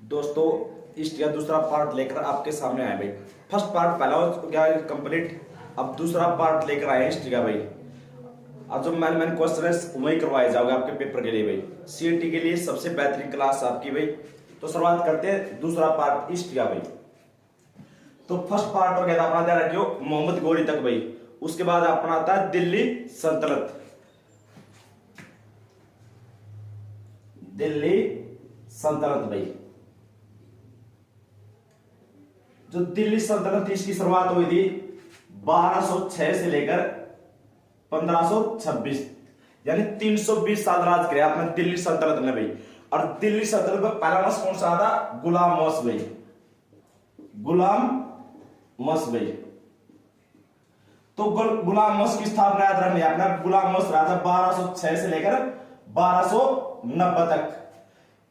दोस्तों इस या दूसरा पार्ट लेकर आपके सामने आए भाई। फर्स्ट पार्ट पहला हो गया कंप्लीट, अब दूसरा पार्ट लेकर आए हिस्ट्री का भाई। अब जो मैन क्वेश्चन है वही करवाए जाओगे आपके पेपर के लिए भाई। सीईटी के लिए सबसे बेहतरीन क्लास आपकी भाई। तो शुरुआत करते हैं दूसरा पार्ट हिस्ट्री का भाई। तो फर्स्ट पार्ट हो गया था अपना, ध्यान रखियो, मोहम्मद गोरी तक भाई। उसके बाद अपना आता है दिल्ली सल्तनत। दिल्ली सल्तनत भाई, जो दिल्ली सल्तनत थी इसकी शुरुआत हुई थी 1206 से लेकर 1526, यानी 320 साल राज किया आपने दिल्ली सल्तनत ने भाई। और दिल्ली सल्तनत में पहला वंश कौन सा था? गुलाम वंश भाई, गुलाम वंश भाई। तो गुलाम वंश की स्थापना याद रखनी है आपने। गुलाम वंश रहा था 1206 से लेकर 1290 तक।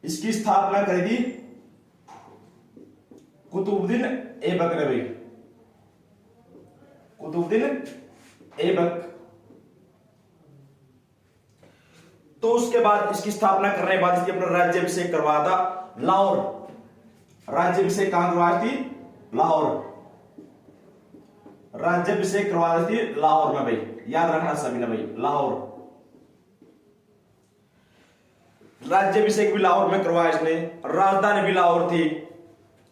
इसकी स्थापना करी थी कुतुबुद्दीन ऐबक ने भाई, कुतुबुद्दीन ऐबक। तो उसके बाद इसकी स्थापना करने के बाद इसकी अपना राज्याभिषेक करवाया था लाहौर। राज्याभिषेक कहां करवाई थी? लाहौर। राज्याभिषेक करवाई थी लाहौर में भाई, याद रखना सभी ने भाई, लाहौर। राज्याभिषेक भी लाहौर में करवाया इसने, राजधानी भी लाहौर थी,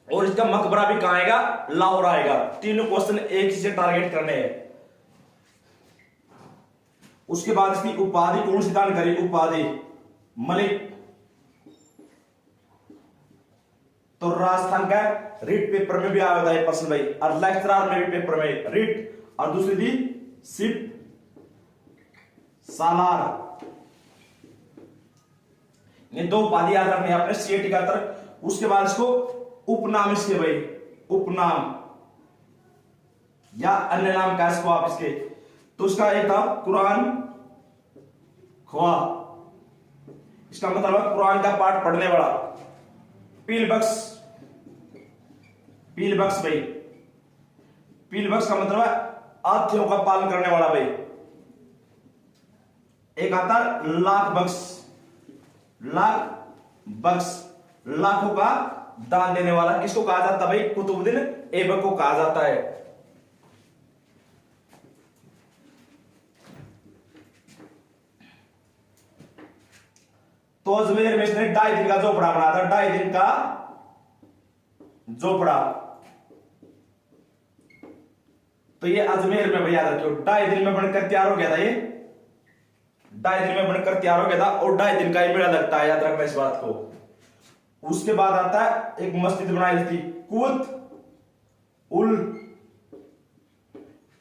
और इसका मकबरा भी कहां आएगा? लाहौर आएगा। तीनों क्वेश्चन एक ही से टारगेट करने हैं। उसके बाद इसकी उपाधि कौन सी दान करी? उपाधि मलिक। तो राजस्थान का रीट पेपर में भी आया होता है प्रश्न भाई, और लेक्चरर में भी पेपर में रीट, और दूसरी थी सिप सालार। ये दो उपाधि याद रखनी है आपने सीईटी का अंतर। उसके बाद इसको उपनाम इसके भाई, उपनाम या अन्य नाम का इसको आप इसके। तो उसका एक था कुरान ख्वा, इसका मतलब है कुरान का पाठ पढ़ने वाला। पील बख्श, पील बख्श भाई, पील बख्श का मतलब है आत्यों का पालन करने वाला भाई। एक आता लाख बख्श, लाख बख्श, लाखों का दान देने वाला। किसको कहा जाता है भाई? कुतुबुद्दीन ऐबक को कहा जाता है। तो अजमेर में इसने 2.5 दिन का झोपड़ा बनाया था, 2.5 दिन का झोपड़ा। तो ये अजमेर में भैया रखियो 2.5 दिन में बनकर तैयार हो गया था। ये 2.5 दिन में बनकर तैयार हो गया था, और 2.5 दिन का ही मेला लगता है, याद रखना इस बात को। उसके बाद आता है एक मस्जिद बनाई थी, कुत उल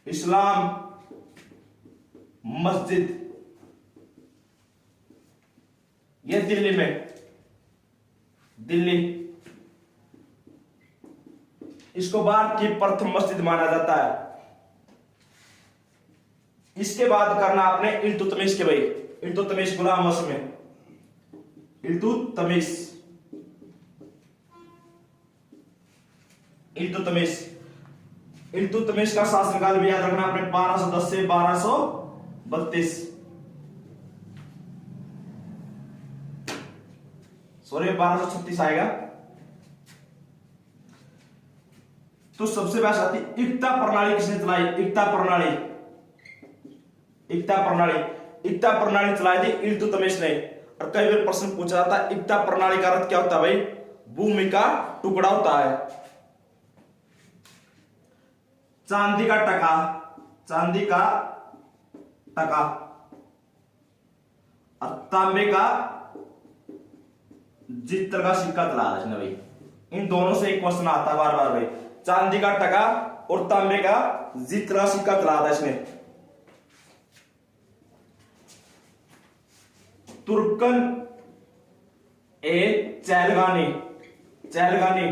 इस्लाम मस्जिद, ये दिल्ली में, दिल्ली। इसको भारत की प्रथम मस्जिद माना जाता है। इसके बाद करना आपने इल्तुतमिश के भाई, इल्तुतमिश गुलाम वंश में, इल्तुतमिश, इल्तुतमिश। इल्तुतमिश का शासनकाल भी याद रखना आपने 1210 से 1232, सॉरी 1236 आएगा। तो सबसे बेस्ट आती इक्ता प्रणाली किसने चलाई? इक्ता प्रणाली, इक्ता प्रणाली, इक्ता प्रणाली चलाई थी इल्तुतमिश ने। और कई बार प्रश्न पूछा जाता है इक्ता प्रणाली का अर्थ क्या होता है भाई? भूमि का टुकड़ा होता है। चांदी का टका, चांदी का टका, और तांबे का जित्र का सिक्का चला इसने भाई। इन दोनों से एक क्वेश्चन आता है बार बार भाई, चांदी का टका और तांबे का जित्र का सिक्का चला था इसने। तुर्कन ए चैलगानी, चैलगानी,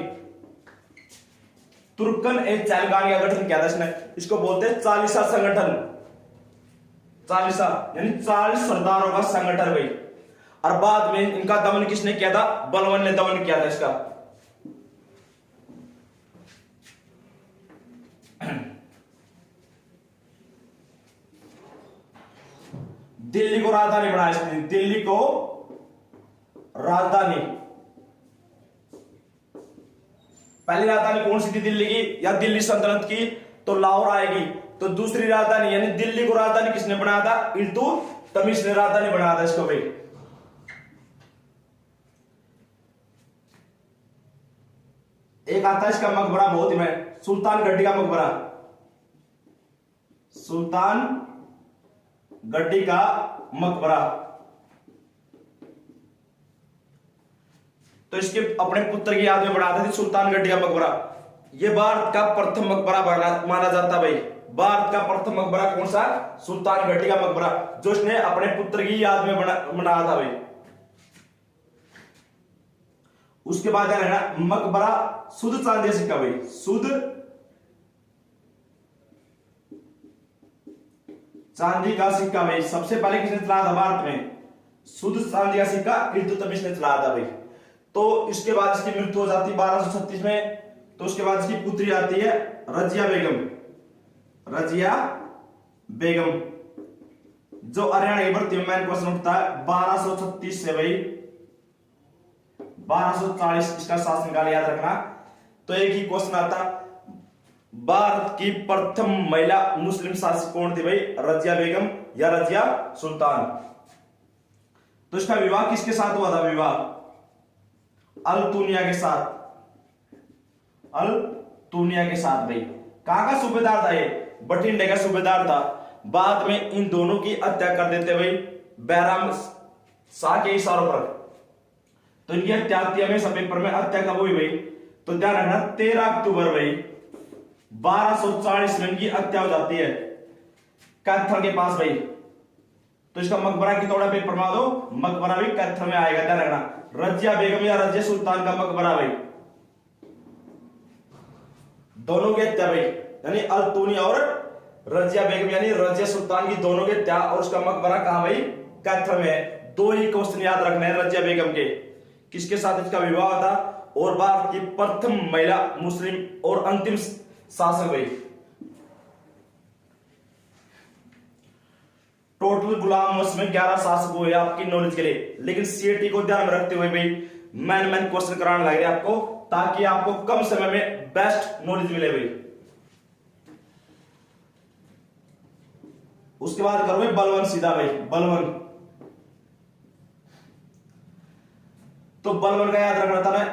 तुर्कन ए चैलगानी का गठन किया था इसने। इसको बोलते हैं चालीसा संगठन, चालीसा यानी 40 सरदारों का संगठन भाई। और बाद में इनका दमन किसने किया था? बलवन ने दमन किया था इसका। दिल्ली को राजधानी बनाया इसने, दिल्ली को राजधानी। पहली राजधानी कौन सी थी दिल्ली की या दिल्ली सल्तनत की, तो लाहौर आएगी। तो दूसरी राजधानी यानी दिल्ली को राजधानी किसने बनाया था, इल्तुतमिश ने राजधानी बनाया था इसको भाई। एक आता है इसका मकबरा बहुत ही मैं, सुल्तान गड्डी का मकबरा, सुल्तान गड्डी का मकबरा। तो इसके अपने पुत्र की याद में बनाते थे सुल्तान गड्डी का मकबरा। यह भारत का प्रथम मकबरा माना जाता भाई। भारत का प्रथम मकबरा कौन सा, सुल्तान गड्डी का मकबरा, जो इसने अपने पुत्र की याद में बनाया था भाई। उसके बाद है मकबरा शुद्ध चांदी का सिक्का भाई, शुद्ध चांदी का सिक्का भाई। सबसे पहले किसने चलाया था भारत में, शुद्ध चांदी का सिक्का इल्तुतमिश ने चलाया था भाई। तो इसके बाद इसकी मृत्यु हो जाती है 1236 में। तो उसके बाद इसकी पुत्री आती है रजिया बेगम, रजिया बेगम, जो हरियाणा की भर्ती में मेन क्वेश्चन उठता है 1236 से भाई 1240 इसका शासनकाल याद रखना। तो एक ही क्वेश्चन आता, भारत की प्रथम महिला मुस्लिम शासक कौन थी भाई, रजिया बेगम या रजिया सुल्तान। तो इसका विवाह किसके साथ हुआ था, विवाह अल-तुनिया के साथ, अल-तुनिया के साथ भाई। कहां का सूबेदार था ये, बठिंडे का सूबेदार था। बाद में इन दोनों की हत्या कर देते भाई बैराम शाह के इशारों पर। तो इनकी हत्या हमेशा पेपर में हत्या कब हुई भाई, तो ध्यान रखना 13 अक्टूबर भाई 1240 में इनकी हत्या हो जाती है कैथल के पास भाई। तो इसका मकबरा की थोड़ा पेपर में दो, मकबरा भी कैथल में आएगा, ध्यान रखना रजिया बेगम या रजिया सुल्तान का मकबरा भाई। दोनों की हत्या भाई यानी अल-तुनिया और रजिया बेगम यानी रजिया सुल्तान की दोनों की हत्या, और उसका मकबरा कहां भाई, कैथल में है। दो ही क्वेश्चन याद रखने हैं रजिया बेगम के, किसके साथ इसका विवाह था और भारत की प्रथम महिला मुस्लिम और अंतिम शासक भाई। टोटल गुलाम वंश में 11 शासक हुए आपकी नॉलेज के लिए, लेकिन सीएटी को ध्यान में रखते हुए भाई मैन क्वेश्चन कराने लग रहे आपको, ताकि आपको कम समय में बेस्ट नॉलेज मिले भाई। उसके बाद करो भाई बलवन सीधा भाई, बलवन। तो बलवन का याद रखना था मैं,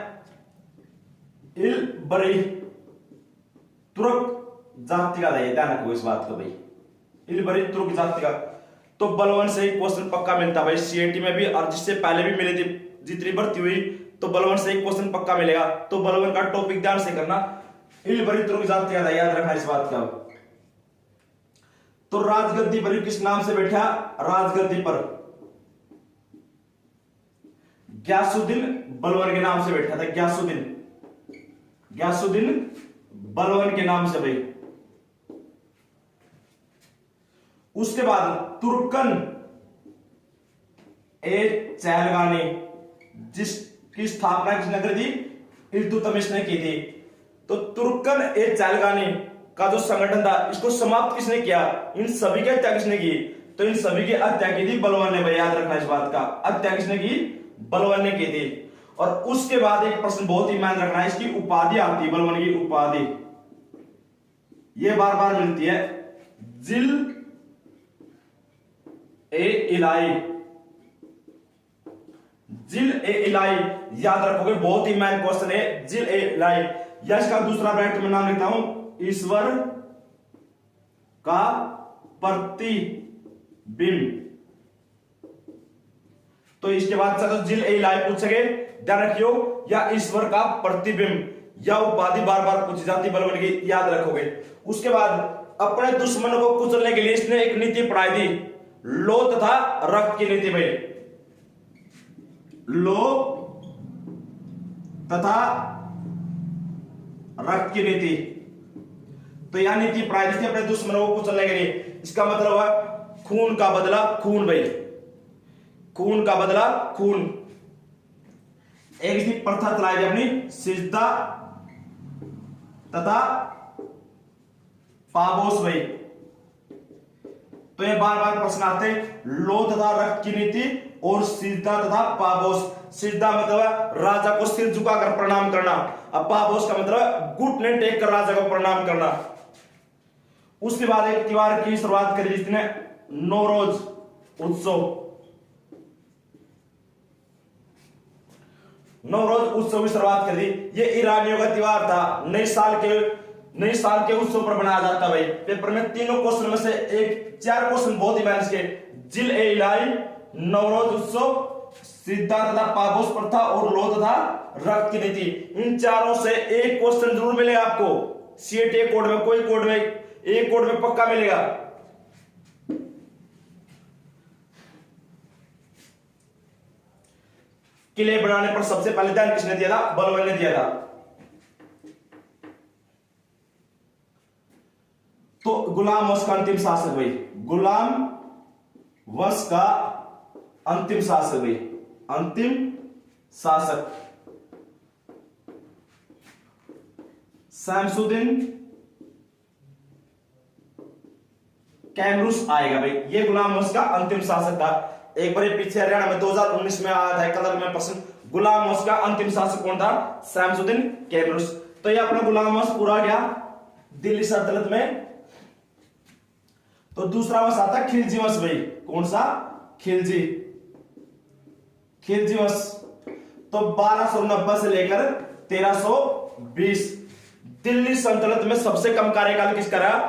इल-बरी तुर्क जाति का था, ध्यान रखो इस बात को भाई, इल-बरी तुर्क जाति का। तो बलवन से ही क्वेश्चन पक्का मिलता भाई सीएटी में भी, और जिससे पहले भी मिली थी जितनी भर्ती हुई, तो बलवन से ही क्वेश्चन पक्का मिलेगा। तो बलवन का टॉपिक ध्यान से करना, इल-बरी तुर्क जाति का था, याद रखना इस बात का। तो राजगद्दी पर किस नाम से बैठा, राजगद्दी पर ग्यासुद्दीन बलवन के नाम से बैठा था, ग्यासुद्दीन, ग्यासुद्दीन बलवन के नाम से भाई। उसके बाद तुर्कन ए चहलगानी, जिसकी स्थापना किसने करी थी, इल्तुतमिश ने की थी। तो तुर्कन ए चहलगानी का जो संगठन था, इसको समाप्त किसने किया, इन सभी की हत्या किसने की, तो इन सभी की हत्या की थी बलवन ने भाई, याद रखना इस बात का, हत्या किसने की, बलवन ने की थी। और उसके बाद एक प्रश्न बहुत ही मान रखना है, इसकी उपाधि आती है, बलवन की उपाधि, ये बार बार मिलती है, जिल ए इलाई, जिल ए इलाई, याद रखोगे बहुत ही मैन क्वेश्चन है, जिल ए इलाई। या इसका दूसरा ब्रैकेट में नाम लिखता हूं, ईश्वर का प्रतिबिंब। तो इसके बाद चलो जिल ए इलाई पूछेंगे, ध्यान रखियो, या ईश्वर का प्रतिबिंब, या उपाधि बार बार पूछी जाती बलवन की, याद रखोगे। उसके बाद अपने दुश्मनों को कुचलने के लिए इसने एक नीति पढ़ाई थी, लो तथा रक्त की नीति भाई, लो तथा रक्त की नीति। तो यह नीति पढ़ाई थी अपने दुश्मनों को कुचलने के लिए। इसका मतलब है खून का बदला खून भाई, खून का बदला खून। एक इसकी प्रथा चलाई थी अपनी, सिजदा तथा पाबोस भाई। तो ये बार बार प्रश्न आते, लो तथा रक्त की नीति और सिजदा तथा पाबोस, सिजदा मतलब है राजा को सिर झुकाकर प्रणाम करना। अब पापोस का मतलब है घुटने टेक कर राजा को प्रणाम करना। उसके बाद एक त्योहार की शुरुआत करी जिसने नौरोज उत्सव। नौरोज उत्सव की शुरुआत कर दी। ये ईरानियों का त्योहार था। नए साल के उत्सव पर बनाया जाता भाई। पेपर में तीनों क्वेश्चन में से एक 4 क्वेश्चन बहुत ही मेहनत के जिल ए इलाई, नवरोज उत्सव, सिद्धांत तथा पापोस प्रथा और लो तथा रक्त की नीति। इन चारों से एक क्वेश्चन जरूर मिलेगा आपको सीएटी कोड में, कोई कोड में, एक कोड में पक्का मिलेगा। किले बनाने पर सबसे पहले ध्यान किसने दिया था? बलबन ने दिया था। तो गुलाम वंश का अंतिम शासक भाई, गुलाम वंश का अंतिम शासक भाई, अंतिम शासक शमसुद्दीन कैमरूस आएगा भाई। ये गुलाम वंश का अंतिम शासक था। एक बार ये पीछे हरियाणा में 2019 में आया था कलर में प्रश्न, गुलाम वंश का अंतिम शासक कौन था? शमसुद्दीन कैमरूस। तो ये अपना गुलाम वंश पूरा गया दिल्ली सल्तनत में। तो दूसरा वंश आता है खिलजी वंश भाई। कौन सा? खिलजी वंश। तो 1290 से लेकर 1320 दिल्ली सल्तनत में सबसे कम कार्यकाल किसका रहा?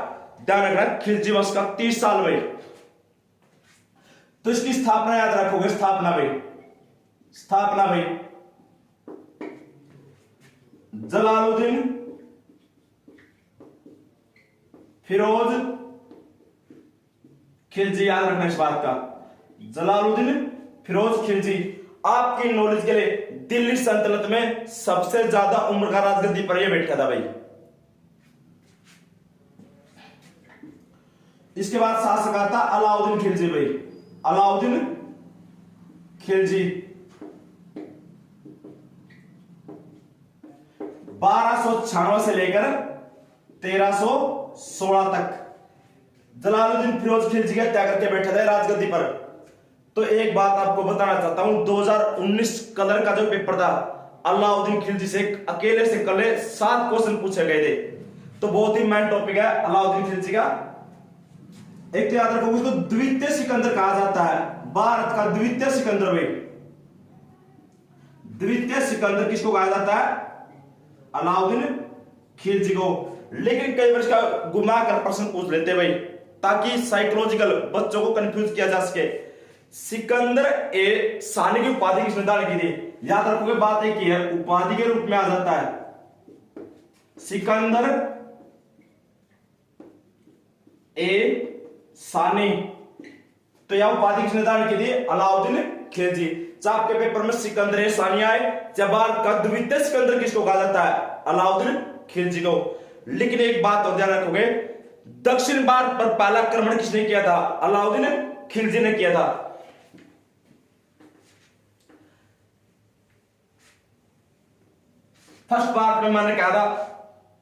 ध्यान रखना, खिलजी वंश का 30 साल भाई। तो इसकी स्थापना याद रखोगे, स्थापना भाई जलालुद्दीन फिरोज खिलजी। याद रखना इस बात का, जलालुद्दीन फिरोज खिलजी। आपकी नॉलेज के लिए दिल्ली सल्तनत में सबसे ज्यादा उम्र का राजगद्दी पर यह बैठा था भाई। इसके बाद शासक आता अलाउद्दीन खिलजी भाई। अलाउद्दीन खिलजी 1296 से लेकर 1316 तक जलालुद्दीन फिरोज खिलजी का त्याग करके बैठे थे राजगद्दी पर। तो एक बात आपको बताना चाहता हूं, 2019 कलर का जो पेपर था अलाउद्दीन खिलजी से अकेले से कल 7 क्वेश्चन पूछे गए थे। तो बहुत ही मेन टॉपिक है अलाउद्दीन खिलजी का। एक तो याद रखो, उसको द्वितीय सिकंदर कहा जाता है, भारत का द्वितीय सिकंदर भाई। द्वितीय सिकंदर किसको कहा जाता है? अलाउद्दीन खिलजी को। लेकिन कई बार इसका घुमा कर प्रश्न पूछ लेते भाई, ताकि साइकोलॉजिकल बच्चों को कंफ्यूज किया जा सके। सिकंदर ए सानी की उपाधि किसने दान की थी? याद रखोगे, बात एक ही है, उपाधि के रूप में आ जाता है सिकंदर ए सानी। तो यह उपाधि किसने दान की थी? अलाउद्दीन खिलजी। चाप के पेपर में सिकंदर ए सानी आए, जब भारत का द्वितीय सिकंदर किसको कहा जाता है? अलाउद्दीन खिलजी को। लेकिन एक बात और ध्यान रखोगे, दक्षिण भारत पर पहला आक्रमण किसने किया था? अलाउद्दीन खिलजी ने किया था। फर्स्ट पार्ट में मैंने कहा था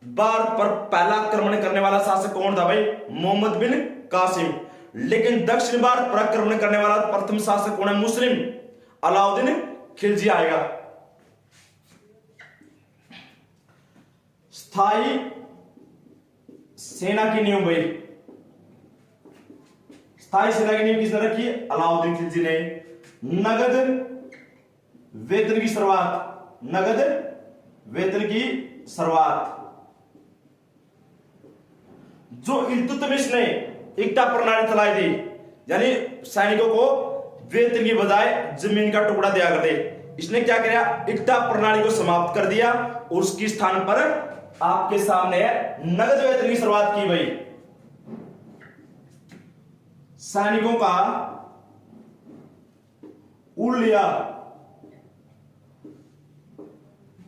भारत पर पहला आक्रमण करने वाला शासक कौन था भाई? मोहम्मद बिन कासिम। लेकिन दक्षिण भारत पर आक्रमण करने वाला प्रथम शासक कौन है? मुस्लिम अलाउद्दीन खिलजी आएगा। स्थायी सेना की नींव भाई, स्थायी सेना की नींव किसने रखी? अलाउद्दीन खिलजी ने। नगद वेतन की शुरुआत, नगद वेतन की शुरुआत जो इल्तुतमिश ने इक्ता प्रणाली चलाई थी, यानी सैनिकों को वेतन की बजाय जमीन का टुकड़ा दिया करते, इसने क्या किया? इक्ता प्रणाली को समाप्त कर दिया और उसके स्थान पर आपके सामने नगद वेतन की शुरुआत की भाई। सैनिकों का उल्लिया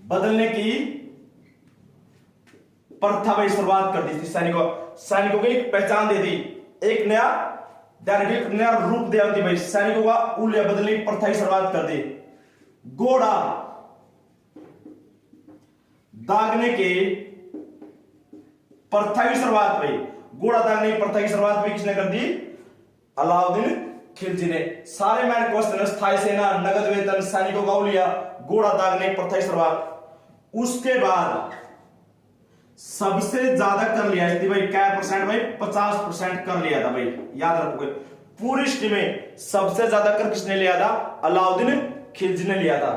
बदलने की प्रथा भाई शुरुआत कर दी थी। सैनिकों को एक पहचान दे दी, एक नया रूप दिया थी भाई। सैनिकों का उल्लिया बदलने की प्रथा की शुरुआत कर दी। घोड़ा दागने के प्रथा की शुरुआत भाई, घोड़ा दागने की प्रथा की शुरुआत भी किसने कर दी? अलाउद्दीन खिलजी ने सारे मैन क्वेश्चन स्थायी सेना, नगद वेतन, सैनिकों का उलिया, घोड़ा दागने, प्रथाई शुरुआत। उसके बाद सबसे ज्यादा कर लिया थी भाई क्या परसेंट भाई 50% कर लिया था भाई, याद रखोगे पूरी हिस्ट्री में सबसे ज्यादा कर किसने लिया था? अलाउद्दीन खिलजी ने लिया था।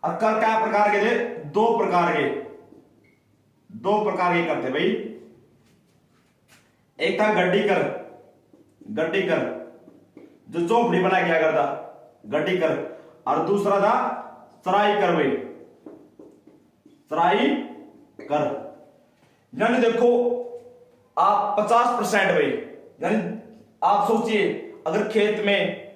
और कर क्या प्रकार के थे? दो प्रकार के करते भाई। एक था गड्डी कर जो चौपड़ी बना क्या करता गड्डी कर, और दूसरा था सराई कर भाई, सराई कर। यानी देखो आप 50% भाई, यानी आप सोचिए अगर खेत में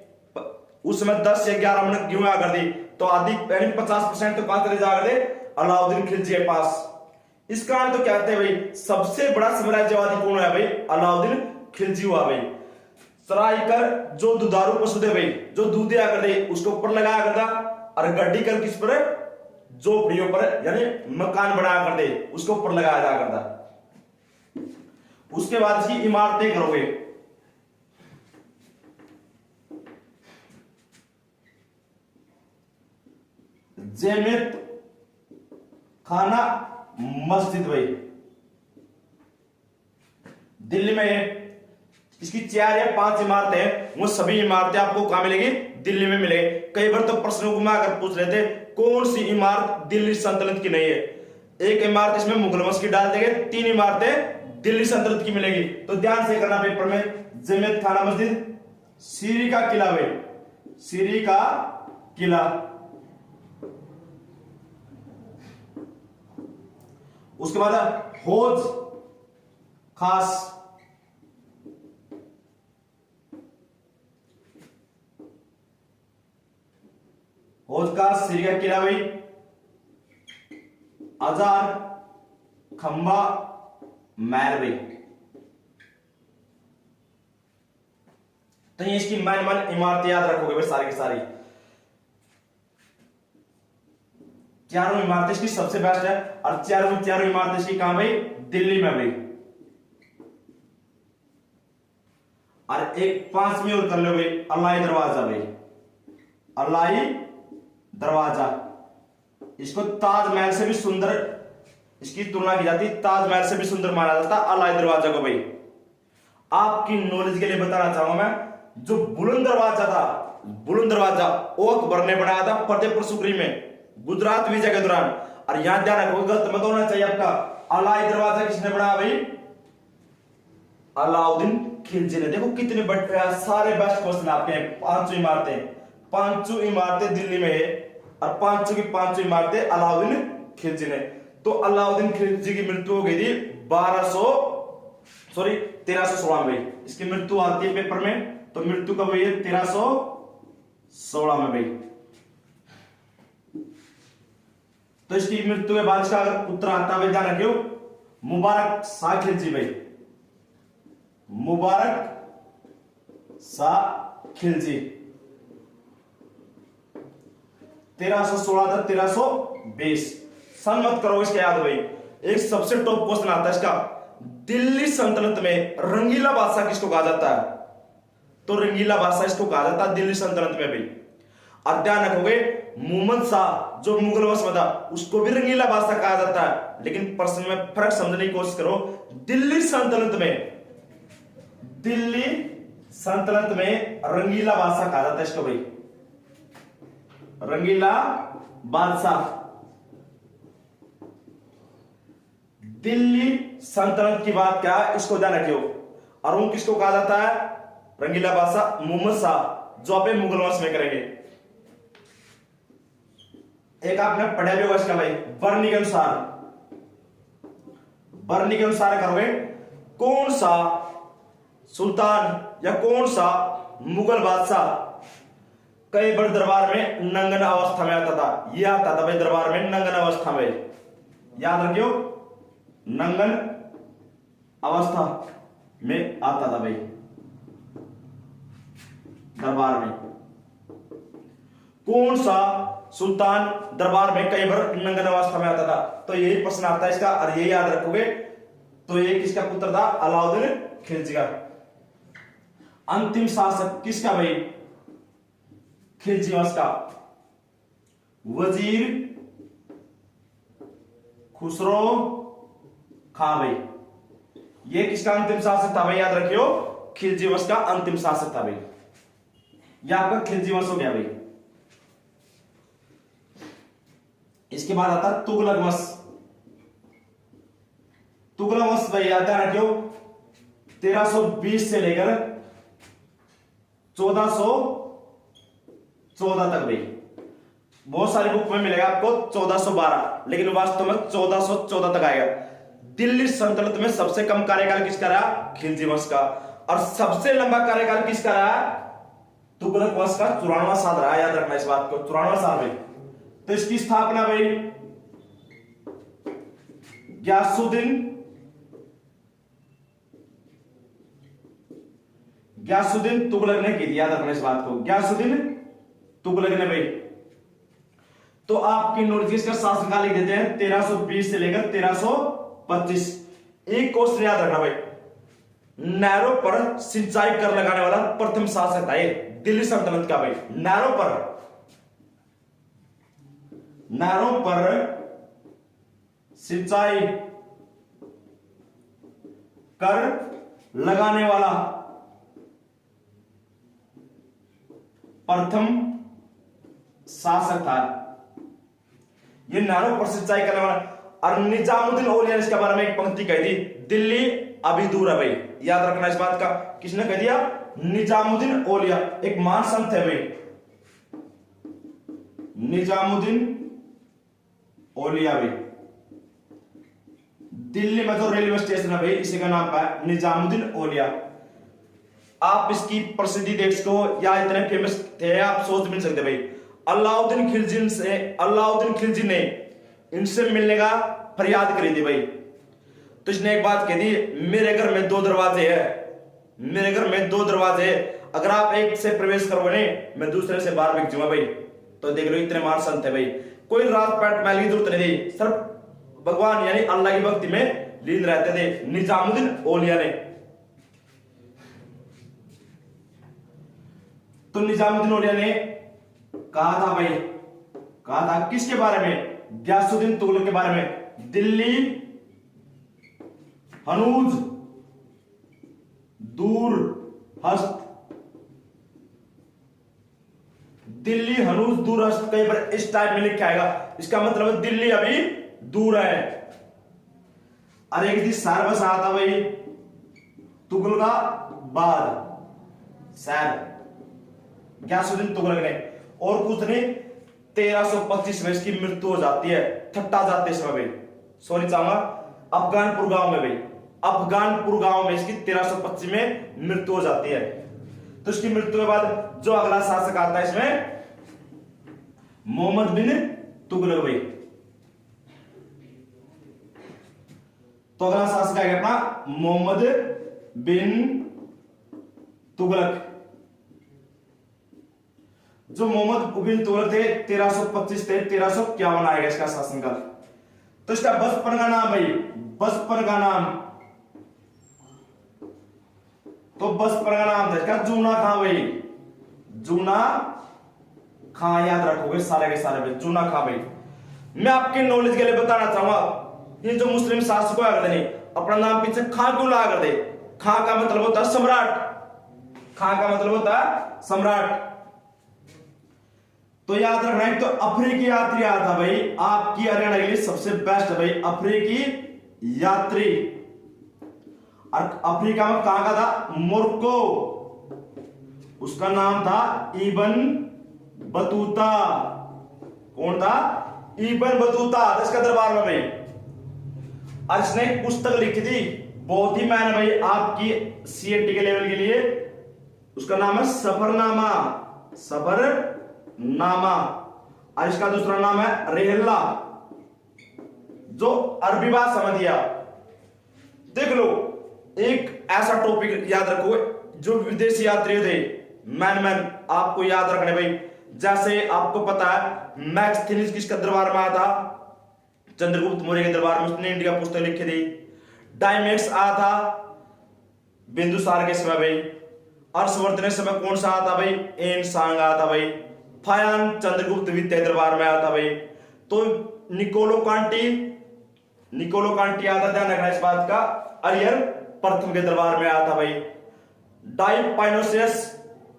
उसमें 10 से 11 मिनट गेहूं आकर दी तो आधी यानी 50% तो कहां चले जाकर दे? अलाउद्दीन खिलजी के पास। इस कारण तो कहते हैं भाई सबसे बड़ा साम्राज्यवादी कौन है भाई? अलाउद्दीन खिलजी हुआ भाई। सराय कर जो दुधारू पशु थे भाई, जो दूध दिया करते उसके ऊपर लगाया करता, और गड्डी कर किस पर? झोपड़ियों पर, यानी मकान बनाया करते उसके ऊपर लगाया जा करता। उसके बाद इसकी इमारतें करोगे, जैमियत खाना मस्जिद भाई दिल्ली में है। इसकी 4 या 5 इमारतें हैं, वो सभी इमारतें आपको कहां मिलेगी? दिल्ली में मिलेगी। कई बार तो प्रश्नों को आकर पूछ रहे थे कौन सी इमारत दिल्ली सल्तनत की नहीं है। एक इमारत इसमें मुगल वंश की डाल देंगे, 3 इमारतें दिल्ली सल्तनत की मिलेगी। तो ध्यान से करना पेपर में, जैमियत खाना मस्जिद, सीरी का किला भाई, सीरी का किला। उसके बाद हौज खास, हौज खास, सीरी का किला भाई, अजार, खंबा, महल भाई। तो ये इसकी मान इमारतें याद रखोगे भाई सारी की सारी। चारों इमारतें इसकी सबसे बेस्ट है, और चारों इमारतें इसकी कहां भाई? दिल्ली में भाई। और एक 5वीं और कर लो भाई, अल्लाही दरवाजा भाई, अल्लाही दरवाजा। इसको ताजमहल से भी सुंदर इसकी तुलना की जाती, ताजमहल से भी सुंदर माना जाता अल्लाही दरवाजा को भाई। आपकी नॉलेज के लिए बताना चाहूंगा मैं, जो बुलंद दरवाजा था, बुलंद दरवाजा वो अकबर ने बनाया था फतेहपुर सुकरी में गुजरात विजय के दौरान। और यहां ध्यान रखो, गलत मत होना चाहिए आपका। अल्लाही दरवाजा किसने बनाया भाई? अलाउद्दीन खिलजी ने। देखो कितने बड़े सारे बेस्ट क्वेश्चन आपके। 5 इमारतें दिल्ली में है, और 5 की 5 इमारतें अलाउद्दीन खिलजी ने। तो अलाउद्दीन खिलजी की मृत्यु हो गई थी 1316 में। इसकी मृत्यु आती है पेपर में, तो मृत्यु कब हुई है? 1316 में भाई। तो इसकी मृत्यु के बाद इसका अगर पुत्र आता है, ध्यान रखियो, मुबारक शाह खिलजी भाई, मुबारक शाह खिलजी। 1316 था 1320। सन मत करो इसके याद भाई। एक सबसे टॉप क्वेश्चन आता है इसका, दिल्ली सल्तनत में रंगीला बादशाह किसको कहा जाता है? तो रंगीला बादशाह इसको कहा जाता है दिल्ली सल्तनत में भाई। और ध्यान रखोगे मोहम्मद शाह जो मुगल वंश में था उसको भी रंगीला बादशाह कहा जाता है, लेकिन प्रश्न में फर्क समझने की कोशिश करो। दिल्ली सल्तनत में रंगीला बादशाह कहा जाता है इसको भाई, रंगीला बादशाह। दिल्ली सल्तनत की बात क्या है इसको ध्यान रखियो। और वो किसको कहा जाता है? रंगीला बादशाह मोहम्मद शाह, जो आप मुगल वंश में करेंगे। एक आपने पढ़ा भी होगा इसका भाई, बरनी के अनुसार करोगे कौन सा सुल्तान या कौन सा मुगल बादशाह कई बार दरबार में नंगन अवस्था में आता था। यह आता था भाई दरबार में नंगन अवस्था में, याद रखियो, नंगन अवस्था में आता था भाई दरबार में। कौन सा सुल्तान दरबार में कई बार नंगन अवस्था में आता था? तो यही प्रश्न आता है इसका, और यही याद रखोगे। तो ये किसका पुत्र था? अलाउद्दीन खिलजी का। अंतिम शासक किसका भाई? खिलजी वंश का। वजीर खुसरो खां भाई, ये किसका अंतिम शासक था भाई? याद रखियो, खिलजी वंश का अंतिम शासक था भाई। यह आपका खिलजी वंश हो गया भाई। इसके बाद आता है तुगलक वंश। तुगलक वंश भाई याद रखियो 1320 से लेकर 1414 तक भाई। बहुत सारी बुक में मिलेगा आपको 1412, लेकिन वास्तव में 1414 तक आएगा। दिल्ली सल्तनत में सबसे कम कार्यकाल किसका रहा? खिलजी वंश का। और सबसे लंबा कार्यकाल किसका रहा? तुगलक वंश का 94 साल रहा। याद रखना इस बात को, 94 साल भाई। तो इसकी स्थापना भाई ग्यासुद्दीन तुगलक ने की थी। याद रखना इस बात को, ग्यासुद्दीन तुगलक ने भाई। तो आपकी नॉलेज इसका शासनकाल लिख देते हैं 1320 से लेकर 1325। एक क्वेश्चन याद रखना भाई, नहरों पर सिंचाई कर लगाने वाला प्रथम शासक था ये दिल्ली सल्तनत का भाई। नहरों पर सिंचाई कर लगाने वाला प्रथम शासक था ये। नहरों पर सिंचाई करने वाला। और निजामुद्दीन औलिया ने इसके बारे में एक पंक्ति कही थी, दिल्ली अभी दूर है भाई। याद रखना इस बात का, किसने कह दिया? निजामुद्दीन औलिया, एक महान संत है भाई, निजामुद्दीन औलिया भाई। दिल्ली में जो रेलवे स्टेशन है भाई, इसी का नाम है निजामुद्दीन औलिया। आप इसकी प्रसिद्धि देख सको, या इतने फेमस थे आप सोच भी नहीं सकते भाई। अलाउद्दीन खिलजी ने इनसे मिलने का फरियाद करी थी भाई। तो इसने एक बात कह दी, मेरे घर में 2 दरवाजे हैं, मेरे घर में 2 दरवाजे हैं, अगर आप एक से प्रवेश करोगे मैं दूसरे से बाहर बिक जाऊंगा भाई। तो देख लो इतने महान संत है भाई। कोई रात पैट महल की जरूरत नहीं थी, सिर्फ भगवान यानी अल्लाह की भक्ति में लीन रहते थे निजामुद्दीन औलिया ने। तो निजामुद्दीन औलिया ने कहा था भाई, कहा था किसके बारे में? ग्यासुद्दीन तुगलक के बारे में। दिल्ली हनूज दूर हस्त, दिल्ली हनूज दूर हस्त कहीं पर इस टाइप में लिखा आएगा। इसका मतलब है दिल्ली अभी दूर है। अरे एक दिन शहर बस आता भाई तुगलकाबाद शहर, ग्यासुद्दीन तुगलक ने। और कुछ नहीं, 1325 में इसकी मृत्यु हो जाती है, ठट्टा जाते इसमें भाई। सॉरी चाहूंगा, अफगानपुर गांव में भाई, अफगानपुर गांव में इसकी 1325 में मृत्यु हो जाती है। तो इसकी मृत्यु के बाद जो अगला शासक आता है इसमें मोहम्मद बिन तुगलक भाई। तो अगला शासक आएगा अपना मोहम्मद बिन तुगलक। जो मोहम्मद बिन तुगलक थे 1325 से 1351 आएगा इसका शासनकाल। तो इसका बचपन का नाम भाई, बचपन का नाम, तो बचपन का नाम था इसका जूना खां भाई, जूना खां। याद रखोगे सारे के सारे भाई, जूना खां भाई। मैं आपके नॉलेज के लिए बताना चाहूंगा, ये जो मुस्लिम शासक है अपना नाम पीछे खां क्यों लगा कर दे? खां का मतलब होता है सम्राट, खां का मतलब होता है सम्राट। तो याद रखना है, तो अफ्रीकी यात्री आया था भाई, आपकी हरियाणा के लिए सबसे बेस्ट है भाई, अफ्रीकी यात्री। और अफ्रीका में कहां का था? मोरक्को। उसका नाम था इबन बतूता। कौन था? Ibn Battuta. इसका दरबार में भाई, और इसने एक पुस्तक लिखी थी, बहुत ही मैंने भाई आपकी सीएटी के लेवल के लिए। उसका नाम है सफरनामा, सफरनामा। और इसका दूसरा नाम है रेहल्ला, जो अरबी भाषा में दिया। देख लो, एक ऐसा टॉपिक याद रखो, जो विदेशी यात्री थे मैन आपको याद रखने भाई। जैसे आपको पता है मैक्सथिनीज किसका दरबार में आया था? चंद्रगुप्त मौर्य के दरबार में, उसने इंडिया पुस्तक लिखी थी। डायमेट्स आया था बिंदुसार के समय भाई। हर्षवर्धन समय कौन सा आता भाई, एन सांग आता भाई। फायान चंद्रगुप्त द्वितीय दरबार में आता भाई। तो निकोलो कांटी आता, ध्यान रखना इस बात का, अरियर प्रथम के दरबार में आता भाई। डाइपाइनोसियस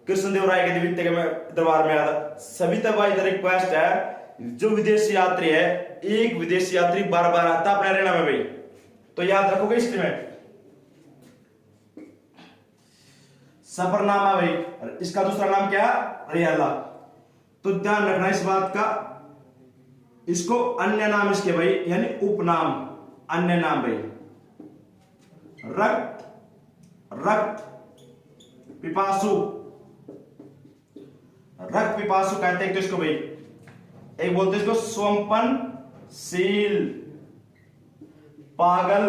कृष्णदेव राय के द्वितीय के दरबार में आता। सभी तक भाई इधर रिक्वेस्ट है, जो विदेशी यात्री है, एक विदेशी यात्री बार बार आता अपने हरियाणा में भाई, तो याद रखोगे हिस्ट्री में सफरनामा भाई, इसका दूसरा नाम क्या है, हरियाला। तो ध्यान रखना इस बात का, इसको अन्य नाम इसके भाई यानी उपनाम, अन्य नाम भाई। रक्त पिपासु कहते हैं तो इसको भाई, एक बोलते हैं इसको स्वंपनशील, पागल,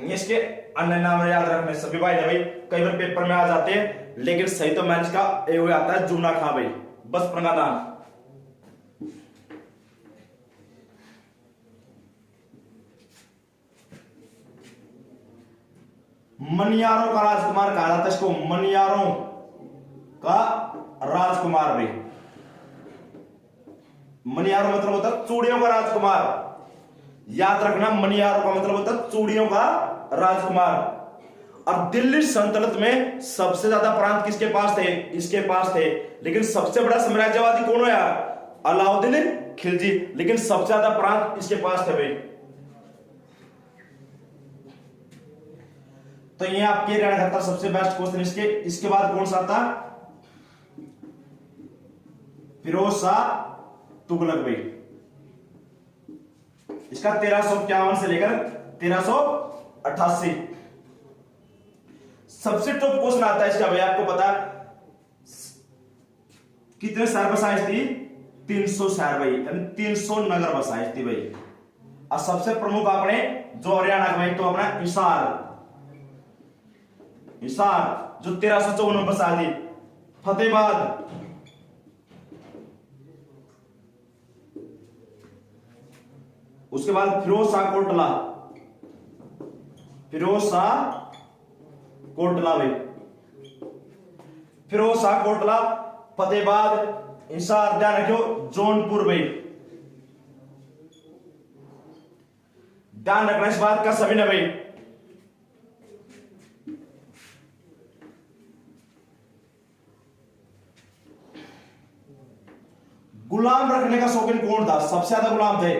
इसके अन्य नाम याद रखने सभी भाई ने भाई, कई बार पेपर में आ जाते हैं, लेकिन सही तो मैच का एक आता है जूना खां भाई, बस प्रंगा नाम। मनियारों का राजकुमार कहा जाता है इसको, मनियारों का राजकुमार भाई। मनियारों मतलब होता है चूड़ियों का राजकुमार, याद रखना, मनियारों का मतलब होता है चूड़ियों का राजकुमार। और दिल्ली सल्तनत में सबसे ज्यादा प्रांत किसके पास थे, इसके पास थे, लेकिन सबसे बड़ा साम्राज्यवादी कौन है, अलाउद्दीन खिलजी, लेकिन सबसे ज्यादा प्रांत इसके पास थे भाई। तो ये आपके रहना था सबसे बेस्ट क्वेश्चन। इसके बाद कौन सा था, फिरोज शाह तुगलक भाई। इसका 1351 से लेकर 1388 सबसे टॉप क्वेश्चन आता है इसका भाई, आपको पता कितने शहर बसाए थी, 300 शहर भाई, यानी 300 नगर बसाए थी भाई। और सबसे प्रमुख अपने जो हरियाणा का भाई, तो अपना हिसार जो 1354 में बसा दी, फतेहाबाद, उसके बाद फिरोज शाह कोटला भाई, फिरोज शाह कोटला, फतेहाबाद, हिसार, ध्यान रखियो, जौनपुर भाई, ध्यान रखना इस बात का सभी ने भाई। गुलाम रखने का शौकीन कौन था, सबसे ज्यादा गुलाम थे,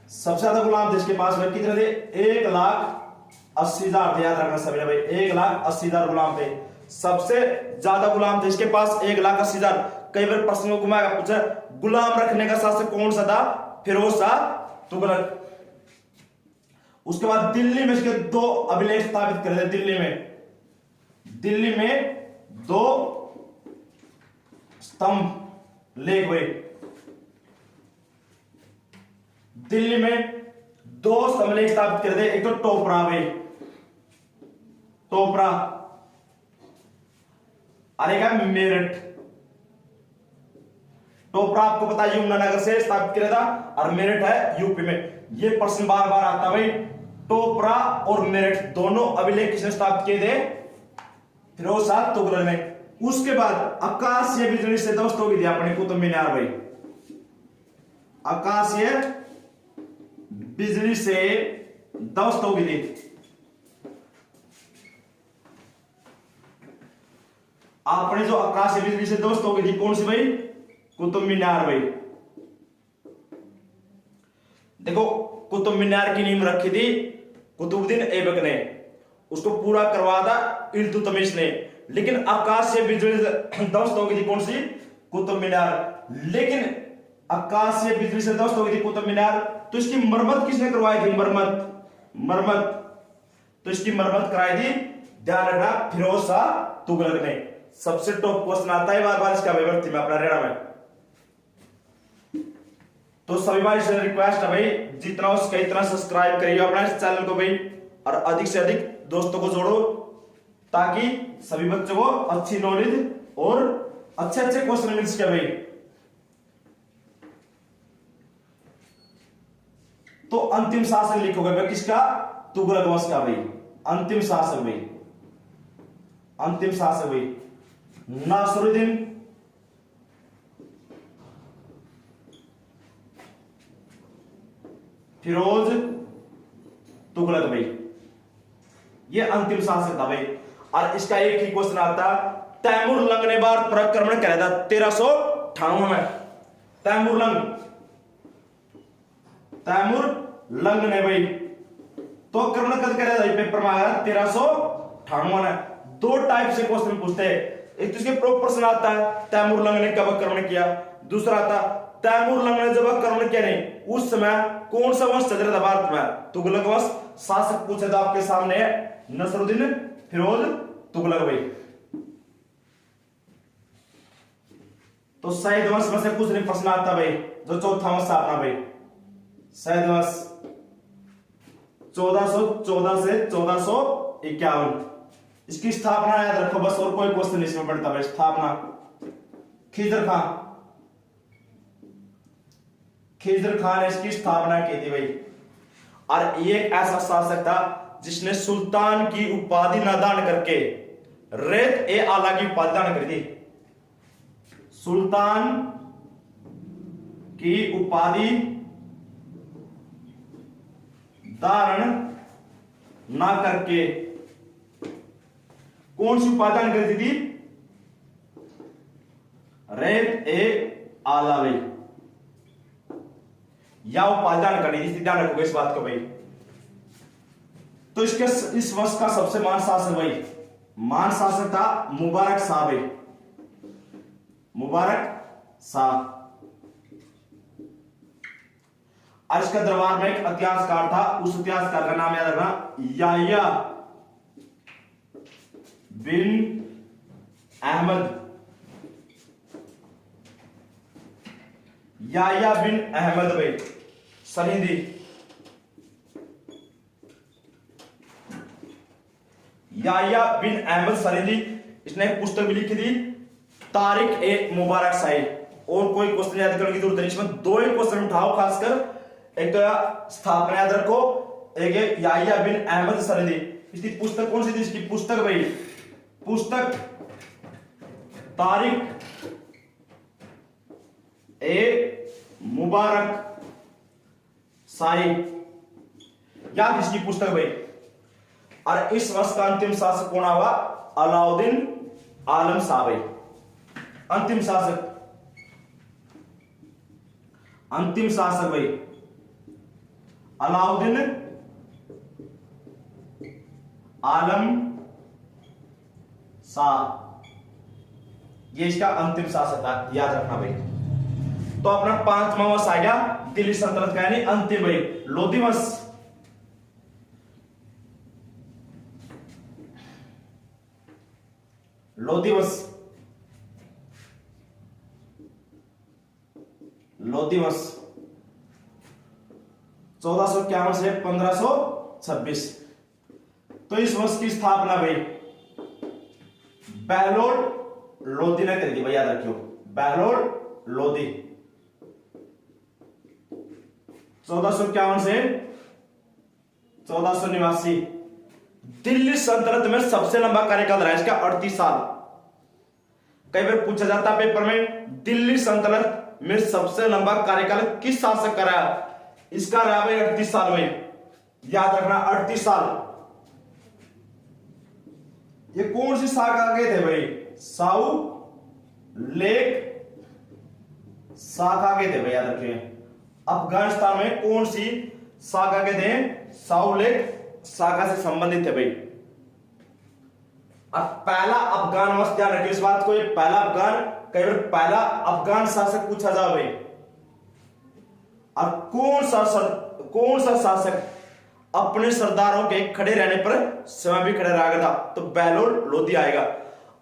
सबसे ज्यादा गुलाम थे इसके पास में, कितने थे, 1,80,000 थे, याद रखना सभी ने भाई, 1,80,000 गुलाम थे, सबसे ज्यादा गुलाम थे इसके पास 1,80,000। कई बार प्रश्न को घुमाया पूछा, गुलाम रखने का शासक कौन सा था, फिरोज शाह तुगलक। उसके बाद दिल्ली में इसके 2 अभिलेख स्थापित कर दिए, दिल्ली में 2 स्तंभ लेख हुए, दिल्ली में 2 स्तंभ लेख स्थापित कर दे। एक तो टोपरा भाई, टोपरा, अरे क्या मेरठ। टोपरा आपको पता है यमुनानगर से स्थापित किया था, और मेरठ है यूपी में। ये प्रश्न बार बार आता भाई, टोपरा और मेरठ दोनों अभिलेख किसने स्थापित किए थे, फिरोज शाह तुगलक ने। उसके बाद आकाशीय बिजली से ध्वस्त होगी थी अपने कुतुब मीनार भाई, आकाशीय बिजली से ध्वस्त होगी थी। आपने जो आकाशीय बिजली से ध्वस्त होगी थी कौन सी भाई, कुतुब मीनार भाई। देखो कुतुब मीनार की नींव रखी थी कुतुबुद्दीन ऐबक ने, उसको पूरा करवा था इल्तुतमिश ने, लेकिन आकाशीय बिजली से ध्वस्त हो गई थी कौन सी, कुतुब मीनार। लेकिन आकाशीय बिजली से ध्वस्त हो गई थी कुतुब मीनार, तो इसकी मरम्मत किसने करवाई थी, मरम्मत तो इसकी मरम्मत कराई थी, ध्यान रखना, फिरोज शाह तुगलक ने। सबसे टॉप क्वेश्चन आता है बार बार इसका विभक्ति में अपना रेड़ा में। तो सभी भाई से रिक्वेस्ट है भाई, जितना हो सके इतना सब्सक्राइब करिए अपना इस चैनल को भाई, और अधिक से अधिक दोस्तों को जोड़ो, ताकि सभी बच्चों को अच्छी नॉलेज और अच्छे अच्छे क्वेश्चन मिल सके भाई। तो अंतिम शासन लिखोगे भाई किसका, तुगलक वंश का भाई अंतिम शासक भाई, अंतिम शासक भाई नासिरुद्दीन फिरोज तुगलक भाई, ये अंतिम शासक था भाई। और इसका एक ही क्वेश्चन आता, तैमूर लंग ने बार पराक्रमण कराया था 1398 में। तैमूर लंग ने भाई तो आक्रमण कब कराया था, पेपर में आया 1398 में। दो टाइप से क्वेश्चन पूछते हैं, एक तो इसके प्रश्न आता है तैमूर लंग ने कब आक्रमण किया, दूसरा आता तैमूर लंग ने जब आक्रमण किया नहीं उस समय कौन सा वंश चल रहा था भारत में, तुगलक वंश शासक पूछे तो आपके सामने है नसरुद्दीन फिरोज तुगलक भाई। तो सैयद वंश में से कुछ नहीं प्रश्न आता भाई, जो चौथा वंश अपना भाई सैयद वंश 1414 से 1451। इसकी स्थापना याद रखो बस, और कोई क्वेश्चन इसमें पड़ता भाई। स्थापना खिजर खान ने इसकी स्थापना की थी भाई। और एक ऐसा शासक था जिसने सुल्तान की उपाधि न दान करके रेत ए आला की उपाधि दान करी थी। सुल्तान की उपाधि धारण ना करके कौन सी उपाधि दान करी थी, रेत ए आला भाई, या उपाधि दान करी थी। ध्यान रखोगे इस बात को भाई। तो इस वंश का सबसे महान शासक भाई, महान शासक था मुबारक शाह भाई, मुबारक शाह। और इसका दरबार में एक इतिहासकार था, उस इतिहासकार का नाम याद रखना याह्या बिन अहमद, याह्या बिन अहमद भाई सरीदी। याह्या बिन अहमद सरीदी, इसने एक पुस्तक भी लिखी थी तारिक ए मुबारक शाही। और कोई क्वेश्चन याद करने की जरूरत नहीं, इसमें दो ही क्वेश्चन उठाओ खासकर, एक तो स्थापना याद रखो, एक है याह्या बिन अहमद सरीदी। इसकी पुस्तक कौन सी थी, इसकी पुस्तक भाई पुस्तक तारिक ए मुबारक शाही, याद इसकी पुस्तक भाई। और इस वर्ष का अंतिम शासक कौन हुआ, अलाउद्दीन आलम शाह भाई, अंतिम शासक, अंतिम शासक भाई अलाउद्दीन आलम शाह, ये इसका अंतिम शासक था, याद रखना भाई। तो अपना पांचवा वंश आ गया दिल्ली सल्तनत का, यानी अंतिम भाई लोधी वंश। लोधी वंश, लोधी वंश 1451 से 1526। तो इस वंश की स्थापना भाई बहलोल लोधी ने करी थी भाई, याद रखियो बहलोल लोधी। 1451 से 1489। दिल्ली सल्तनत में सबसे लंबा कार्यकाल रहा इसका 38 साल। कई बार पूछा जाता है पेपर में, दिल्ली सल्तनत में सबसे लंबा कार्यकाल किस शासक का रहा, इसका रहा भाई 38 साल में, याद रखना 38 साल। ये कौन सी शाखा के थे भाई, साउ लेक शाखा के थे भाई, याद रखिए। अफगानिस्तान में कौन सी शाखा के थे, साउ लेक शाखा से संबंधित थे भाई। अब पहला अफगान वंश, ध्यान रखिए इस बात को, ये पहला अफगान, कई बार पहला अफगान शासक पूछा जा भाई। अब कौन सा शासक अपने सरदारों के खड़े रहने पर स्वयं भी खड़े रहेगा था, तो बहलोल लोधी आएगा।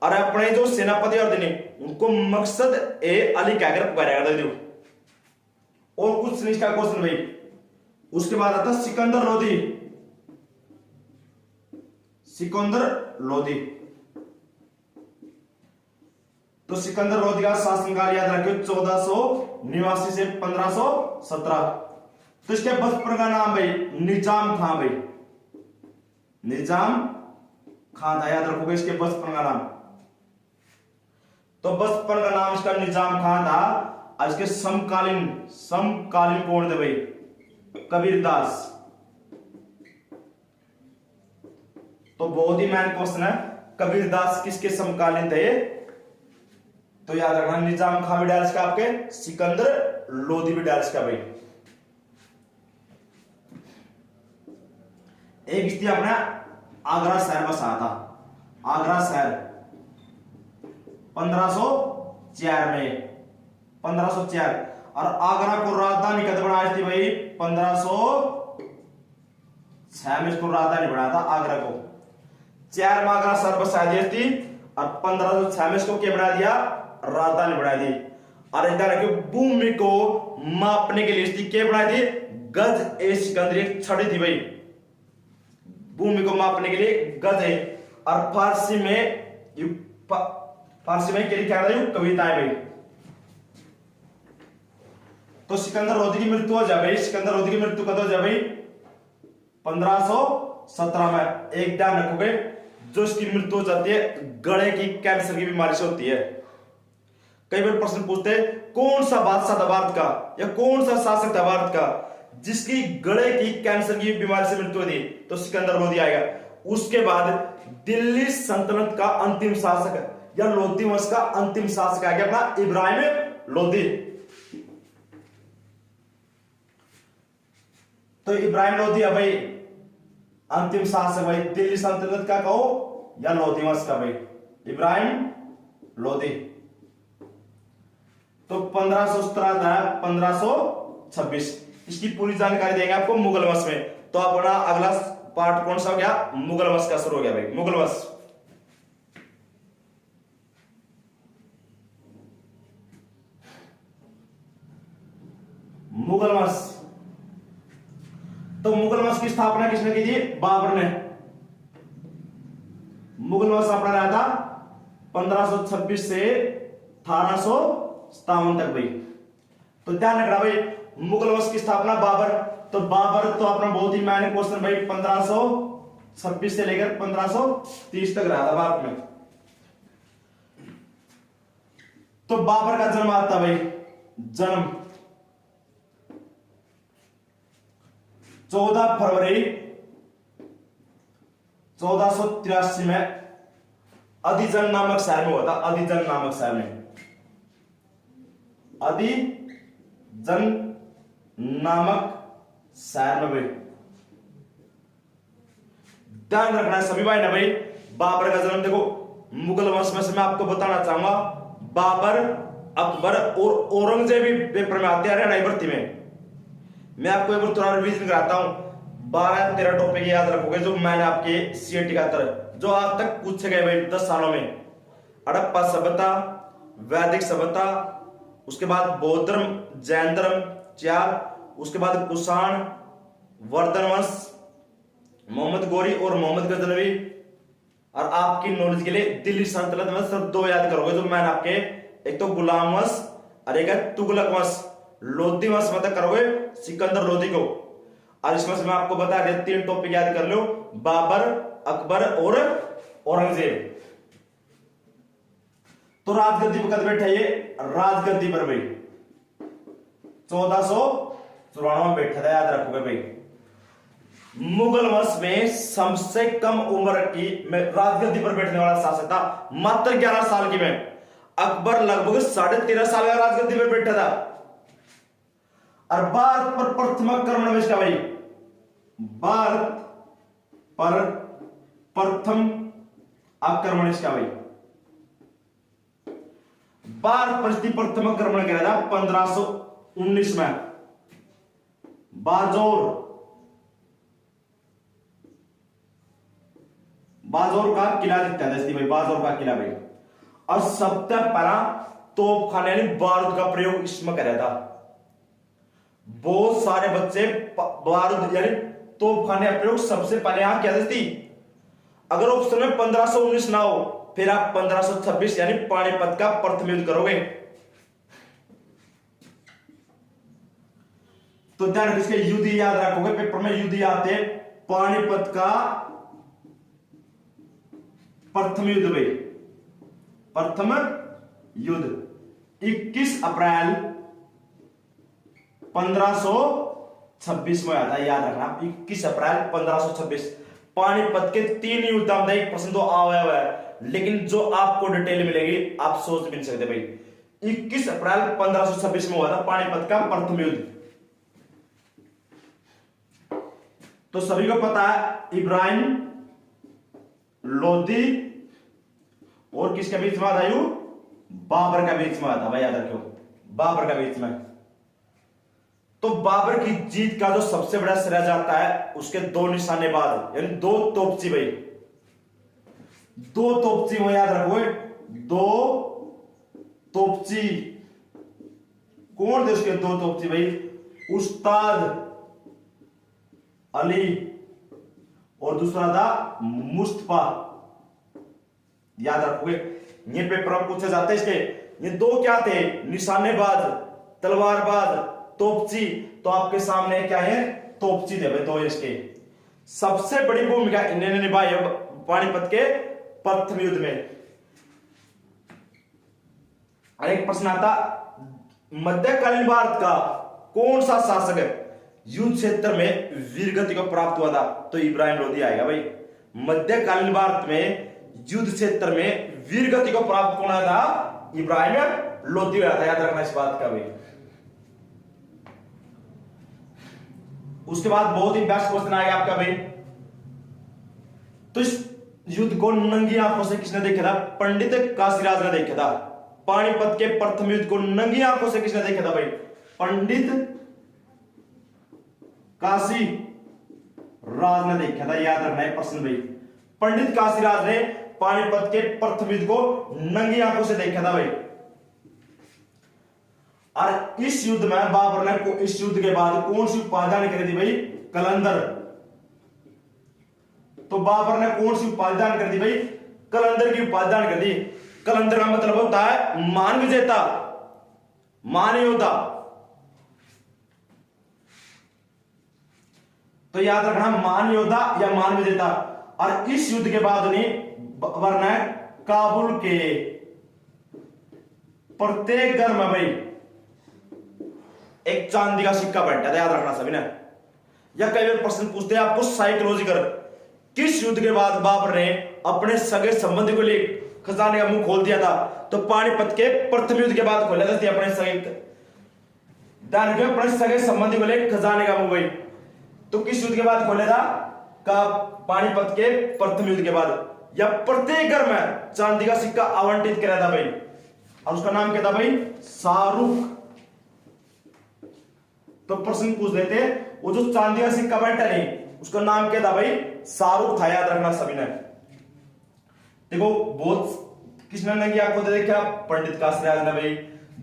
और अपने जो सेनापति और दिनी उनको मकसद ए अली कहकर पुकारा था। और कुछ नहीं इसका क्वेश्चन भाई। उसके बाद आता सिकंदर लोधी, सिकंदर लोधी। तो सिकंदर लोधी का शासनकाल याद रखिए 1489 से 1517। तो इसके बचपन का नाम भाई निजाम खां भाई, निजाम खान था, याद रखोगे इसके बचपन का नाम। तो बचपन का नाम इसका निजाम खान था। और इसके समकालीन समकालीन कौन थे भाई? कबीरदास। तो बहुत ही मेन क्वेश्चन है, कबीरदास किसके समकालीन थे? तो याद रखना निजाम खान भी डाल इसका, आपके सिकंदर लोधी भी डाल इसका भाई। एक स्थिति अपना आगरा शहर बसाया था, आगरा शहर 1504 में, 1504। और आगरा को राजधानी कब बनाई थी भाई? 1506 में इसको राजधानी बनाया था आगरा को। 4 में आगरा शहर बसा दी थी और 1506 में इसको क्या बना दिया? राजधानी बना दी। और इधर भूमि को मापने के लिए इसकी क्या बनाई थी? गज ए सिकंदरी एक छड़ी थी भाई, भूमि को मापने के लिए गज है। और फारसी में क्या लिखा था? कविताएं भाई। तो सिकंदर लोधी की मृत्यु हो जाए भाई, सिकंदर लोधी की मृत्यु कब हो जाए भाई? 1517 में। एक ध्यान रखोगे, जो इसकी मृत्यु हो जाती है गले की कैंसर की बीमारी से होती है। कई बार प्रश्न पूछते हैं कौन सा बादशाह था भारत का या कौन सा शासक था भारत का जिसकी गले की कैंसर की बीमारी से मृत्यु हुई? तो सिकंदर लोधी आएगा। उसके बाद दिल्ली सल्तनत का अंतिम शासक या लोधी वंश का अंतिम शासक आ गया अपना इब्राहिम लोधी। तो इब्राहिम लोधी है भाई अंतिम शासक भाई, दिल्ली सल्तनत का कहो या लोधी वंश का भाई, इब्राहिम लोधी। तो 1517 था 1526। इसकी पूरी जानकारी देंगे आपको मुगल वंश में। तो अपना अगला पार्ट कौन सा हो गया? मुगल वंश का शुरू हो गया भाई, मुगल वंश। मुगल वंश। तो मुगल वंश की स्थापना किसने की थी? बाबर ने। मुगल वंश अपना रहा था 1526 से 1857 तक भाई। तो ध्यान रखना भाई, मुगल वंश की स्थापना बाबर। तो बाबर तो अपना बहुत ही मैंने क्वेश्चन भाई 1526 से लेकर 1530 तक रहा था भारत में। तो बाबर का जन्म आता भाई, जन्म 14 फरवरी 1483 में अदीजन नामक शहर में हुआ था, अदीजन नामक शहर में, अदीजन नामक शहर में भाई। ध्यान रखना है सभी भाई ना भाई, बाबर का जन्म देखो मुगल वंश में से मैं आपको बताना चाहूंगा बाबर, अकबर और औरंगजेब भी पेपर में आते हैं हरियाणा भर्ती में। मैं आपको एक बार थोड़ा रिवीजन कराता हूं, 12-13 टॉपिक याद रखोगे जो मैंने आपके सीएटी का तरह जो आज तक पूछे गए भाई 10 सालों में। हड़प्पा सभ्यता, वैदिक सभ्यता, उसके बाद बौद्ध धर्म, जैन धर्म 4, उसके बाद कुषाण, वर्धन वंश, मोहम्मद गौरी और मोहम्मद गजनवी। और आपकी नॉलेज के लिए दिल्ली सल्तनत में सिर्फ 2 याद करोगे जो मैंने आपके, एक तो गुलाम वंश और एक है तुगलक वंश। लोधी वंश मतलब करोगे सिकंदर लोधी को। और इसमें से मैं आपको बता दें 3 टॉपिक याद कर लो, बाबर, अकबर और औरंगजेब। तो राजगद्दी पर कद बैठा ये? राजगद्दी पर भाई 1494 में बैठा था, याद रखोगे भाई। मुगल वंश में सबसे कम उम्र की में राजगद्दी पर बैठने वाला शासक था, मात्र 11 साल की में। अकबर लगभग 13.5 साल का राजगद्दी पर बैठा था। और भारत पर प्रथम आक्रमण किसका भाई? भारत पर प्रथम आक्रमण इसका भाई, भारत पर प्रथम आक्रमण किया था 1519 में। बाजौर का किला जीता था भाई, बाजौर का किला भाई। और सबसे पहला तोपखाना यानी बारूद का प्रयोग इसमें कराया था। बहुत सारे बच्चे बारूद यानी तोपखाने का प्रयोग सबसे पहले यहां किया जाती। अगर ऑप्शन में 1519 ना हो फिर आप 1526 यानी पानीपत का प्रथम युद्ध करोगे। तो ध्यान इसके युद्ध याद रखोगे, पेपर में युद्ध आते पानीपत का प्रथम युद्ध भाई, प्रथम युद्ध 21 अप्रैल 1526 में आता है, याद रखना 21 अप्रैल 1526। पानीपत के 3 युद्ध का एक प्रश्न तो आया हुआ है, लेकिन जो आपको डिटेल मिलेगी आप सोच भी नहीं सकते भाई। 21 अप्रैल 1526 में हुआ था पानीपत का प्रथम युद्ध। तो सभी को पता है इब्राहिम लोदी और किसके बीच में था, यू बाबर का बीच में आता भाई, याद रखो बाबर का बीच में। तो बाबर की जीत का जो सबसे बड़ा श्रेय जाता है उसके 2 निशानेबाज, यानी 2 तोपची भाई, 2 तोपची वो याद रखो, 2 तोपची। कौन थे उसके 2 तोपची भाई, उस्ताद अली और दूसरा था मुस्तफा, याद रखोगे। ये पेपर में पूछे जाते हैं इसके, ये 2 क्या थे, निशानेबाज, तलवारबाज, तोपची। तो आपके सामने क्या है, तोपची थे भाई 2 इसके। सबसे बड़ी भूमिका इन्होंने निभाई है पानीपत के प्रथम युद्ध में। एक प्रश्न आता, मध्यकालीन भारत का कौन सा शासक युद्ध क्षेत्र में वीरगति को प्राप्त हुआ था, तो इब्राहिम लोदी आएगा भाई। मध्यकालीन भारत में युद्ध क्षेत्र में वीरगति को प्राप्त कौन आया था, इब्राहिम लोदी आया था, याद रखना इस बात का भाई। उसके बाद बहुत ही बेस्ट क्वेश्चन आएगा आपका भाई, तो इस युद्ध को नंगी आंखों से किसने देखा था, पंडित काशीराज ने देखा था। पानीपत के प्रथम युद्ध को नंगी आंखों से किसने देखा था भाई, पंडित काशी राज ने देखा था, याद रखना है प्रश्न भाई। पंडित काशीराज ने पानीपत के प्रथम युद्ध को नंगी आंखों से देखा था भाई। और इस युद्ध में बाबर ने इस युद्ध के बाद कौन सी उपाधि दान करी थी भाई, कलंदर। तो बाबर ने कौन सी उपाधि दान कर दी भाई, कलंदर की उपाधि दान कर दी। कलंदर का मतलब होता है मान विजेता, मान योद्धा। तो याद रखना मान योद्धा या मान विजेता। और इस युद्ध के बाद उन्हें बाबर ने काबुल के प्रत्येक घर में भाई एक चांदी का सिक्का बैठा था, याद रखना सभी ने। या कई बार प्रश्न पूछते हैं आपको साइकोलॉजिकल, किस युद्ध के बाद बाबर ने अपने सगे संबंधी को लिए खजाने का मुंह खोल दिया था, तो पानीपत के प्रथम युद्ध के बाद खोला था अपने सगे अपने सगे संबंधी को लिए खजाने का मुंह भाई। तो किस युद्ध के बाद खोला था, का पानीपत के प्रथम युद्ध के बाद। या प्रत्येक घर में चांदी का सिक्का आवंटित किया था भाई, और उसका नाम क्या था भाई, शाहरुख। तो प्रश्न पूछ लेते हैं, वो जो चांदी का सिक्का बैठा नहीं उसका नाम क्या था भाई, शाहरुख था, याद रखना सभी ने। देखो बहुत किसने नंगी आंखों से देखा, पंडित काशीराज ने भाई।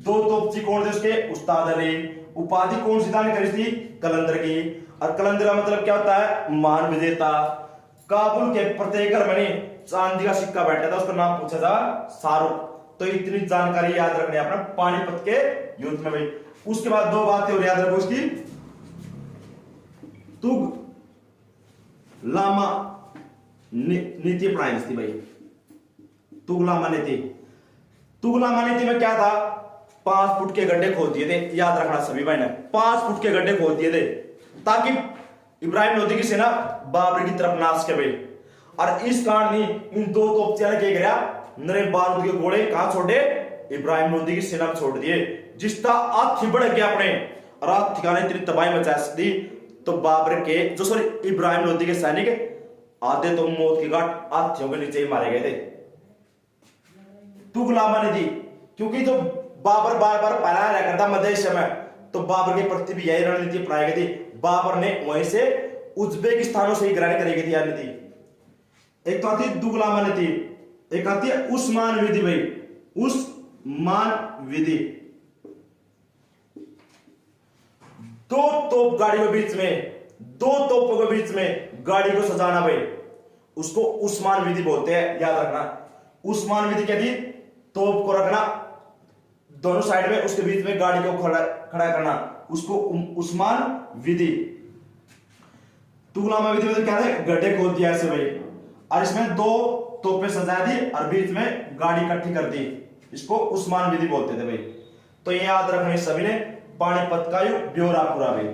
2 तोपची कौन थे उसके, उस्ताद अली। उपाधि कौन सी दान करी थी, कलंदर की। और कलंदर का मतलब क्या होता है, मान विजेता। काबुल के प्रत्येक घर में चांदी का सिक्का बैठा था, उसका नाम पूछा था शाहरुख। तो इतनी जानकारी याद रखनी है अपना पानीपत के युद्ध में भाई। उसके बाद 2 बातें और याद रखो उसकी, तुगलामा नीति पढ़ाई थी भाई, तुगलामा नीति। तुगलामा नीति में क्या था, 5 फुट के गड्ढे खोद दिए थे, याद रखना सभी भाई ने। 5 फुट के गड्ढे खोद दिए थे ताकि इब्राहिम लोदी की सेना बाबर की तरफ नाश के भाई। और इस कारण ही इन 2 तोपचियां ने क्या गया, नरे बारूद के गोले कहां छोड़े, इब्राहिम लोदी की सेना में छोड़ दिए। जिसका हाथी बढ़ गया अपने, और हाथी ने इतनी तबाही मचा दी, तो बाबर के जो सॉरी इब्राहिम लोदी के सैनिक आधे तो मौत की घाट हाथियों के नीचे ही मारे गए थे। तुगलामा नीति, क्योंकि तो बाबर बार बार पहला रहा करता मध्य एशिया में, तो बाबर के प्रति भी यही रणनीति अपनाई गई थी। बाबर ने वहीं से उज्बेकिस्तानों से ही ग्रहण करी गई थी यह नीति। एक तो आती है तुगलामा नीति, एक आती है उस्मान विधि भाई, उस्मान विधि। 2 तोप गाड़ी के बीच में, 2 तोपों के बीच में गाड़ी को सजाना भाई, उसको उस्मान विधि बोलते हैं, याद रखना। उस्मान विधि क्या थी, तोप को रखना दोनों साइड में, उसके बीच में गाड़ी को खड़ा करना, उसको उस्मान विधि। तुगलामा विधि में क्या है, गड्ढे खोद दिया ऐसे भाई। और इसमें 2 तोपें सजा दी और बीच में गाड़ी इकट्ठी कर दी, इसको उस्मान विधि बोलते थे भाई। तो ये याद रखना सभी ने, पानीपत का युद्ध ब्यौरा पूरा भाई।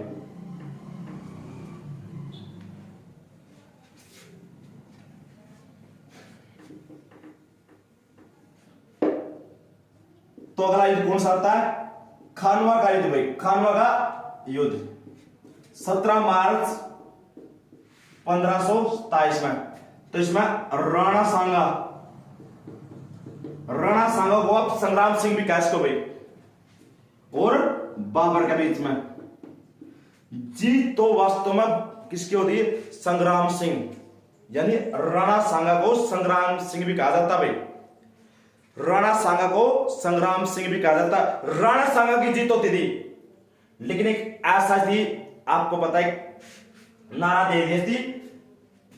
तो अगला युद्ध कौन सा आता है? खानवा का युद्ध भाई। खानवा का युद्ध 17 मार्च 1527 में। तो इसमें राणा सांगा को अब संग्राम सिंह भी कह इसको भाई और बाबर के बीच में जीत तो वास्तव में किसकी होती है? संग्राम सिंह, यानी राणा सांगा को संग्राम सिंह भी कहा जाता भाई। राणा सांगा को संग्राम सिंह भी कहा जाता। राणा सांगा की जीत होती थी, लेकिन एक ऐसा थी, आपको पता है, नारा दे दी थी।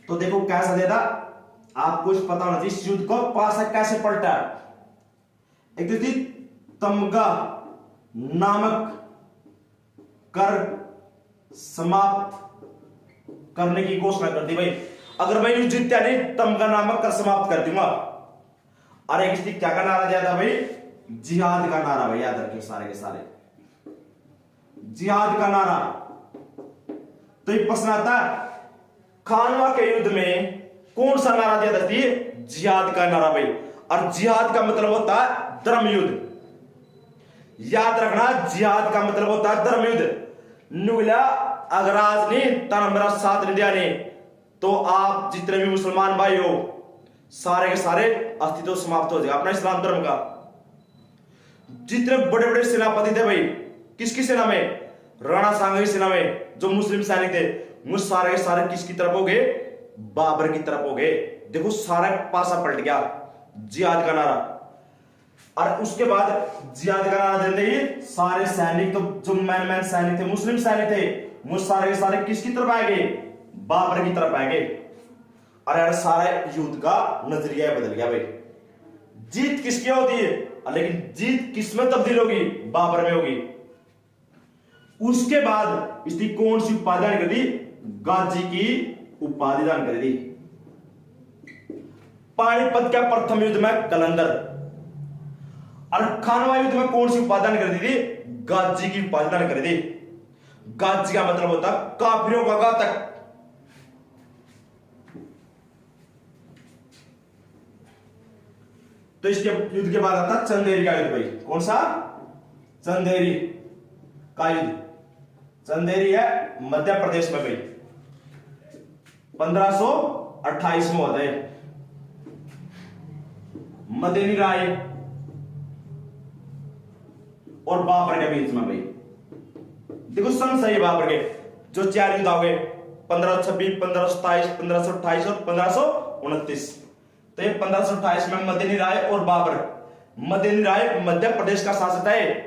तो देखो कैसा देता, आपको इस पता होना चाहिए इस युद्ध को पासा कैसे पलटा। एक तो थी तमगा नामक कर समाप्त करने की घोषणा कर दी भाई। अगर मैं युद्ध जीतता नहीं, तमगा नामक कर समाप्त कर दूंगा। और एक स्थिति क्या का नारा दिया था भाई? जिहाद का नारा भाई। याद रखिए सारे के सारे, जिहाद का नारा। तो एक प्रश्न आता है, खानवा के युद्ध में कौन सा नारा दिया जाती है? जिहाद का नारा भाई। और जिहाद का मतलब होता है धर्म युद्ध। याद रखना, जिहाद का मतलब होता है धर्म युद्ध। नुगला अगर आज नहीं तना मेरा साथ नहीं दिया नहीं, तो आप जितने भी मुसलमान भाई हो सारे के सारे अस्तित्व समाप्त हो जाएगा अपना इस्लाम धर्म का। जितने बड़े बड़े सेनापति थे भाई, किसकी सेना में? राणा सांगा की सेना में, जो मुस्लिम सैनिक थे, वो सारे के सारे किसकी तरफ हो गए? बाबर की तरफ हो गए। देखो सारा पासा पलट गया, जिहाद का नारा। और उसके बाद जिहाद का नारा देते ही सारे सैनिक, तो जो मैन सैनिक थे, मुस्लिम सैनिक थे, वो सारे के सारे किसकी तरफ आ गए? बाबर की तरफ आ गए। और यार सारे युद्ध का नजरिया बदल गया भाई। जीत किसकी होती है, लेकिन जीत किसमें तब्दील होगी? बाबर में होगी। उसके बाद इसकी कौन सी उपाधि दान कर दी? गाजी की उपाधि दान कर दी। पानीपत का प्रथम युद्ध में कलंदर। और खानवा युद्ध में कौन सी उपाधि दान कर दी थी? गाजी की उपाधि दान कर दी। गाजी का मतलब होता काफिरों का घातक। तो इसके युद्ध के बाद आता चंदेरी का युद्ध भाई। कौन सा? चंदेरी का युद्ध। चंदेरी है मध्य प्रदेश में भाई, 1528 में होता है। मदेनी राय और बाबर के बीच में भाई। देखो सन सही बाबर के जो 4 युद्ध हो गए, 1526, 1527, 1528 और 1529। तो ये 1528 में मदेनी राय और बाबर। मदेनी राय मध्य प्रदेश का शासक है,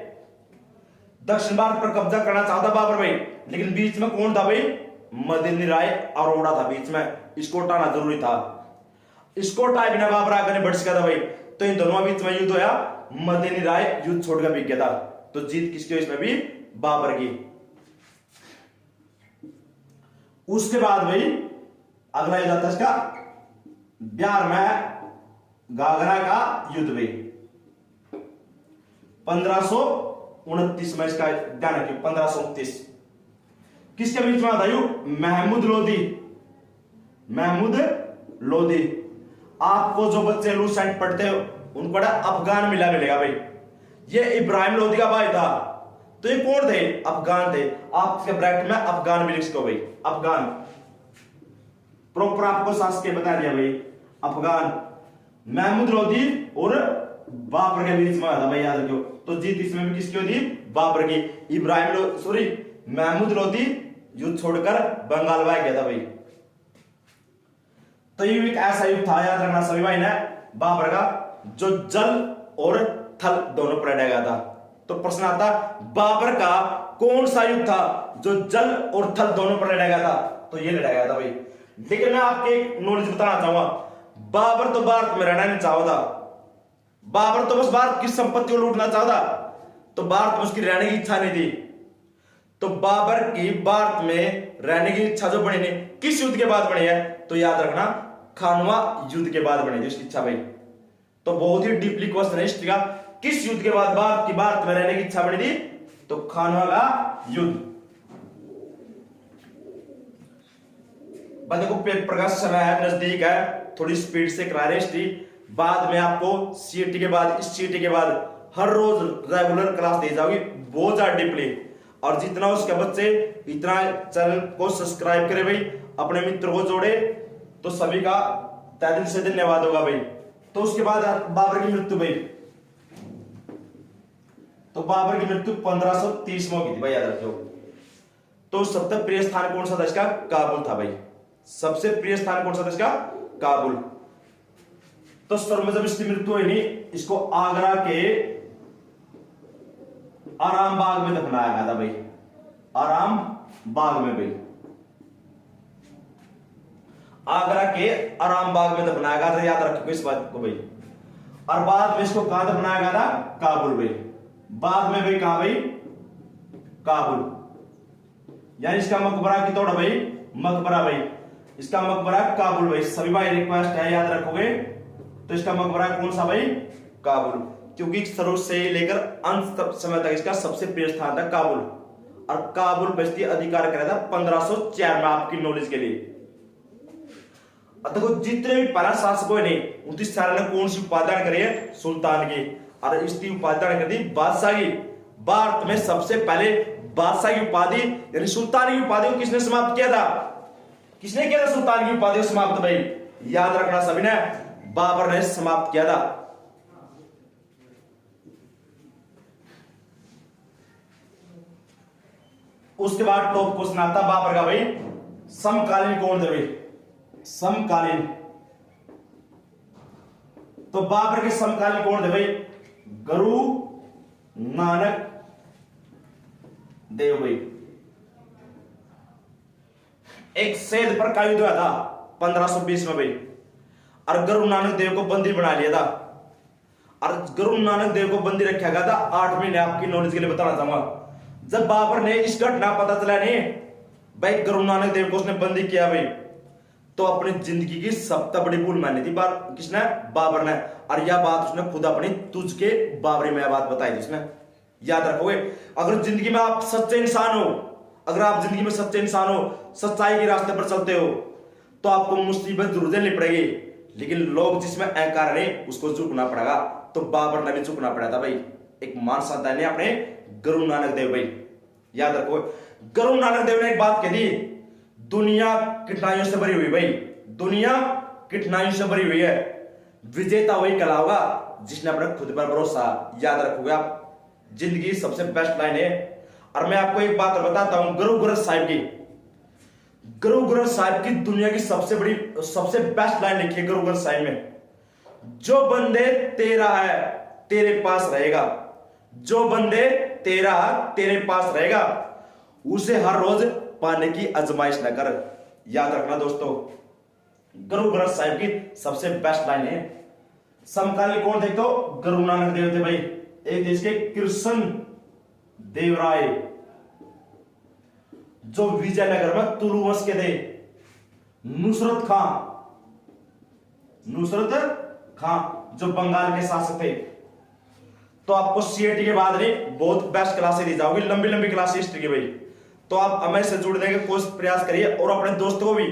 दक्षिण भारत पर कब्जा करना चाहता बाबर भाई, लेकिन बीच में कौन था भाई? मदेनी राय अरोड़ा था बीच में, इसको हटाना जरूरी था। इसको हटाए बिना बाबर आगे नहीं बढ़ सका था भाई। तो इन दोनों बीच में युद्ध होया, मदेनी राय युद्ध छोड़कर बिक गया था। तो जीत किसकी? इसमें भी बाबर की। उसके बाद भाई अगला युद्ध आता है इसका बिहार में घाघरा का युद्ध भाई, 1529 में। इसका ध्यान रखिए 1529 किसके बीच में आता है? महमूद लोधी। महमूद लोधी। आपको जो बच्चे लूसेंट पढ़ते हो उनको अफगान मिलेगा भाई। ये इब्राहिम लोधी का भाई था। तो ये कौन थे? अफगान थे। आपके ब्रैकेट में अफगान भी लिख भाई, अफगान। प्रॉपर आपको शासकीय बता दिया भाई, अफगान। महमूद लोधी और बाबर के बीच में था भाई, याद रखियो। तो जीत इसमें भी किसकी होती? बाबर की। महमूद लोधी युद्ध छोड़कर बंगाल भाग गया था भाई। तो ये एक ऐसा युद्ध था, याद रखना सभी भाई ने, बाबर का, जो जल और थल दोनों पर लड़ा गया था। तो प्रश्न आता, बाबर का कौन सा युद्ध था जो जल और थल दोनों पर लड़ा गया था? तो ये लड़ा गया था भाई। लेकिन मैं आपके एक नॉलेज बताना चाहूंगा, बाबर तो भारत में रहना नहीं चाहता। बाबर तो बस भारत की संपत्ति को लूटना चाहता। तो भारत में उसकी रहने की इच्छा नहीं थी। तो बाबर की भारत में रहने की इच्छा जो बनी नहीं, किस युद्ध के बाद बनी है? तो याद रखना खानवा युद्ध के बाद बनी थी उसकी इच्छा भाई। तो बहुत ही डीपली क्वेश्चन है हिस्ट्री का, किस युद्ध के बाद भारत में रहने की इच्छा बनी थी? तो खानवा का युद्ध। देखो पेपर का समय है, नजदीक है, थोड़ी स्पीड से करा रहे हिस्ट्री। बाद में आपको सीईटी के बाद, इस सीईटी के बाद हर रोज रेगुलर क्लास दी जाओगी बहुत ज्यादा डीपली। और जितना उसके बच्चे इतना चैनल को सब्सक्राइब करे भाई, अपने मित्र को जोड़े, तो सभी का तहे दिल से धन्यवाद होगा भाई। तो उसके बाद बाबर की मृत्यु भाई, तो बाबर की मृत्यु 1530 में की थी भाई, याद रखियो। तो सबसे प्रिय स्थान कौन सा था इसका? काबुल था भाई। सबसे प्रिय स्थान कौन सा था इसका? काबुल। तो सर में जब इसकी मृत्यु हुई नहीं, इसको आगरा के आराम बाग में दफनाया गया था भाई, आराम बाग में भाई, आगरा के आराम बाग में दफनाया गया था, याद रखो इस बात को भाई। और बाद में इसको कहां दफनाया गया था? काबुल भाई। बाद में भाई कहां भाई? काबुल। यानी इसका मकबरा की तोड़ भाई, मकबरा भाई, इसका मकबरा काबुल भाई। सभी भाई रिक्वेस्ट है, याद रखोगे। तो इसका मकबरा कौन सा भाई? काबुल। क्योंकि शुरू से लेकर अंत समय तक इसका सबसे प्रिय स्थान था काबुल। और काबुल पर अधिकार करा था 1504 में, आपकी नॉलेज के लिए। देखो जितने भी पहला शासक ने 29 साल ने कौन सी उपाधि करी है? सुल्तान की। और इसकी उपाधि कर दी बादशाह की। भारत में सबसे पहले बादशाह की उपाधि यानी सुल्तान की उपाधि को किसने समाप्त किया था? किसने किया था सुल्तान की उपाधि को समाप्त भाई? याद रखना सभी ने, बाबर ने समाप्त किया था। उसके बाद टॉप क्वेश्चन आता बाबर का भाई, समकालीन कौन थे भाई? समकालीन। तो बाबर के समकालीन कौन थे भाई? गुरु नानक देव भाई। एक सेध पर का युद्ध हुआ था 1520 में भाई, और गुरु नानक देव को बंदी बना लिया था। और गुरु नानक देव को बंदी रखा गया था 8 महीने, आपकी नॉलेज के लिए बताना चाहूंगा। जब बाबर ने इस घटना पता चला नहीं भाई गुरु नानक देव को उसने बंदी किया भाई, तो अपनी जिंदगी की सबसे बड़ी भूल मानी थी किसने? बाबर ने। और यह बात उसने खुद अपनी तुझ के बाबरी में बात बताई थी उसने, याद रखोगे। अगर जिंदगी में आप सच्चे इंसान हो, अगर आप जिंदगी में सच्चे इंसान हो, सच्चाई के रास्ते पर चलते हो, तो आपको मुसीबत जरूर झेलनी पड़ेगी। लेकिन लोग जिसमें अहंकार नहीं, उसको झुकना पड़ेगा। तो बाबर ने भी झुकना पड़ा था भाई, एक मान संतान ने अपने गुरु नानक देव भाई, याद रखो। गुरु नानक देव ने एक बात कही थी, दुनिया कठिनाइयों से भरी हुई भाई, दुनिया कठिनाइयों से भरी हुई है, विजेता वही कहलाएगा जिसने अपने खुद पर भरोसा। याद रखोगे आप, जिंदगी सबसे बेस्ट लाइन है। और मैं आपको एक बात बताता हूं, गुरु ग्रंथ साहिब की, गुरु ग्रंथ साहिब की दुनिया की सबसे बड़ी सबसे बेस्ट लाइन लिखी है गुरु ग्रंथ साहिब में, जो बंदे तेरा है तेरे पास रहेगा, जो बंदे तेरा तेरे पास रहेगा, उसे हर रोज पाने की आजमाइश न कर। याद रखना दोस्तों, गुरु ग्रंथ साहिब की सबसे बेस्ट लाइन है। समकालीन कौन थे? तो गुरु नानक देव थे भाई। एक देश के कृष्ण देव राय, जो विजयनगर में तुलु वंश के थे। नुसरत खां जो बंगाल के शासक थे। तो आपको सीएटी के बाद नहीं बहुत बेस्ट क्लासेस दी जाओगी, लंबी लंबी क्लास हिस्ट्री की भाई। तो आप हमें से जुड़ने के कोशिश प्रयास करिए, और अपने दोस्तों को भी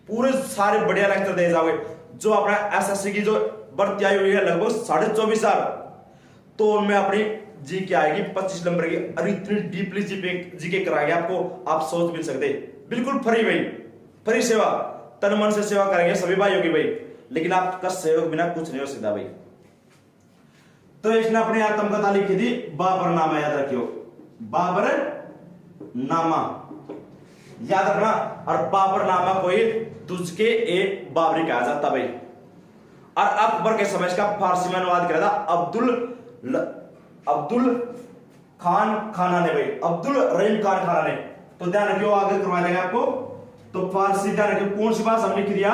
पूरे सारे बढ़िया लेक्चर दे जाओगे। जो अपना एसएससी की जो भर्ती आई हुई है लगभग 24.5 साल, तो उनमें अपनी जी के आएगी 25 नंबर की, और इतनी डीपली जीके कराएंगे आपको, आप सोच भी सकते। बिल्कुल फ्री भाई, फ्री सेवा, तन मन से सेवा करेंगे सभी भाइयों की भाई। लेकिन आपका सहयोग बिना कुछ नहीं हो सकता भाई। तो इसने अपनी आत्मकथा लिखी थी बाबर नामा, याद रखियो, बाबर नामा याद रखना। और बाबर नामा को तुझके एक बाबरी कहा जाता भाई। और अकबर के समय इसका फारसी में अनुवाद किया था अब्दुल खान खाना ने भाई, अब्दुल रहीम खान खाना ने। तो ध्यान रखियो, आगे करवा देंगे आपको। तो फारसी ध्यान रखियो, कौन सी भाषा में लिखी दिया?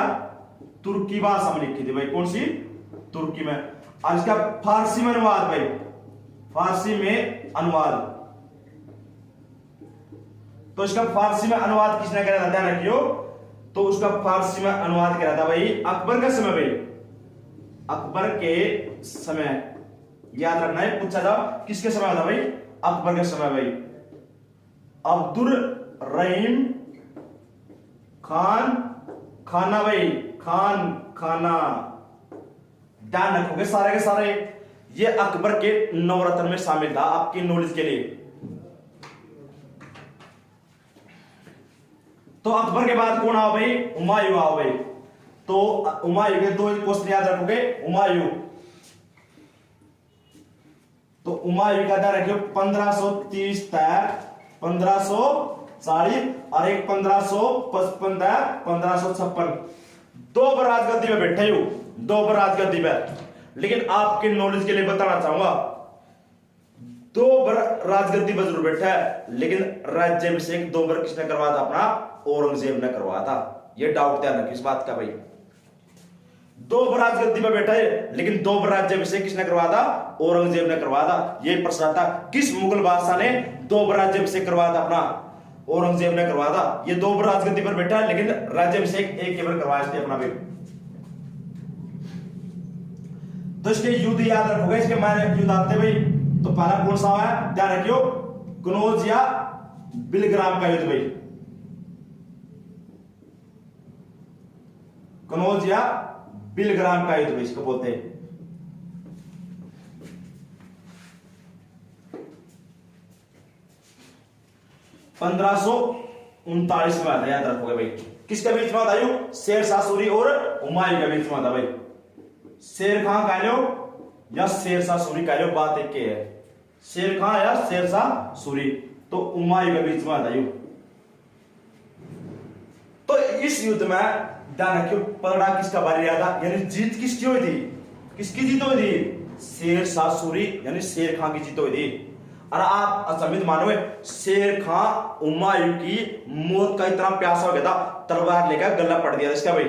तुर्की भाषा में लिखी थी भाई। कौन सी? तुर्की में। और इसका फारसी में अनुवाद भाई, फारसी में अनुवाद। तो इसका फारसी में अनुवाद किसने करा था? ध्यान रखियो, तो उसका फारसी में अनुवाद करा था भाई अकबर का समय भाई, अकबर के समय, याद रखना है, पूछा था किसके समय था भाई, अकबर के समय भाई। अब्दुल रहीम खान खाना भाई, खान खाना, ध्यान रखोगे सारे के सारे, ये अकबर के नवरत्न में शामिल था आपकी नॉलेज के लिए। तो अकबर के बाद कौन आओ भाई, हुमायूं आओ भाई। तो हुमायूं के दो क्वेश्चन याद रखोगे, हुमायूं, तो हुमायूं का ध्यान रखियो 1530 तक 1540 और एक 1555 तक 1556, दो बार राजगद्दी में बैठे हो, दो बार राजगद्दी पे। लेकिन आपके नॉलेज के लिए बताना चाहूंगा, दो बार राजगद्दी पर जरूर बैठा है, लेकिन राज्याभिषेक दो बार किसने करवाया था, अपना औरंगजेब ने करवाया था। ये डाउट ध्यान रखिए इस बात का भाई, दो बार राजगद्दी पर बैठा है, लेकिन दो बार राज्याभिषेक किसने करवाया था, औरंगजेब ने करवाया था। ये प्रश्न था, किस मुगल बादशाह ने दो बार राज्याभिषेक करवाया था, अपना औरंगजेब ने करवाया था। ये दो बार राजगद्दी पर बैठा है, लेकिन राज्याभिषेक एक के बार करवाया इसने अपना भी। तो इसके युद्ध याद रखोगे, इसके मायने युद्ध आते भाई। तो पहला कौन सा है, ध्यान रखियो, कनौज या बिलग्राम का युद्ध भाई, कनौज या बिलग्राम का युद्ध इसको बोलते हैं। 1539 में आता, याद रखोगे भाई। किसके बीच में आता युद्ध, शेर शाह सूरी और हुमायूं के बीच में आता भाई। शेर खां कह लो या शेर शाह सूरी कह लो, बात एक के है, शेर खां या शेर शाह सूरी। तो हुमायूं के बीच में आता युद्ध। तो इस युद्ध में ध्यान रखियो, पलड़ा किसका भारी रहा था, यानी जीत किसकी हुई थी, किसकी जीत हुई थी, शेर शाह सूरी यानी शेर खां की जीत हुई थी। और आप असमित मानोगे, शेर खां हुमायूं की मौत का इतना प्यासा हो गया था, तलवार लेकर गला पड़ दिया इसका भाई।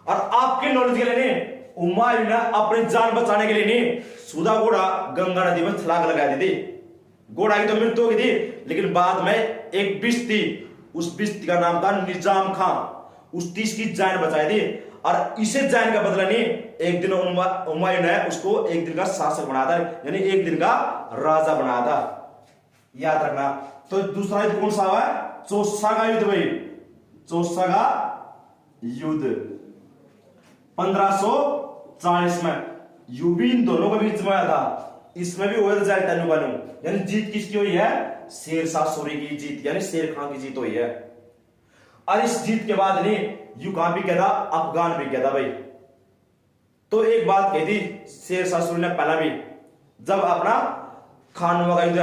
और आपके नॉलेज के लिए नहीं, हुमायूं ने अपनी जान बचाने के लिए नहीं, सुधा घोड़ा गंगा नदी में छलांग लगा दी थी। घोड़ा की तो मृत्यु हो गई थी, लेकिन बाद में एक बिस्त थी, उस बिस्त का नाम था निजाम खां, उस तीस की जान बचाई थी। और इसे जान का बदला नहीं, एक दिन हुमायूं ने उसको एक दिन का शासक बनाया था, यानी एक दिन का राजा बनाया था, याद रखना। तो दूसरा युद्ध कौन सा हुआ, चौसा का युद्ध भाई, चौसा का युद्ध 1540 में यूबीन दोनों के बीच में आया था। इसमें भी हुआ रिजल्ट यानी जीत किसकी हुई है, शेर शाह सूरी की जीत, यानी शेर खां की जीत हुई है। और इस जीत के बाद नहीं, यू कहां भी कहता, अफगान भी कहता भाई। तो एक बात कही थी शेर शाह सूरी ने पहला भी, जब अपना खानवा का युद्ध,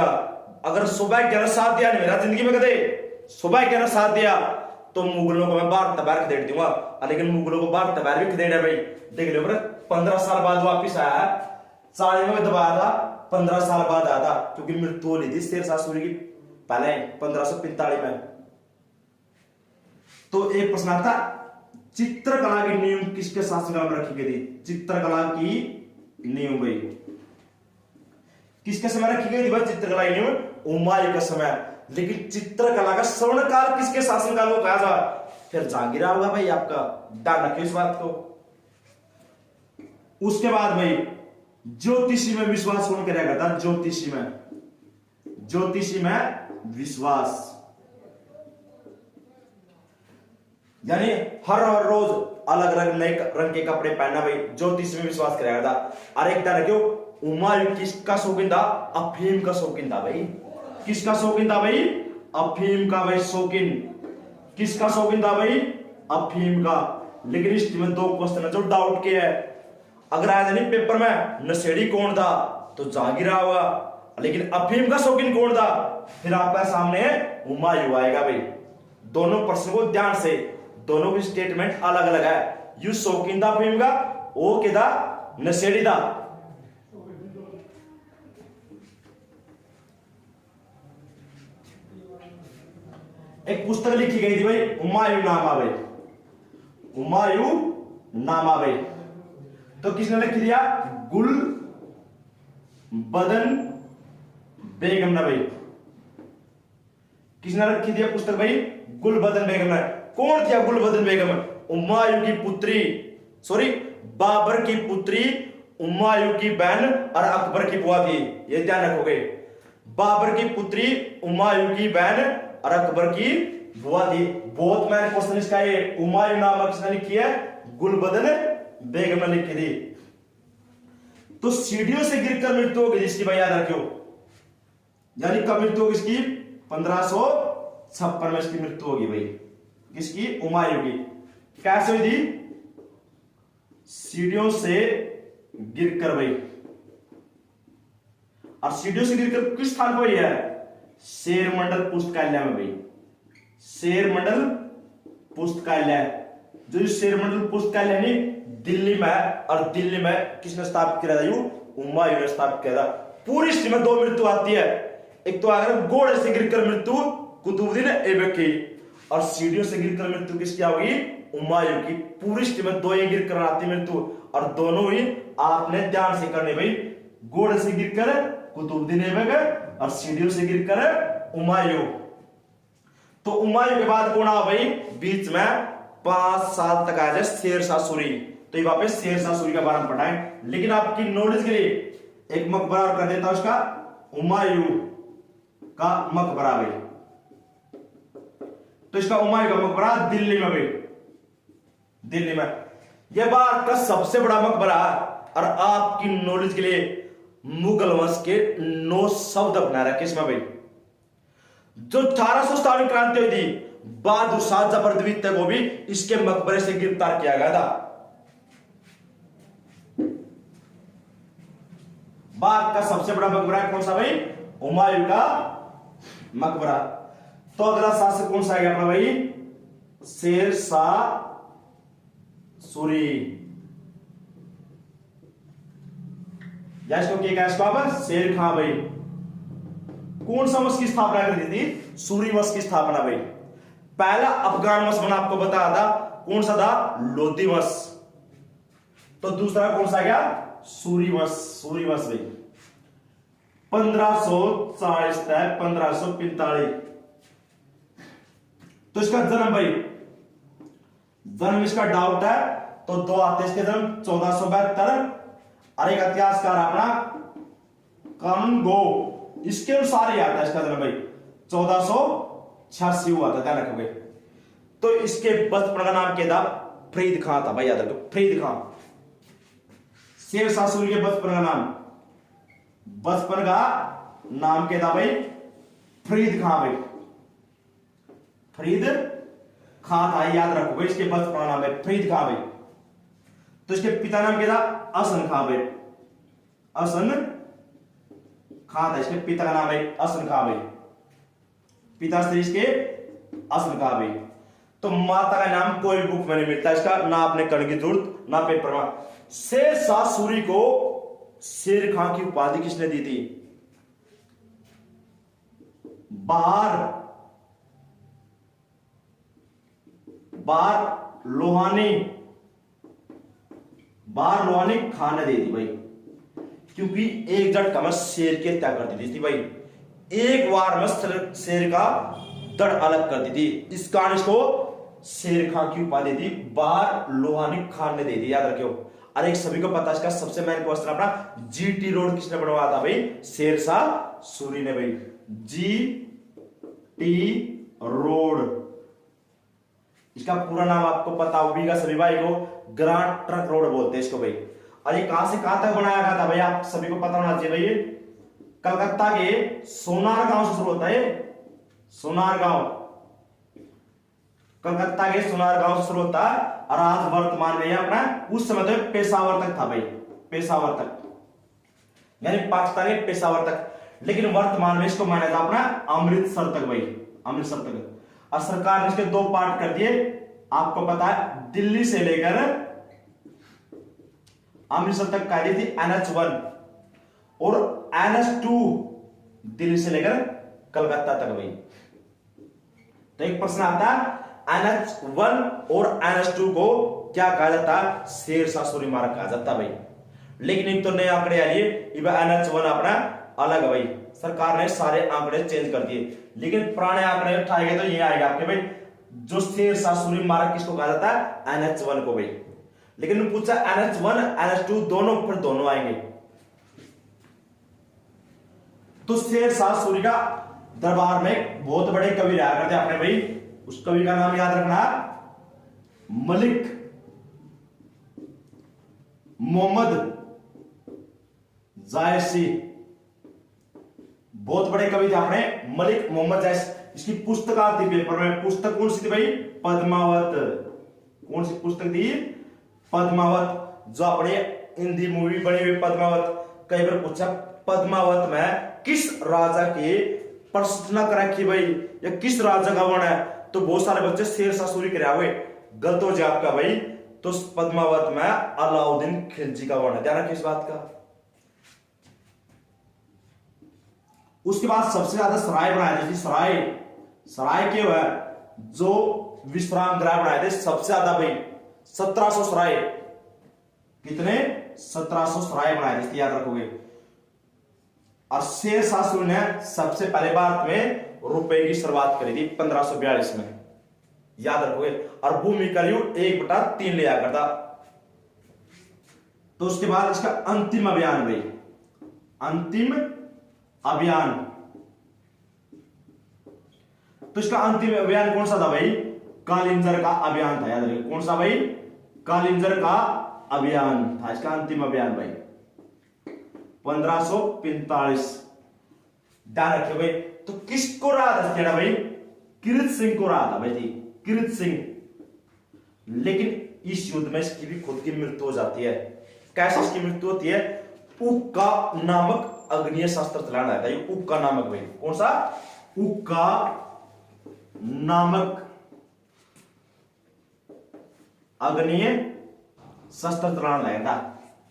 अगर सुबह 11 साथ दिया नहीं, मेरा जिंदगी में कदे सुबह 11 साथ दिया तो मुगलों को मैं बाहर तबार खदेड़ दूंगा। लेकिन मुगलों को बाहर तबार भी खदेड़ा भाई, देख लो 15 साल बाद वापिस आया है, 40 में दबाया था, 15 साल बाद आया था, क्योंकि मृत्यु ली थी शेर शाह सूरी की पहले 1545 में। तो एक प्रश्न आता, चित्रकला की नींव किसके शासनकाल में रखी गई थी, चित्रकला की नींव भाई किसके समय रखी गई थी भाई, चित्रकला की नींव हुमायूं का समय। लेकिन चित्रकला का स्वर्णकाल किसके शासनकाल को कहा जा, फिर जहांगीर होगा भाई, आपका ध्यान रखिए इस बात को। उसके बाद भाई ज्योतिषी में विश्वास कौन करेगा करता, ज्योतिषी में विश्वास, यानी हर रोज अलग अलग नए रंग के कपड़े पहनना भाई, ज्योतिष में विश्वास करेगा था। और एक ध्यान रखियो, हुमायूं किसका शौकीन था, अफीम का शौकीन था भाई। किसका शौकीन था भाई, अफीम का भाई शौकीन। किसका शौकीन था भाई, अफीम का। लेकिन इसमें दो क्वेश्चन है जो डाउट के है, अगर आया नहीं पेपर में नशेड़ी कौन था तो जहांगीर होगा, लेकिन अफीम का शौकीन कौन था, फिर आपका सामने हुमायूं आएगा भाई। दोनों प्रश्न को ध्यान से, दोनों की स्टेटमेंट अलग अलग है। यू शौकीन था अफीम का, ओ के था नशेड़ी था। एक पुस्तक लिखी गई थी भाई, हुमायूं नामा भाई, हुमायूं नामा भाई। तो किसने लिख दिया, गुल बदन बेगम ने भाई। किसने लिखी दिया पुस्तक भाई, गुल बदन बेगम ने। कौन थी गुलबदन बेगम? हुमायूं की पुत्री, सॉरी बाबर की पुत्री, हुमायूं की बहन और अकबर की बुआ थी। ये ध्यान रखोगे, बाबर की पुत्री, हुमायूं की बहन और अकबर की बुआ थी। बहुत मैंने क्वेश्चन इसका ये हुमायूं नाम किसने लिखी है? गुलबदन बेगम ने लिखी थी। तो सीढ़ियों से गिरकर मृत्यु होगी जिसकी, भाई याद रखियो, यानी कब मृत्यु होगी इसकी? 1556 में इसकी मृत्यु होगी भाई, किसकी? हुमायूं की। कैसे हुई थी? सीढ़ियों से गिरकर भाई, और सीढ़ियों से गिरकर किस स्थान पर है? शेर मंडल पुस्तकालय में भाई, शेर मंडल पुस्तकालय। जो शेर मंडल पुस्तकालय नहीं दिल्ली में है, और दिल्ली में किसने स्थापित किया था? हुमायूं ने स्थापित किया था। पूरी हिस्ट्री में 2 मृत्यु आती है, एक तो अगर घोड़े से गिरकर मृत्यु कुतुबुद्दीन ऐबक की, और सीढ़ियों से गिरकर मृत्यु किसकी होगी? हुमायूं की। पूरी हिस्ट्री में 2 ही गिरकर आती मृत्यु, और दोनों ही आपने ध्यान से करने भाई, घोड़े से गिरकर कुतुबुद्दीन ऐबक और सीढ़ियों से गिरकर हुमायूं। तो हुमायूं के बाद कौन आ भाई? बीच में 5 साल तक आ जाए शेरशाह सूरी। तो ये वापस शेरशाह सूरी का बारे में पढ़ाएं, लेकिन आपकी नॉलेज के लिए एक मकबरा और कर देता हूं उसका, हुमायूं का मकबरा भाई। तो इसका हुमायूं का मकबरा दिल्ली में भाई, दिल्ली में। यह भारत का सबसे बड़ा मकबरा, और आपकी नॉलेज के लिए मुगल वंश के 9 शब्द अपना रखे इसमें भाई। जो 1857 क्रांति हुई थी, बहादुर शाह जफर द्वितीय को भी इसके मकबरे से गिरफ्तार किया गया था। भारत का सबसे बड़ा मकबरा कौन सा भाई? हुमायूं का मकबरा। तो अगला शासक कौन सा है अपना भाई? शेरशाह सूरी। इसको क्या कहा? शेर खां भाई। कौन सा वंश की स्थापना कर दी थी? सूरी वंश की स्थापना भाई। पहला अफगान वंश मैंने आपको बताया था, कौन सा था? लोधी वंश। तो दूसरा कौन सा गया? सूरी वंश, सूरी वंश भाई। 1540 तक 1545। तो इसका जन्म भाई, जन्म इसका डाउट है, तो 2 आते इसके जन्म 1472, और एक इतिहासकार अपना कॉन्गो, इसके अनुसार ही आता है इसका जन्म भाई 1486 हुआ था, ध्यान रखोगे। तो इसके बचपन का नाम क्या था? फरीद खां था भाई, याद रखो, फरीद खां। शेरशाह सूरी के बचपन का नाम, बचपन का नाम क्या था भाई? फरीद खां भाई, फरीद खां था, याद रखोगे। इसके बचपन का नाम है फरीद खां भाई। तो इसके पिता नाम क्या था? अहसन खां भाई, अहसन खां था इसके पिता का नाम है अहसन खां भाई, पिता श्री इसके अहसन खां भाई। तो माता का नाम कोई बुक में नहीं मिलता इसका, ना आपने करने की जरूरत, ना पेपर में। शेरशाह सूरी को शेर खां की उपाधि किसने दी थी? बार लोहानी खान ने दे दी भाई, क्योंकि एक झटका में शेर की हत्या कर दी थी भाई, एक बार में शेर का धड़ अलग कर दी थी। इस कारण इसको शेर खां की उपाधि दी, बार लोहानी खान ने दे दी, याद रखियो। और एक सभी को पता है इसका सबसे मेन क्वेश्चन अपना, जीटी रोड किसने बनवाया था भाई? शेरशाह सूरी ने भाई, जीटी रोड। इसका पूरा नाम आपको पता होगा सभी भाई को, ग्रांड ट्रंक रोड बोलते हैं इसको भाई। और ये कहां से कहां तक बनाया गया था भाई? आप सभी को पता होना चाहिए भाई। ये कलकत्ता के सोनार गांव से शुरू होता है, सोनार गांव, कलकत्ता के सोनार गांव से शुरू होता है, और आज वर्तमान में अपना, उस समय तो पेशावर तक था भाई, पेशावर तक, यानी पाकिस्तानी पेशावर तक। लेकिन वर्तमान में इसको माना था अपना अमृतसर तक भाई, अमृतसर तक। और सरकार ने इसके 2 पार्ट कर दिए, आपको पता है, दिल्ली से लेकर अमृतसर तक कर दी थी NH1, और NH2 दिल्ली से लेकर कलकत्ता तक भाई। तो एक प्रश्न आता है, NH1 और NH2 को क्या कहा जाता है? शेरशाह सूरी मार्ग कहा जाता भाई। लेकिन एक तो नए आंकड़े आ लिए, NH1 अपना अलग है भाई, सरकार ने सारे आंकड़े चेंज कर दिए। लेकिन पुराने आंकड़े उठाए गए तो ये आएगा आपके भाई जो शेरशाह सूरी मार्ग किसको कहा जाता है? NH1 को भाई। लेकिन पूछा NH1 NH2 दोनों, फिर दोनों आएंगे। तो शेरशाह सूरी का दरबार में बहुत बड़े कवि रहा करते अपने भाई, उस कवि का नाम याद रखना, मलिक मोहम्मद जायसी। बहुत बड़े कवि थे अपने मलिक मोहम्मद जायसी। इसकी पुस्तक आती पेपर में, पुस्तक कौन सी थी भाई? पद्मावत। कौन सी पुस्तक थी? पद्मावत, जो अपने हिंदी मूवी बनी हुई पद्मावत। कई बार पूछा पद्मावत में किस राजा की प्रश्न कर रखी भाई, या किस राजा का वर्ण है? तो बहुत सारे बच्चे शेरशाह सूरी करे हुए, गलत हो जाए आपका भाई। तो पद्मावत में अलाउद्दीन खिलजी का वर्ण है, ध्यान रखिए इस बात का। उसके बाद सबसे ज्यादा सराय बनाए थे, सराय, सराय के हुआ जो विश्राम गृह बनाए थे सबसे ज्यादा भाई, 1700 सराय। कितने? 1700 सराय बनाए थे, याद रखोगे। और शेरशाह सूरी ने सबसे पहले भारत में रुपए की शुरुआत करी थी 1542 में, याद रखोगे। और भूमि का यूं 1/3 लिया करता। तो उसके बाद इसका अंतिम अभियान भाई, अंतिम अभियान। तो इसका अंतिम अभियान कौन सा था भाई? कालिंजर का अभियान था, याद रखिए। कौन सा भाई? कालिंजर का अभियान था इसका अंतिम अभियान भाई, 1545। ध्यान रखिए भाई। तो किसको रहा था भाई? किरत सिंह को रहा था भाई जी, किरत सिंह। लेकिन इस युद्ध में इसकी भी खुद की मृत्यु हो जाती है। कैसे इसकी मृत्यु होती है? उक्का नामक अग्निय शस्त्र चलाना है। ये उक्का नामक भाई, कौन सा? उक्का नामक अग्निय शस्त्र चलाना लगता,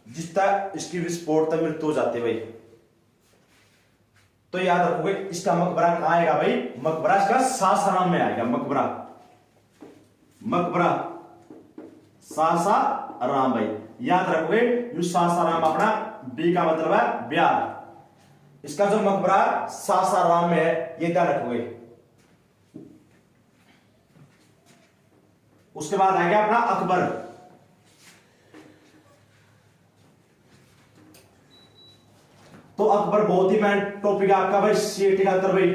जिसका इसकी विस्फोट तक मृत्यु हो जाती है भाई। तो याद रखोगे इसका मकबरा कहां आएगा भाई? मकबरा इसका सासाराम में आएगा। मकबरा, मकबरा सासाराम भाई, याद रखोगे। यू सासाराम अपना बी का मतलब है बिहार। इसका जो मकबरा सासाराम में है, ये ध्यान रखोगे। उसके बाद आएगा अपना अकबर। तो अकबर बहुत ही मेन टॉपिक है आपका भाई, सीएटी का उत्तर भाई।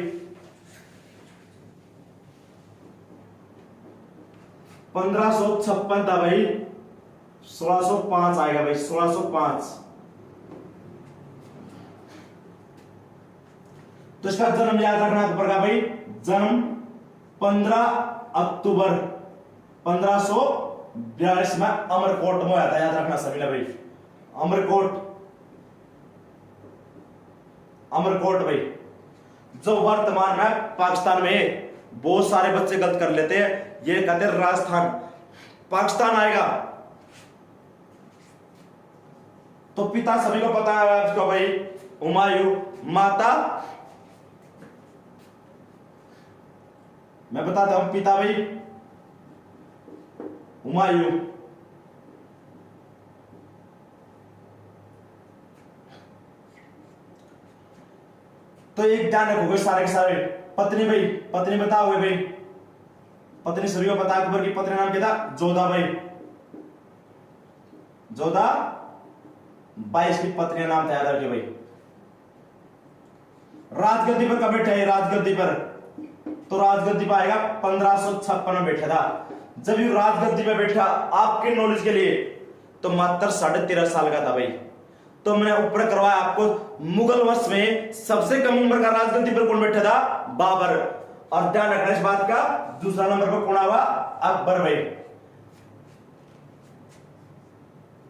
1556 था भाई, 1605 आएगा भाई, 1605। तो इसका जन्म याद रखना अकबर का भाई, जन्म 15 अक्टूबर 1542 में अमरकोट में हुआ था, याद रखना सभी ने भाई। अमरकोट, अमरकोट भाई, जो वर्तमान में पाकिस्तान में बहुत सारे बच्चे गलत कर लेते हैं, ये कहते हैं राजस्थान, पाकिस्तान आएगा। तो पिता सभी को पता है आपका भाई, हुमायूं। माता मैं बताता हूं, पिता भाई हुमायूं। तो एक ध्यान रखोगे सारे के सारे। पत्नी भाई, पत्नी बताओगे भाई, पत्नी सभी को पता। अकबर की पत्नी नाम क्या था? जोधा भाई, जोधा बाई इसकी पत्नी का नाम था, याद रखिए भाई। राजगद्दी पर कब बैठा है? राजगद्दी पर, तो राजगद्दी पर आएगा 1556 में बैठा था। जब ये राजगद्दी पे बैठा, आपके नॉलेज के लिए, तो मात्र 13.5 साल का था भाई। तो मैंने ऊपर करवाया आपको, मुगल वंश में सबसे कम उम्र का राजगद्दी पर कौन बैठा था? बाबर। और ध्यान रखना इस बात का, दूसरा नंबर पर कौन आवा? अकबर भाई।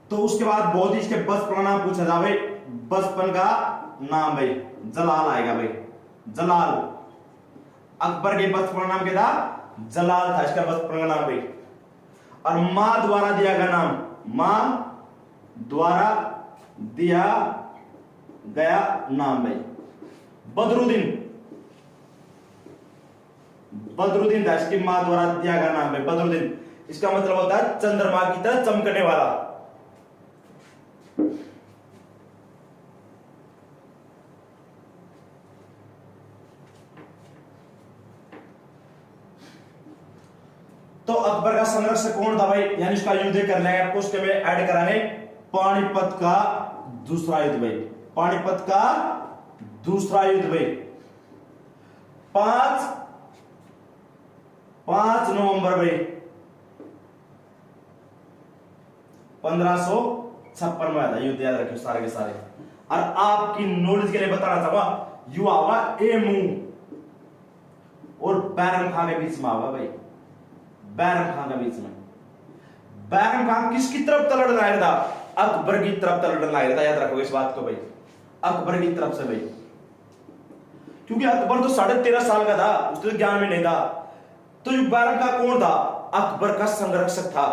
तो उसके बाद बहुत ही इसके बचपन का नाम पूछा था भाई, बचपन का नाम भाई जलाल आएगा भाई, जलाल। अकबर के बचपन का नाम क्या था? जलाल था इसका बचपन का नाम भाई। और मां द्वारा दिया गया नाम, मां द्वारा दिया गया नाम भाई बदरुद्दीन, बदरुद्दीन था इसकी मां द्वारा दिया गया नाम है बदरुद्दीन। इसका मतलब होता है चंद्रमा की तरह चमकने वाला। तो अकबर का संरक्षक कौन था भाई, यानी उसका युद्ध कर लेंगे आपको, उसके में ऐड कराएंगे पानीपत का दूसरा युद्ध भाई, पानीपत का दूसरा युद्ध भाई। 5 नवंबर भाई 1556 में आया युद्ध, याद रखियो सारे के सारे। और आपकी नॉलेज के लिए बताना चाहूंगा, यू आवा एमू और बैरम खान के बीच में आवा भाई, बैरम खान के बीच में। बैरम खान किसकी तरफ तलड़ लाया था, अकबर की तरफ तलड़ लाया था, याद रखो इस बात को भाई, अकबर की तरफ से भाई। क्योंकि अकबर तो 13.5 साल का था, उसके तो ज्ञान में नहीं था। तो ये बैरम खान कौन था, अकबर का संरक्षक था,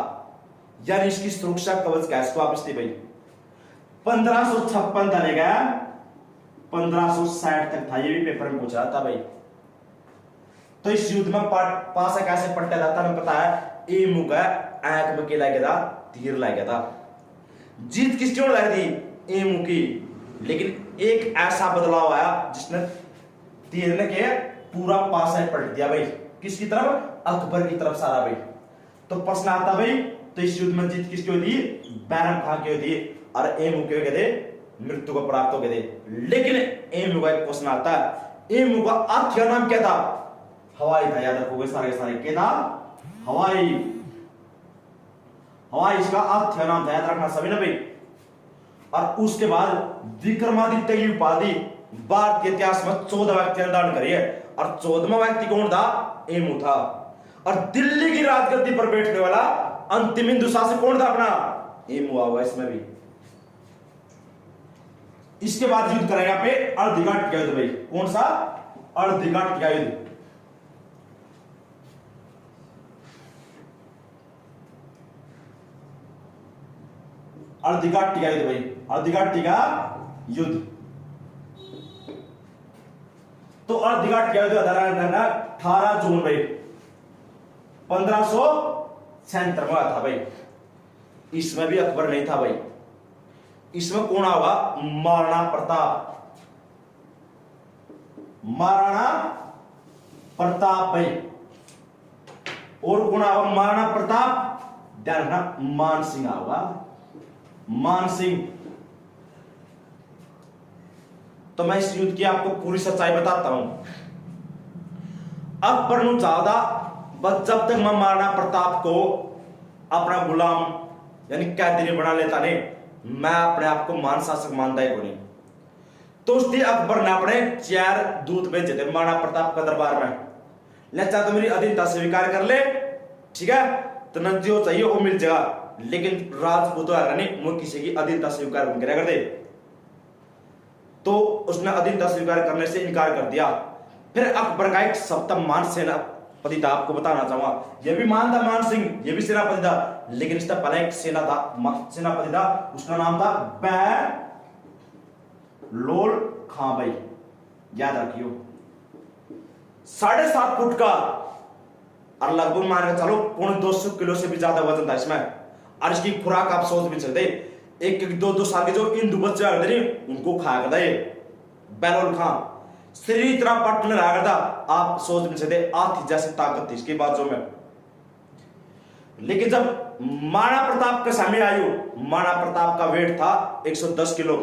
यानी इसकी सुरक्षा कवच कैसे वापस थी भाई। 1556 था लेगा 1560 तक था, ये भी पेपर में पूछा था भाई। तो इस युद्ध में पासा कैसे पट्टा जाता है पता है, ए मुका आंख में केला गया था, तीर ला गया था। जीत किसकी ओर लाई थी, ए मुकी, लेकिन एक ऐसा बदलाव आया जिसने तीर ने के पूरा पासा पलट दिया भाई, किसकी तरफ, अकबर की तरफ सारा भाई। तो प्रश्न आता भाई, तो इस युद्ध में जीत किसकी हुई थी, बैरम खान की हुई थी, और एमू के गए थे, मृत्यु को प्राप्त हो गए थे। लेकिन एमू का एक क्वेश्चन आता है, एमू का अर्थ क्या नाम क्या था, हवाई था, याद रखोगे सारे सारे, क्या था, हवाई, हवाई इसका अर्थ क्या नाम था, याद रखना सभी ने भाई। और उसके बाद विक्रमादित्य की उपाधि भारतीय इतिहास में 14 व्यक्ति ने धारण करी है, और 14वां व्यक्ति कौन था, एमू था। और दिल्ली की राजगद्दी पर बैठने वाला अंतिम हिंदू शासक कौन था, अपना एमू हुआ इसमें भी। इसके बाद युद्ध करेगा पे अर्धघाट का युद्ध भाई, कौन सा, अर्धघाट का युद्ध। अर्धघाट का युद्ध भाई, अर्धघाट का युद्ध। तो अर्धघाट का युद्ध 18 जून भाई 1576 में था भाई। इसमें भी अकबर नहीं था भाई, इसमें कौन आवा, महाराणा प्रताप, महाराणा प्रताप भाई। और कौन आवा, महाराणा प्रताप, ध्यान रखना मान सिंह आवा, मान सिंह। तो मैं इस युद्ध की आपको पूरी सच्चाई बताता हूं। अकबर नु ज्यादा बस जब तक मैं महाराणा प्रताप को अपना गुलाम यानी कैदी नहीं बना लेता नहीं, मैं अपने आप को मान शासक मानता ही को नहीं। तो उसने अकबर ने अपने 4 दूत भेजे थे महाराणा प्रताप का दरबार में, चाहे तो मेरी अधीनता स्वीकार कर ले, ठीक है, तो न जो चाहिए वो मिल जाएगा, लेकिन राजपूत नहीं वो किसी की अधीनता स्वीकार नहीं कर दे। तो उसने अधीनता स्वीकार करने से इनकार कर दिया। फिर अकबर का एक सप्तम मान सेनापति था, आपको बताना चाहूंगा, यह भी मान था मान सिंह, यह भी सेनापति था, लेकिन इसका पहले एक सेनापति था, उसका नाम था बहलोल खां भाई, याद रखियो। 7.5 फुट का और लगभग मान के चलो 250 किलो से भी ज्यादा वजन था इसमें। और इसकी खुराक आप सोच भी सकते, एक 2 साल के जो हिंदू बच्चे आ गए उनको खाया करता ये बहलोल खां। शरीर इतना पटन रहा करता, आप सोच भी सकते, हाथी जैसी ताकत थी इसकी बाजू में। लेकिन जब महाराणा प्रताप के सामने आयु, महाराणा प्रताप का वेट था 110 किलो,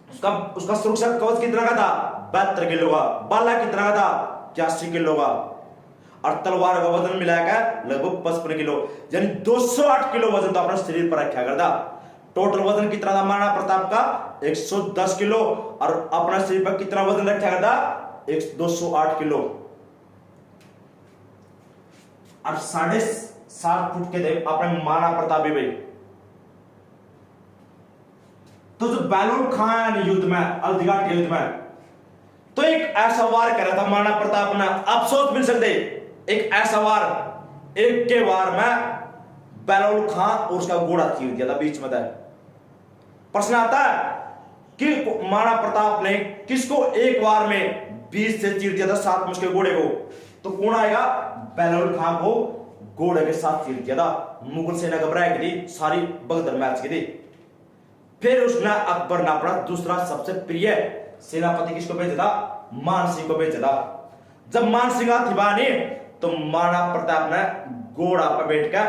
उसका सुरक्षा कवच कितना का था, 72 किलो का, बाला कितना का था, 81 किलो का, और तलवार का वजन मिलाकर लगभग 55 किलो, यानी 208 किलो वजन तो अपना शरीर पर रखा करता। टोटल वजन कितना था महाराणा प्रताप का, 110 किलो, और अपना शरीर पर कितना वजन रखा करता, 208 किलो। और 7.5 फुट के थे अपने महाराणा प्रताप भी भाई। तो जो बहलोल खान युद्ध में, अर्धघाट युद्ध में, तो एक ऐसा वार करा था महाराणा प्रताप ने, आप सोच मिल सकते, एक ऐसा वार, एक के वार में बहलोल खान और उसका घोड़ा चीर दिया था बीच में। प्रश्न आता है कि महाराणा प्रताप ने किसको एक वार में 20 से चीर दिया था, साथ में उसके घोड़े को, तो कौन आएगा, बहलोल खान को घोड़े के साथ चीर दिया था। मुगल सेना घबरा गई थी, सारी बगदर मैच की थी। फिर उसने अकबर ने अपना दूसरा सबसे प्रिय सेनापति किसको भेजा था, मान सिंह को भेजा था। जब मान सिंह हाथी बानी तो महाराणा प्रताप ने घोड़ा पर बैठकर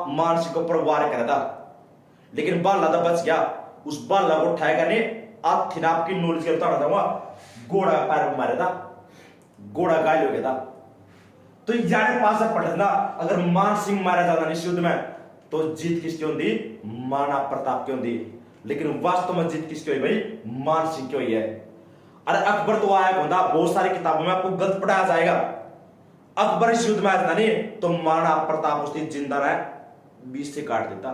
मानसिंह को ऊपर वार करा था, लेकिन बाला तो बच गया। उस बाला को उठाएगा नहीं, आप थिनाप की नॉलेज के बताना चाहूंगा, घोड़ा पैर में मारा था, घोड़ा घायल हो गया था। तो यानी पास पढ़ना, अगर मानसिंह मारा जाता इस युद्ध में तो जीत किसकी होती? महाराणा प्रताप की होती। लेकिन वास्तव में जीत किसकी हुई भाई? मानसिंह की हुई है। अरे अकबर तो आया बंदा, बहुत सारी किताबों में आपको गलत पढ़ाया जाएगा। अकबर इस युद्ध में आया था नहीं तो महाराणा प्रताप उसकी जिंदा रहे 20 से काट देता।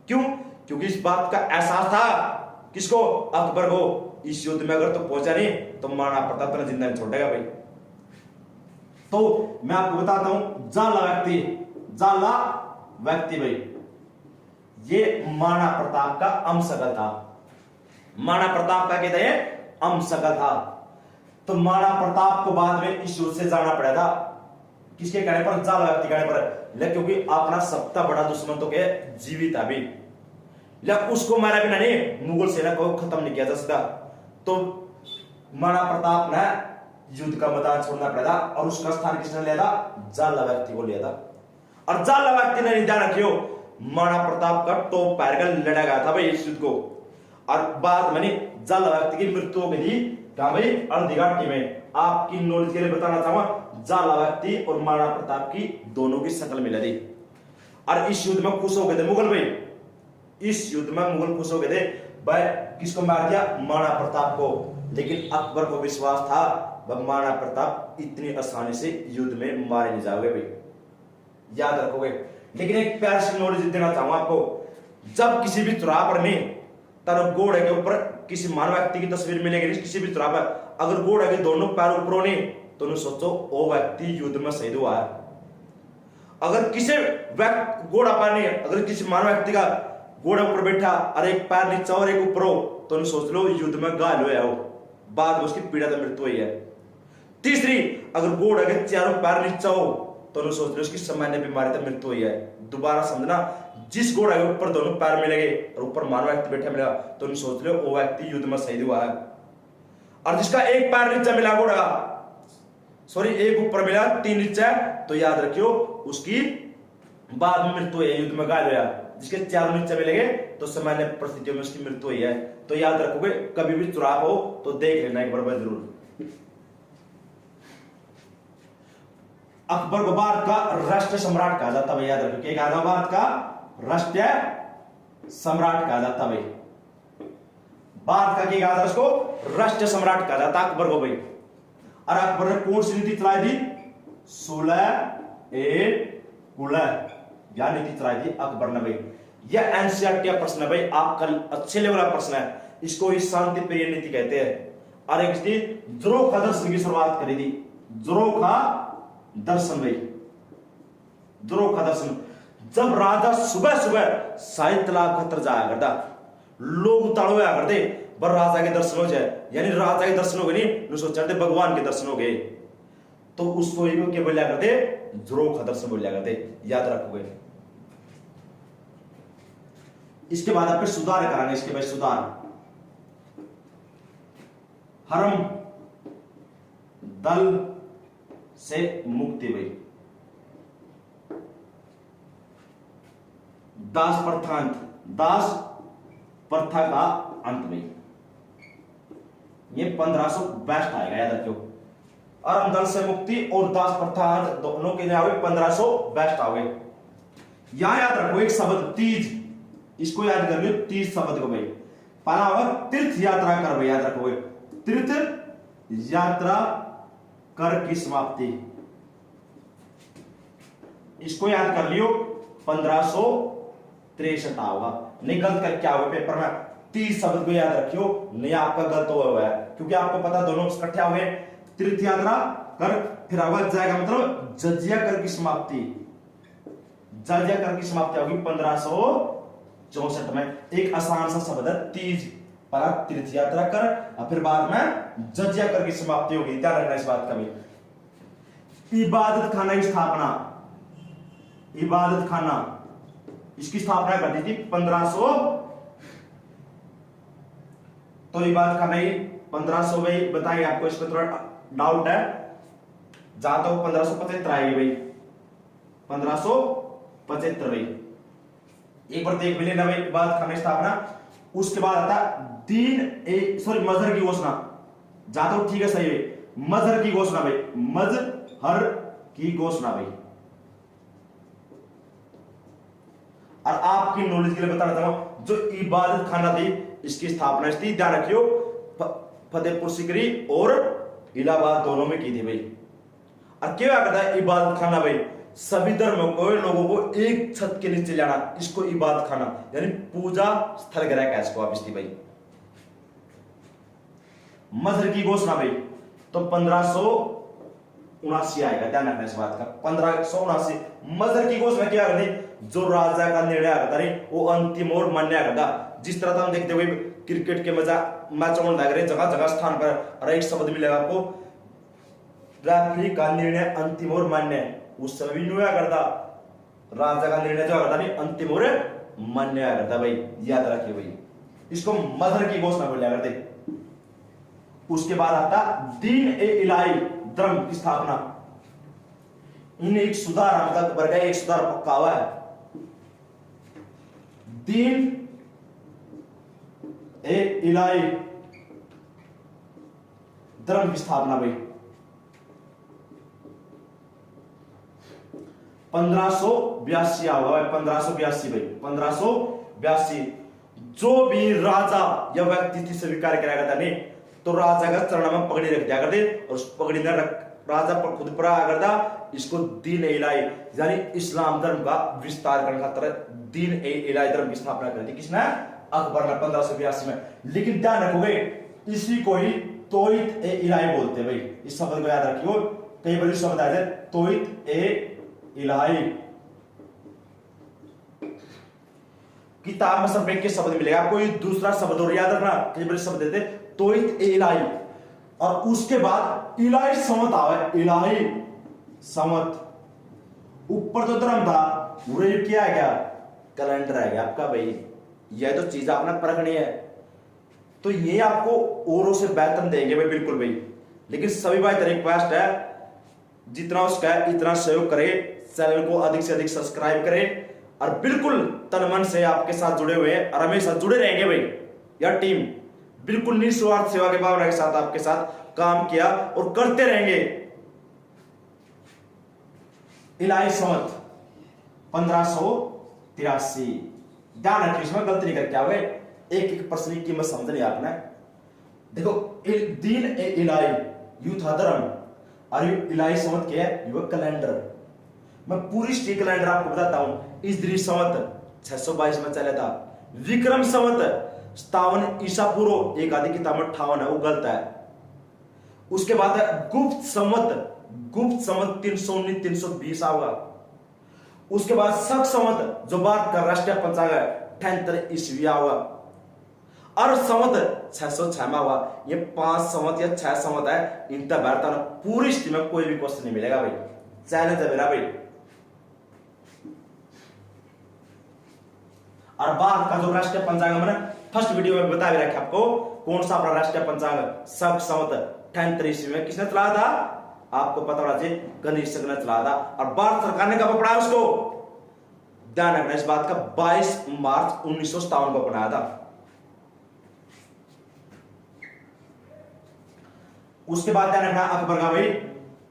क्यों? क्योंकि इस बात का एहसास था किसको? अकबर को। इस युद्ध में अगर तो पहुंचा नहीं तो महाराणा प्रताप तो जिंदा नहीं छोड़ेगा भाई। तो मैं आपको बताता हूं, जाला व्यक्ति भाई, ये महाराणा प्रताप का अमशकल था। महाराणा प्रताप का कहते हैं अमशकल था। तो महाराणा प्रताप को बाद में इस युद्ध से जाना पड़ा था, किसके कहने पर? जाला व्यक्ति कहने पर। क्योंकि अपना सबसे बड़ा दुश्मन तो क्या जीवित अभी, उसको मारा बिना नहीं मुगल सेना को खत्म नहीं किया जा सकता। तो महाराणा प्रताप ने युद्ध का मैदान छोड़ना पड़ा था और उसका स्थान किसने लिया था? जाला व्यक्ति को लिया था। और जाला व्यक्ति ने ध्यान रखियो, महाराणा प्रताप का टॉप पैर का लड़ा गया था भाई इस युद्ध को। और बाद में जाला व्यक्ति की मृत्यु हो गई थी कहां भाई? अर्धी घाटी में। आपकी नॉलेज के लिए बताना चाहूंगा, जाला व्यक्ति और महाराणा प्रताप की दोनों की शक्ल मिला थी। और इस युद्ध में खुश हो गए थे मुगल भाई। इस युद्ध में मुगल खुश हो गए थे भाई, किसको मार दिया? महाराणा प्रताप को। लेकिन अकबर को विश्वास था महाराणा प्रताप इतनी आसानी से युद्ध में मारे नहीं जाओगे भाई, याद रखोगे। लेकिन एक प्यार से नॉलेज देना चाहूंगा आपको, जब किसी भी चौराहे पर नहीं तर घोड़े के ऊपर किसी मानव व्यक्ति की तस्वीर मिलेगी, किसी भी चौराहे पर अगर घोड़े के दोनों पैर ऊपर नहीं तो सोचो वो व्यक्ति युद्ध में शहीद हुआ है। अगर किसी व्यक्ति घोड़ा पर नहीं, अगर किसी मानव व्यक्ति का घोड़े ऊपर बैठा और एक पैर नीचे और एक ऊपर हो तो सोच लो युद्ध में घायल हुआ हो, बाद में उसकी पीड़ा से मृत्यु हुई है। तीसरी, अगर घोड़े के चारों पैर नीचे हो तो सोच लो उसकी सामान्य बीमारी से मृत्यु हुई है। दोबारा समझना, जिस घोड़े के ऊपर दोनों पैर मिलेंगे और ऊपर मानव व्यक्ति बैठा मिलेगा तो सोच लो वो व्यक्ति युद्ध में शहीद हुआ है। और जिसका एक पैर नीचे मिला घोड़ा, सॉरी एक ऊपर मिला 3 नीचे, तो याद रखियो उसकी बाद में मृत्यु हुई है, युद्ध में घायल हुआ। जिसके 4 नीचे मिलेंगे तो सामान्य परिस्थितियों में उसकी मृत्यु हुई है। तो याद रखोगे, कभी भी चुराव हो तो देख लेना एक बार जरूर। अकबर को भारत का राष्ट्रीय सम्राट कहा जाता भाई, याद रखो। क्या कहा था? भारत का राष्ट्रीय सम्राट कहा जाता भाई। भारत का क्या कहा था? उसको राष्ट्रीय सम्राट कहा जाता अकबर को भाई। और अकबर ने कौन सी नीति चलाई थी? 16 या नीति चलाई थी अकबर ने भाई। यह एनसीईआरटी का प्रश्न है भाई, आपका अच्छे लेवल का प्रश्न है। इसको ही शांति प्रिय नीति कहते हैं। और एक थी जोरोखा दर्शन की शुरुआत करी थी, जोरोखा दर्शन भाई, जोरोखा दर्शन। जब राजा सुबह सुबह साहित्य तालाब खतर जाया करता, लोग उताड़ो होया करते पर राजा के दर्शन हो जाए, यानी राजा के दर्शन हो गए नहीं सोचते भगवान के दर्शन हो गए, तो उसको क्या बोलिया करते? जोरोखा दर्शन बोलिया करते, याद रखोगे। इसके बाद आप सुधार कराएंगे। इसके बाद सुधार, हरम दल से मुक्ति भाई, दास प्रथा का अंत भाई। ये 1562 आएगा, याद रखियो। हरम दल से मुक्ति और दास प्रथा अंत दोनों के 1562 आ गए। यहां याद रखो एक शब्द तीज, इसको याद कर लो, तीज शब्द को भाई। पहला होगा तीर्थ यात्रा कर भाई, याद रखोगे। तीर्थ यात्रा कर की समाप्ति, इसको याद कर लियो। 1563 होगा। नहीं गलत कर क्या हुआ पेपर में, 30 शब्द को याद रखियो, नहीं आपका गलत हुआ है, क्योंकि आपको पता दोनों इकट्ठे हो गए। तीर्थ यात्रा कर, फिर आवाज जाएगा मतलब जजिया कर की समाप्ति, जजिया कर की समाप्ति होगी 1564 में। एक आसान सा शब्द है तीज, पहला तीर्थ यात्रा कर और फिर बाद में जजिया कर की समाप्ति होगी, ध्यान रखना इस बात का भी। इबादत खाना की स्थापना, इबादत खाना इसकी स्थापना कर दी थी 1500, तो इबादत खाना ही 1500 में बताएंगे आपको, इसमें थोड़ा डाउट है। जहां तक 1575 आएगी भाई, 1575 भाई। एक बार देख मिले नवे इबादत खाने की स्थापना। उसके बाद आता मजहर की घोषणा, जहां तक ठीक है सही है, मजहर की घोषणा भाई, मजहर की घोषणा भाई। और आपकी नॉलेज के लिए बताना चाहूंगा, जो इबादत खाना थी इसकी स्थापना थी, ध्यान रखियो, फतेहपुर सीकरी और इलाहाबाद दोनों में की थी भाई। और क्या करता है इबादत खाना भाई, सभी धर्मों को लोगों को एक छत के नीचे लाना, इसको इबादत खाना यानी पूजा स्थल ग्रह कह इसको आप इसकी भाई। मजहर की घोषणा भाई तो 1579 आएगा, ध्यान रखना इस बात का, 1579। मजहर की घोषणा क्या करती, जो राजा का निर्णय करता नहीं वो अंतिम और मान्य करता। जिस तरह हम देखते हुए क्रिकेट के मैच होने लग रहे, जगह जगह स्थान पर और एक शब्द मिलेगा आपको, रेफरी का निर्णय अंतिम और मान्य। उस समय भी नुया करता, राजा का निर्णय जो करता नहीं अंतिम और मान्य करता भाई, याद रखिए भाई, इसको मजहर की घोषणा बोला करते। उसके बाद आता दीन ए इलाही, धर्म की स्थापना। इन एक सुधार तक वर्ग है, एक सुधार पक्का हुआ है। दीन ए इलाही, धर्म की स्थापना भाई 1582 होगा भाई, 1582 भाई, 1582। जो भी राजा या व्यक्ति थी स्वीकार कराया करता नहीं तो राजा का चरण में पगड़ी रख दिया करते, और उस पगड़ी ने राजा पर खुद पर आया करता, इसको दीन ए इलाही यानी इस्लाम धर्म का विस्तार करने खातिर दीन ए इलाही धर्म की स्थापना कर दी। किसने? अकबर ने 1582 में। लेकिन ध्यान रखोगे इसी को ही तौहीद ए इलाही बोलते भाई, इस शब्द को याद रखियो, कई बार शब्द आए थे तौहीद ए इलाही। किताब में सब एक के शब्द मिलेगा आपको, ये दूसरा शब्द और याद रखना, कई बार शब्द देते तौहीद ए इलाही। और उसके बाद इलाही समत आवे, इलाही समत। ऊपर तो धर्म था, पूरे क्या है, क्या कैलेंडर है क्या आपका भाई। यह तो चीज आपने परखनी है, तो ये आपको औरों से बेहतर देंगे भाई, बिल्कुल भाई। लेकिन सभी भाई तरह रिक्वेस्ट है, जितना उसका है इतना सहयोग करे, चैनल को अधिक से अधिक सब्सक्राइब करें, और बिल्कुल तन मन से आपके साथ जुड़े हुए हैं और हमेशा जुड़े रहेंगे भाई। यह टीम बिल्कुल निस्वार्थ सेवा के भावना के साथ आपके साथ काम किया और करते रहेंगे। इलाही समत 1583, ध्यान रखिए इसमें गलती नहीं करके आओगे, एक एक प्रश्न की कीमत समझनी आपने। देखो दीन ए इलाही यू था धर्म, और यू इलाही समत क्या है, यू कैलेंडर। मैं पूरी स्ट्री कैलेंडर आपको बताता हूं। इजरी संवत 622 में चला था, विक्रम संवत 57 ईसा पूर्व, एक आदि किताब में 58 है, वो गलत है। उसके बाद है गुप्त संवत 319 320 होगा। उसके बाद शक संवत जो बात का राष्ट्रीय पंचांग है 78 ईस्वी होगा। और संवत 606 में हुआ। ये 5 संवत या 6 संवत है, इनका वार्ता पूरी स्थिति में कोई भी क्वेश्चन नहीं मिलेगा भाई, चैलेंज है मेरा भाई। और भारत का जो राष्ट्रीय पंचांग मैंने फर्स्ट वीडियो में बता भी रखा आपको, कौन सा अपना राष्ट्रीय पंचांग शक संवत 73 ईस्वी में किसने चलाया था, आपको पता होना चाहिए, गणेश ने चलाया था। और भारत सरकार ने कब अपनाया उसको, ध्यान रखना इस बात का, 22 मार्च 1957 को अपनाया था। उसके बाद ध्यान रखना अकबर का भाई,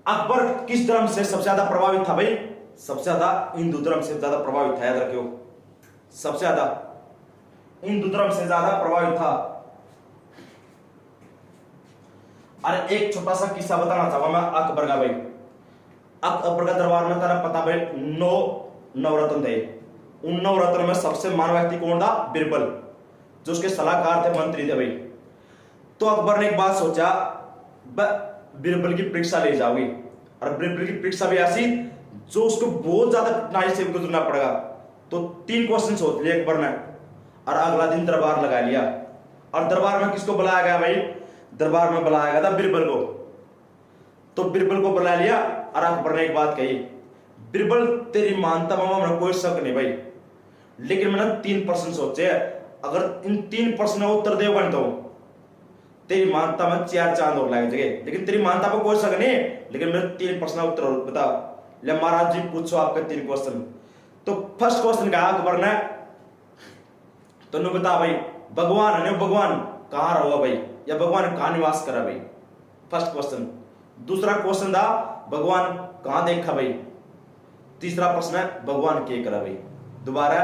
अकबर किस धर्म से सबसे ज्यादा प्रभावित था भाई, सबसे ज्यादा हिंदू धर्म से ज्यादा प्रभावित था, याद रखियो, सबसे ज्यादा हिंदू धर्म से ज्यादा प्रभावित था। अरे एक छोटा सा किस्सा बताना चाहूंगा मैं अकबर का भाई। अकबर का दरबार में तेरा पता भाई 9 नवरत्न थे। उन नवरत्न में सबसे महान व्यक्ति कौन था, बिरबल, जो उसके सलाहकार थे, मंत्री थे भाई। तो अकबर ने एक बात सोचा, बिरबल की परीक्षा ले जाओगी, और बिरबल की परीक्षा भी ऐसी जो उसको बहुत ज्यादा कठिनाई से गुजरना पड़ेगा। तो 3 क्वेश्चन सोच लिए अकबर ने, और अगला दिन दरबार लगा लिया। और दरबार में किसको बुलाया गया भाई, दरबार में बुलाया गया था बिरबल को। तो बिरबल को बुला लिया, और अकबर ने एक बात कही, बिरबल तेरी मानता में कोई शक नहीं भाई, लेकिन मैंने 3 प्रश्न सोचे, अगर इन 3 प्रश्न उत्तर दे तेरी मानता में 4 चांद और लग जाए, लेकिन तेरी मानता पर कोई शक नहीं। लेकिन मेरे 3 प्रश्न उत्तर और बता। ले महाराज जी पूछो आपके 3 क्वेश्चन। तो फर्स्ट क्वेश्चन का अकबर ने तो बता भाई, भगवान है भगवान कहाँ रहा भाई, या भगवान कहाँ निवास करा भाई, फर्स्ट क्वेश्चन। दूसरा क्वेश्चन था भगवान कहाँ देखा भाई। तीसरा प्रश्न है भगवान के करा भाई। दोबारा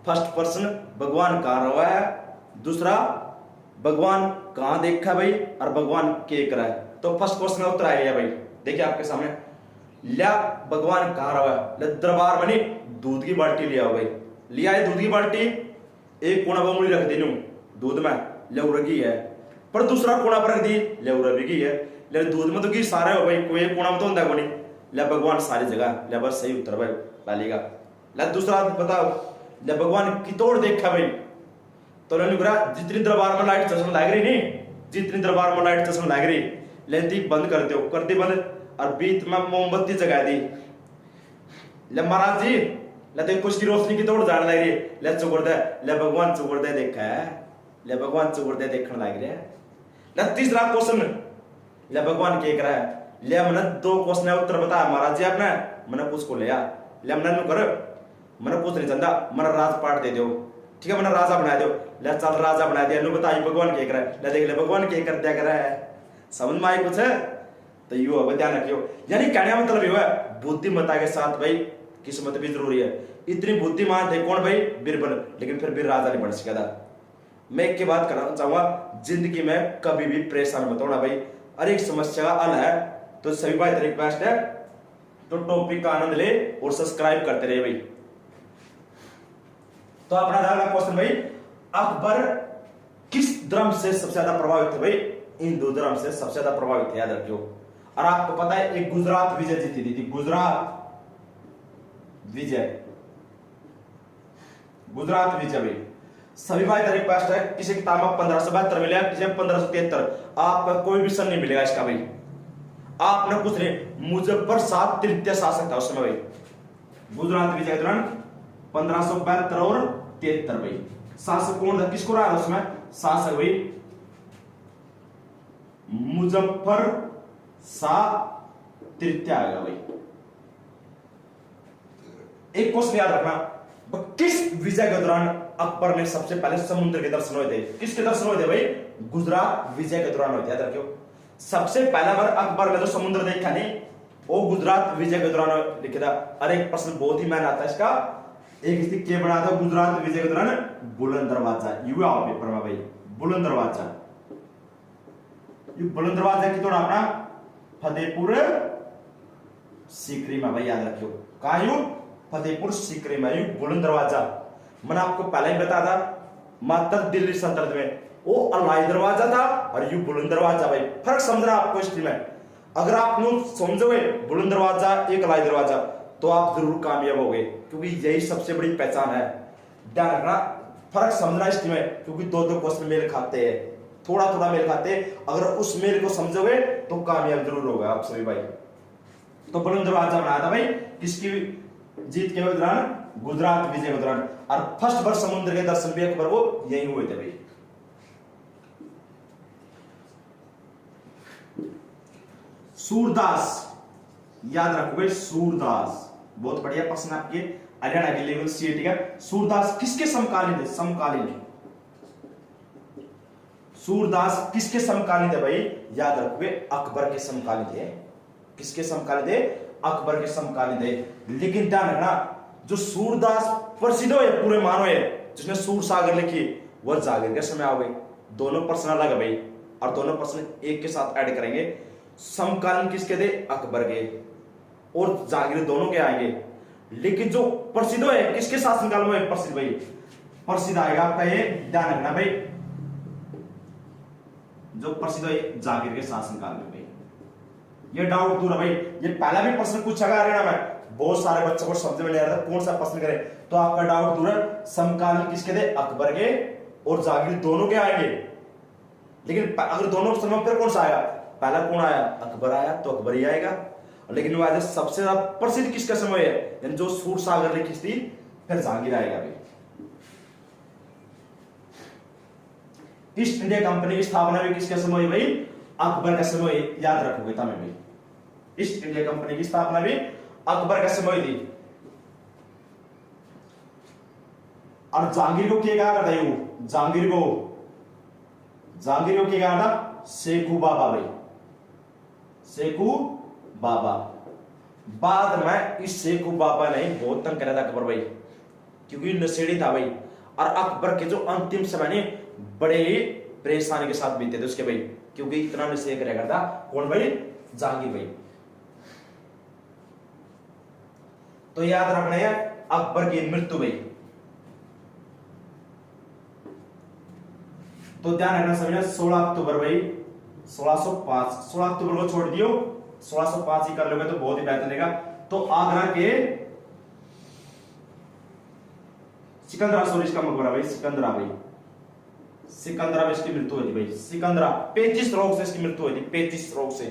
फर्स्ट प्रश्न भगवान कहाँ रहा है, दूसरा भगवान कहाँ देखा भाई, और भगवान के करा है। तो फर्स्ट क्वेश्चन का उत्तर आएगा भाई, देखिए आपके सामने। लिया भगवान कहाँ रहा है, दरबार में दूध की बाल्टी लिया भाई। लिया है दूध की बाल्टी, एक कोना पर उंगली रख दी दूध में, ले उड़गी है। पर दूसरा कोना पर रख दी, ले उड़गी है। ले दूध में तो घी सारे हो भाई, कोई कोना में तो होता है। ले भगवान सारी जगह, ले बस सही उत्तर भाई डालेगा। ले दूसरा बताओ, ले भगवान की तोड़ देखा भाई। तो जितनी दरबार में लाइट चश्मा लग रही नहीं, जितनी दरबार में लाइट चश्मा लग रही, ले दी बंद कर दो, कर दी बंद, और बीच में मोमबत्ती जगा दी। ले महाराज जी ले देखो उसकी रोशनी की तोड़ जाने लग रही, ले चुगड़ दे, ले भगवान चुगड़ दे देखा है, ले भगवान चुगड़ दे देखने लग रहा है। ले तीसरा क्वेश्चन, ले भगवान के करा है। ले मैंने 2 क्वेश्चन उत्तर बताया महाराज जी आपने, मैंने कुछ को लिया। ले मैंने कर, मैंने कुछ नहीं जानता, मैंने राजपाट दे दो, ठीक है, मैंने राजा बना दो। ले चल राजा बना दिया, नु बताइए भगवान के करा है। ले देख ले भगवान के कर दिया करा है, समझ में आए कुछ है तो यू होगा, ध्यान रखियो। यानी कहने का मतलब ये है बुद्धिमत्ता के साथ भाई किस्मत भी जरूरी है। इतनी बुद्धिमान थे कौन भाई, बीरबल, लेकिन फिर भी राजा नहीं बन सका था। मैं एक की बात करना चाहूंगा, जिंदगी में कभी भी परेशान मत होना भाई, हर एक समस्या का हल है। तो सभी भाई रिक्वेस्ट है तो टॉपिक का आनंद ले और सब्सक्राइब करते रहे भाई। तो अपना अगला क्वेश्चन भाई, अकबर किस धर्म से सबसे ज्यादा प्रभावित थे भाई, हिंदू धर्म से सबसे ज्यादा प्रभावित थे, याद रखियो। और आपको पता है एक गुजरात विजय जीती थी, गुजरात विजय, गुजरात विजय भाई। सभी भाई का रिक्वेस्ट है, किसी किताब में 1572 मिलेगा, किसी में 1573, आपका कोई भी सन नहीं मिलेगा इसका भाई। आपने कुछ नहीं, मुजफ्फर शाह तृतीय शासक था उस समय भाई। गुजरात विजय के दौरान 1572 और 73 भाई। शासक कौन था, किसको रहा उसमें शासक भाई, मुजफ्फर शाह तृतीय आएगा भाई। एक क्वेश्चन याद रखना, किस विजय के दौरान अकबर ने सबसे पहले समुद्र के दर्शन हुए थे, किसके दर्शन हुए थे भाई, गुजरात विजय के दौरान हुए थे, याद रखियो। सबसे पहला बार अकबर ने जो समुद्र देखा नहीं, वो गुजरात विजय के दौरान लिखा था। और एक प्रश्न बहुत ही मैन आता है इसका, एक स्थिति क्या बना था गुजरात विजय के दौरान, बुलंद दरवाजा, युवा पेपर में भाई, बुलंद दरवाजा। बुलंद दरवाजा की तोड़ा अपना फतेहपुर सीकरी में भाई, याद रखियो। कहा यू, फतेहपुर सीकरी में बुलंद दरवाजा। मैंने आपको पहले ही बताया था, मात्र दिल्ली सल्तनत में वो अलाई दरवाजा था और यू बुलंद दरवाजा भाई। फर्क समझना आपको हिस्ट्री में, अगर आप समझोगे बुलंद दरवाजा एक अलाई दरवाजा तो आप जरूर कामयाब होगे, क्योंकि यही सबसे बड़ी पहचान है। ध्यान रखना, फर्क समझना हिस्ट्री में, क्योंकि 2-2 क्वेश्चन मेल खाते हैं, थोड़ा थोड़ा मेल खाते हैं। अगर उस मेल को समझोगे तो कामयाब जरूर होगा आप सभी भाई। तो बुलंद दरवाजा बनाया था भाई किसकी जीत के दौरान, गुजरात विजय के दौरान। और फर्स्ट बार समुद्र के दर्शन भी अकबर को यही हुए थे भाई। सूरदास, याद रखोगे सूरदास, बहुत बढ़िया प्रश्न आपके हरियाणा के लेवल सीएटी का। सूरदास किसके समकालीन थे, समकालीन, सूरदास किसके समकालीन थे भाई, याद रखोगे अकबर के समकालीन थे। किसके समकालीन थे, अकबर के समकालीन थे। लेकिन ध्यान रखना, जो सूरदास प्रसिद्ध हुए पूरे मानो है, जिसने सूर सागर लिखी, वह जागीर के समय आ गए। दोनों प्रश्न अलग है भाई, और दोनों प्रश्न एक के साथ ऐड करेंगे। समकालीन किसके थे, अकबर के, और जागीर दोनों के आएंगे। लेकिन जो प्रसिद्ध है किसके शासनकाल में प्रसिद्ध भाई, प्रसिद्ध आएगा आपका ये, ध्यान रखना भाई, जो प्रसिद्ध है जागीर के शासनकाल में भाई। ये डाउट दूर है भाई, ये पहला भी प्रश्न पूछा गया हरियाणा में, बहुत सारे बच्चों को समझ में नहीं आ रहा कौन सा प्रश्न करें, तो आपका डाउट दूर है। समकालीन किसके थे, अकबर के और जागीर दोनों के आएंगे। लेकिन अगर दोनों ऑप्शन में फिर कौन सा आया, पहला कौन आया, अकबर आया तो अकबर ही आएगा। लेकिन वह सबसे ज्यादा प्रसिद्ध किसका समय है, जो सूर सागर लिखी थी, फिर जागीर आएगा भाई। ईस्ट इंडिया कंपनी की स्थापना भी किसके समय हुई भाई? अकबर का समय हुई, याद रखोगे तमें भाई। ईस्ट इंडिया कंपनी की स्थापना भी अकबर का समय हुई थी। और जहांगीर को क्या करता है? जहांगीर को क्या करता? शेखू बाबा भाई, शेखू बाबा। बाद में इस शेखू बाबा ने बहुत तंग करा था अकबर भाई, क्योंकि नशेड़ी था भाई। और अकबर के जो अंतिम समय ने बड़े ही परेशानी के साथ बीते थे उसके भाई, क्योंकि इतना नशे करा करता। कौन भाई? जहांगीर भाई। तो याद रखना है अकबर की मृत्यु भाई। तो ध्यान रखना समझना 16 अक्टूबर भाई 1605। 16 अक्टूबर को छोड़ दियो, 1605 ही कर लोगे तो बहुत ही बेहतर रहेगा। तो आगरा के सिकंदरा, सॉरी इसका मकबरा भाई सिकंदरा भाई, सिकंदरा में इसकी मृत्यु हुई थी भाई। सिकंदरा 35 रोग से इसकी मृत्यु हुई थी, 35 रोग से।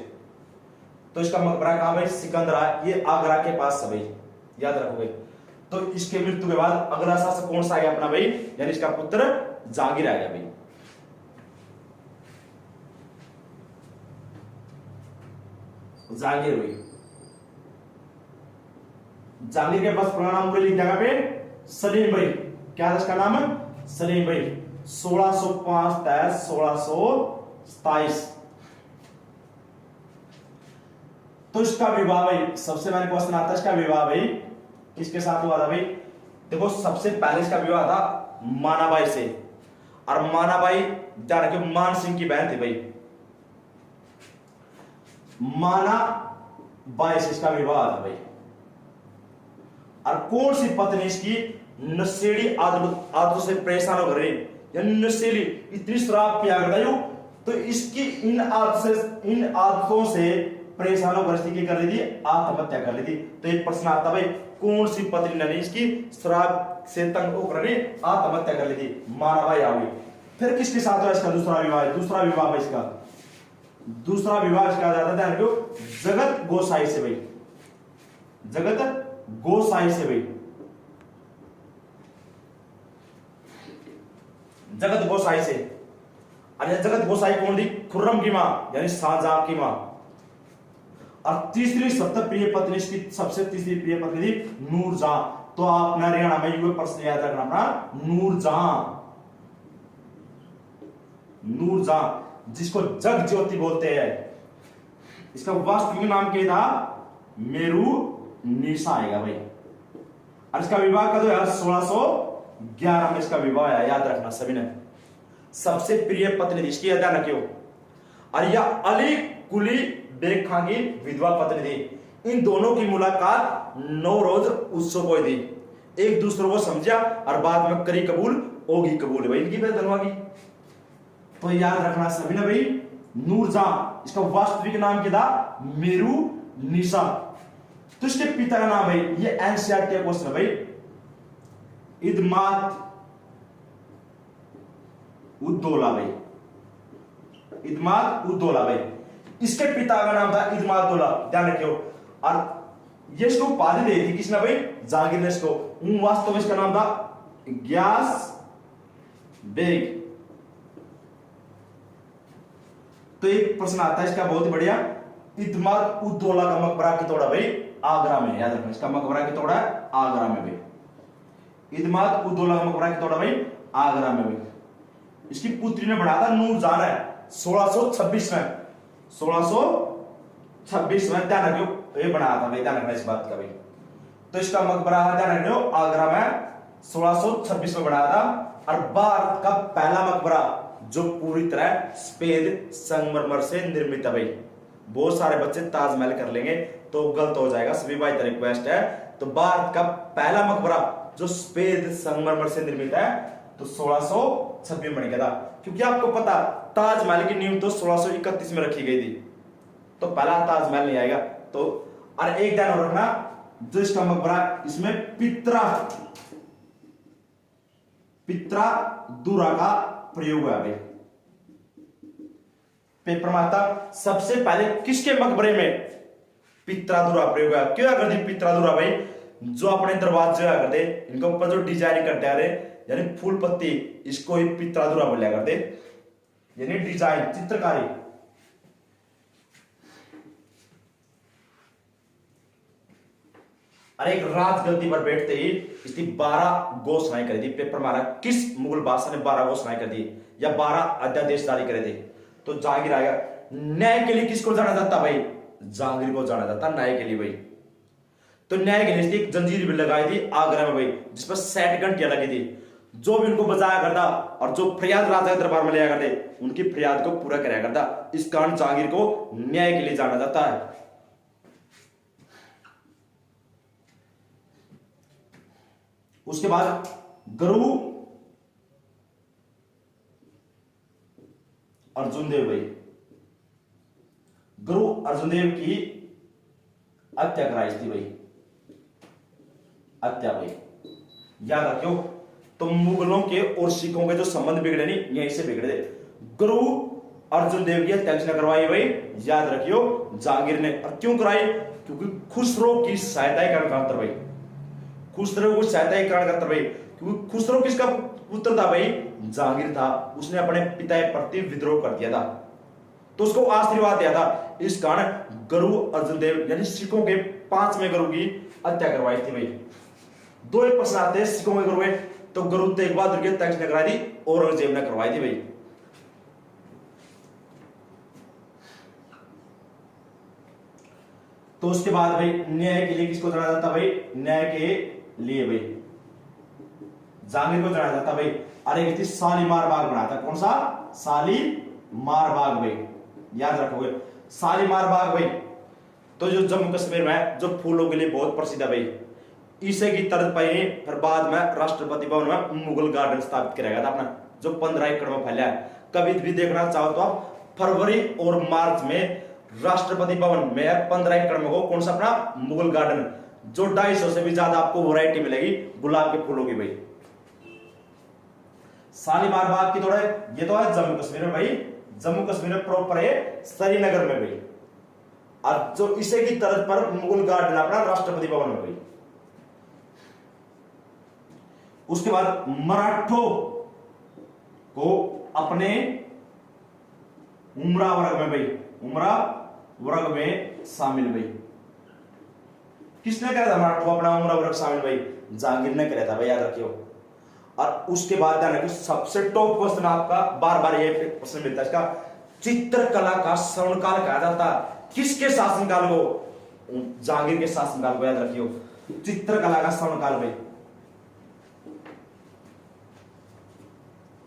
तो इसका मकबरा कहां भाई? सिकंदरा, ये आगरा के पास है भाई, याद रखोगे। तो इसके मृत्यु के बाद अगला शासक कौन सा आ गया अपना भाई? यानी इसका पुत्र जहांगीर आ गया भाई। जहांगीर भाई, जहांगीर के पास पूरा नाम लिख जाएगा पे सलीम भाई। क्या था इसका नाम? सलीम भाई। 1605 तक 1627। तो इसका विवाह भाई, सबसे पहले क्वेश्चन आता है इसका विवाह भाई किसके साथ हुआ था भाई? देखो सबसे पहले इसका विवाह था मानाबाई से। और मानाबाई ध्यान रखियो मान सिंह की बहन थी भाई। मानाबाई से इसका विवाह था भाई। और कौन सी पत्नी इसकी? नशेड़ी आदतों से परेशान हो रही, यानी नशेड़ी, इतनी शराब पिया करता है तो इसकी इन आदतों से परेशान होकर क्या कर ली थी? आत्महत्या कर ली थी। तो एक प्रश्न आता भाई, कौन सी पत्नी ने इसकी शराब से तंग होकर आत्महत्या कर ली थी? मानाबाई आ गई। फिर किसके साथ हुआ इसका दूसरा विवाह? दूसरा विवाह भाई इसका, दूसरा विवाह इसका जाता है जगत गोसाई से भाई, जगत गोसाई से भाई, जगत गोसाई से। और जगत गोसाई कौन थी? खुर्रम की मां, यानी शाहजहां की मां। और तीसरी सबसे प्रिय पत्नी इसकी, सबसे तीसरी प्रिय पत्नी थी नूरजहां। तो आप हरियाणा में ये प्रश्न याद रखना अपना, नूरजहां, नूरजहां जिसको जग ज्योति बोलते हैं। इसका वास्तविक नाम क्या था? मेरू निशा आएगा भाई। और इसका विवाह कब हुआ? 1611 में इसका विवाह आया, याद रखना सभी ने। सबसे प्रिय पत्नी थी इसकी, ध्यान रखियो। और यह अली कुली बेग खां की विधवा पत्नी थी। इन दोनों की मुलाकात नौरोज उत्सव को थी। एक दूसरे को समझा और बाद में करी कबूल होगी कबूल भाई इनकी दोनों की। तो याद रखना सभी ने भाई, नूरजहां इसका वास्तविक नाम क्या था? मेरू निशा। तो इसके पिता का नाम भाई, ये एनसीईआरटी का क्वेश्चन है भाई, इदमात उद्दौला भाई, इदमात उद्दौला भाई। इसके पिता का नाम था इदमात उद्दौला, ध्यान रखियो। और ये इसको उपाधि दी थी किसने भाई? जहांगीर ने इसको। वास्तव में इसका नाम था ग्यास बेग। तो एक प्रश्न आता है इसका बहुत ही बढ़िया, इदमात उद्दौला का मकबरा कितौड़ा भाई? आगरा में, याद रखना इसका मकबरा कितौड़ा है? आगरा में भाई। इदमात उद्दौला का मकबरा कितौड़ा भाई? आगरा में भाई। इसकी पुत्री ने बढ़ाया था नूरजहां है 1626 में, 1626 में, ध्यान रखियो ये बनाया था भाई, ध्यान रखना इस बात का भाई। तो इसका मकबरा ध्यान रखियो आगरा में 1626 में बनाया था। और भारत का पहला मकबरा जो पूरी तरह सफेद संगमरमर से निर्मित है भाई। बहुत सारे बच्चे ताजमहल कर लेंगे तो गलत हो जाएगा, सभी भाई तरह रिक्वेस्ट है। तो भारत का पहला मकबरा जो सफेद संगमरमर से निर्मित है तो 1626 में बन गया था। क्योंकि आपको पता ताजमहल की नींव तो 1631 में रखी गई थी, तो पहला ताजमहल नहीं आएगा। तो और एक ध्यान रखना, जो इसका मकबरा इसमें पित्रा दूरा का प्रयोग हुआ भाई। पेपर में आता सबसे पहले किसके मकबरे में पित्रादुरा प्रयोग हुआ? क्यों कर दी पित्रादुरा भाई? जो अपने दरवाजे करते इनके ऊपर जो डिजाइन करते हैं यानी फूल पत्ती, इसको ही पित्रादुरा बोला करते। यानी डिजाइन, चित्रकारी। अरे एक रात गद्दी पर बैठते ही इसकी 12 घोषणाएं कर दी पेपर मारा, किस मुगल बादशाह ने 12 घोषणाएं कर दी या 12 अध्यादेश जारी करे थे? तो जहांगीर आएगा। न्याय के लिए किसको जाना जाता भाई? जहांगीर को जाना जाता न्याय के लिए भाई। तो न्याय के लिए एक जंजीर भी लगाई थी आगरा में भाई, जिस पर 60 घंटियां लगी थी। जो भी उनको बजाया करता और जो फरियाद राजा के दरबार में ले आया करते, उनकी फरियाद को पूरा कराया करता। इस कारण जहांगीर को न्याय के लिए जाना जाता है। उसके बाद गुरु अर्जुन देव भाई, गुरु अर्जुन देव की हत्या कराई थी भाई, हत्या भाई याद रखियो। तो मुगलों के और सिखों के जो संबंध बिगड़े नहीं, यहीं से बिगड़े थे। गुरु अर्जुन देव की हत्या किसने करवाई भाई? याद रखियो जहांगीर ने। और क्यों कराई? क्योंकि खुसरो की सहायता के कारण भाई, खुसरो को सहायता के कारण भाई, क्योंकि खुसरो किसका पुत्र था भाई? जहांगीर था। उसने अपने पिता के प्रति विद्रोह कर दिया था, तो उसको आशीर्वाद दिया था। इस कारण गुरु अर्जुन देव यानी सिखों के 5वें गुरु की हत्या करवाई थी भाई। दो एक प्रश्न आते हैं सिखों के गुरु में, तो गुरु तेग बहादुर की हत्या किसने कराई थी? औरंगजेब ने करवाई थी भाई। तो उसके बाद भाई न्याय के लिए किसको जाना जाता भाई? न्याय के लिए भाई जहांगीर को जाना जाता भाई। अरे थी शालीमार बाग बनाया था। कौन सा? शालीमार बाग भाई, याद रखोगे शालीमार बाग भाई। तो जो जम्मू कश्मीर में जो फूलों के लिए बहुत प्रसिद्ध है भाई, इसे की तर्ज पर ही फिर बाद में राष्ट्रपति भवन में मुगल गार्डन स्थापित किया गया था अपना, जो 15 एकड़ में फैला है। कभी भी देखना चाहो तो आप फरवरी और मार्च में राष्ट्रपति भवन में 15 एकड़ में हो कौन सा? अपना मुगल गार्डन, जो 250 से भी ज्यादा आपको वैरायटी मिलेगी गुलाब के फूलों की भाई। शालीमार बाग की थोड़ा ये तो है जम्मू कश्मीर में भाई, जम्मू कश्मीर में प्रॉपर है श्रीनगर में भाई। और जो इसे की तर्ज पर मुगल गार्डन अपना राष्ट्रपति भवन में भाई। उसके बाद मराठों को अपने उमरा वर्ग में भाई, उमरा वर्ग में शामिल भाई। किसने करा था मराठों अपना उमरा वर्ग शामिल भाई? जहांगीर ने करा था भाई, याद रखियो। और उसके बाद ध्यान रखियो सबसे टॉप क्वेश्चन आपका बार बार ये प्रश्न मिलता है इसका, चित्रकला का स्वर्णकाल कहा जाता किसके शासनकाल को? जहांगीर के शासनकाल को, याद रखियो चित्रकला का स्वर्णकाल भाई।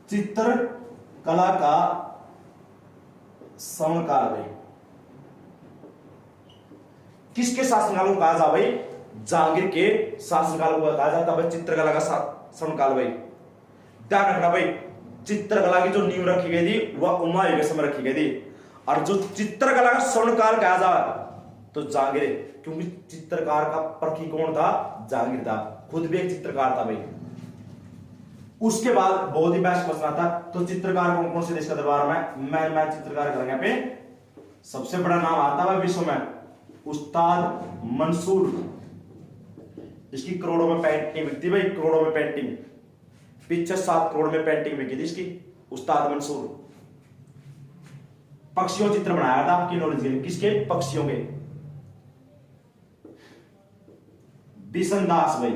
चित्रकला का स्वर्णकाल भाई किसके शासनकाल को कहा जा भाई? जहांगीर के शासनकाल को कहा जाता भाई चित्रकला का स्वर्णकाल भाई। ध्यान रखना भाई, चित्रकला की जो नींव रखी गई थी वह हुमायूं के समय रखी गई थी। और जो चित्रकला का स्वर्णकाल कहा जा तो जहांगीर, क्योंकि चित्रकार का प्रतीक कौन था? जहांगीर था, खुद भी एक चित्रकार था भाई। उसके बाद बहुत ही बेस्ट क्वेश्चन आता, तो चित्रकार कौन कौन से देश का दरबार में? मैं चित्रकार करेंगे पे सबसे बड़ा नाम आता है विश्व में, उस्ताद मंसूर। इसकी करोड़ों में पेंटिंग बिकती भाई, करोड़ों में पेंटिंग। पीछे 7 करोड़ में पेंटिंग बिकी थी इसकी, उस्ताद मंसूर। पक्षियों चित्र बनाया था आपकी नॉलेज के लिए, किसके? पक्षियों के। बिशन दास भाई,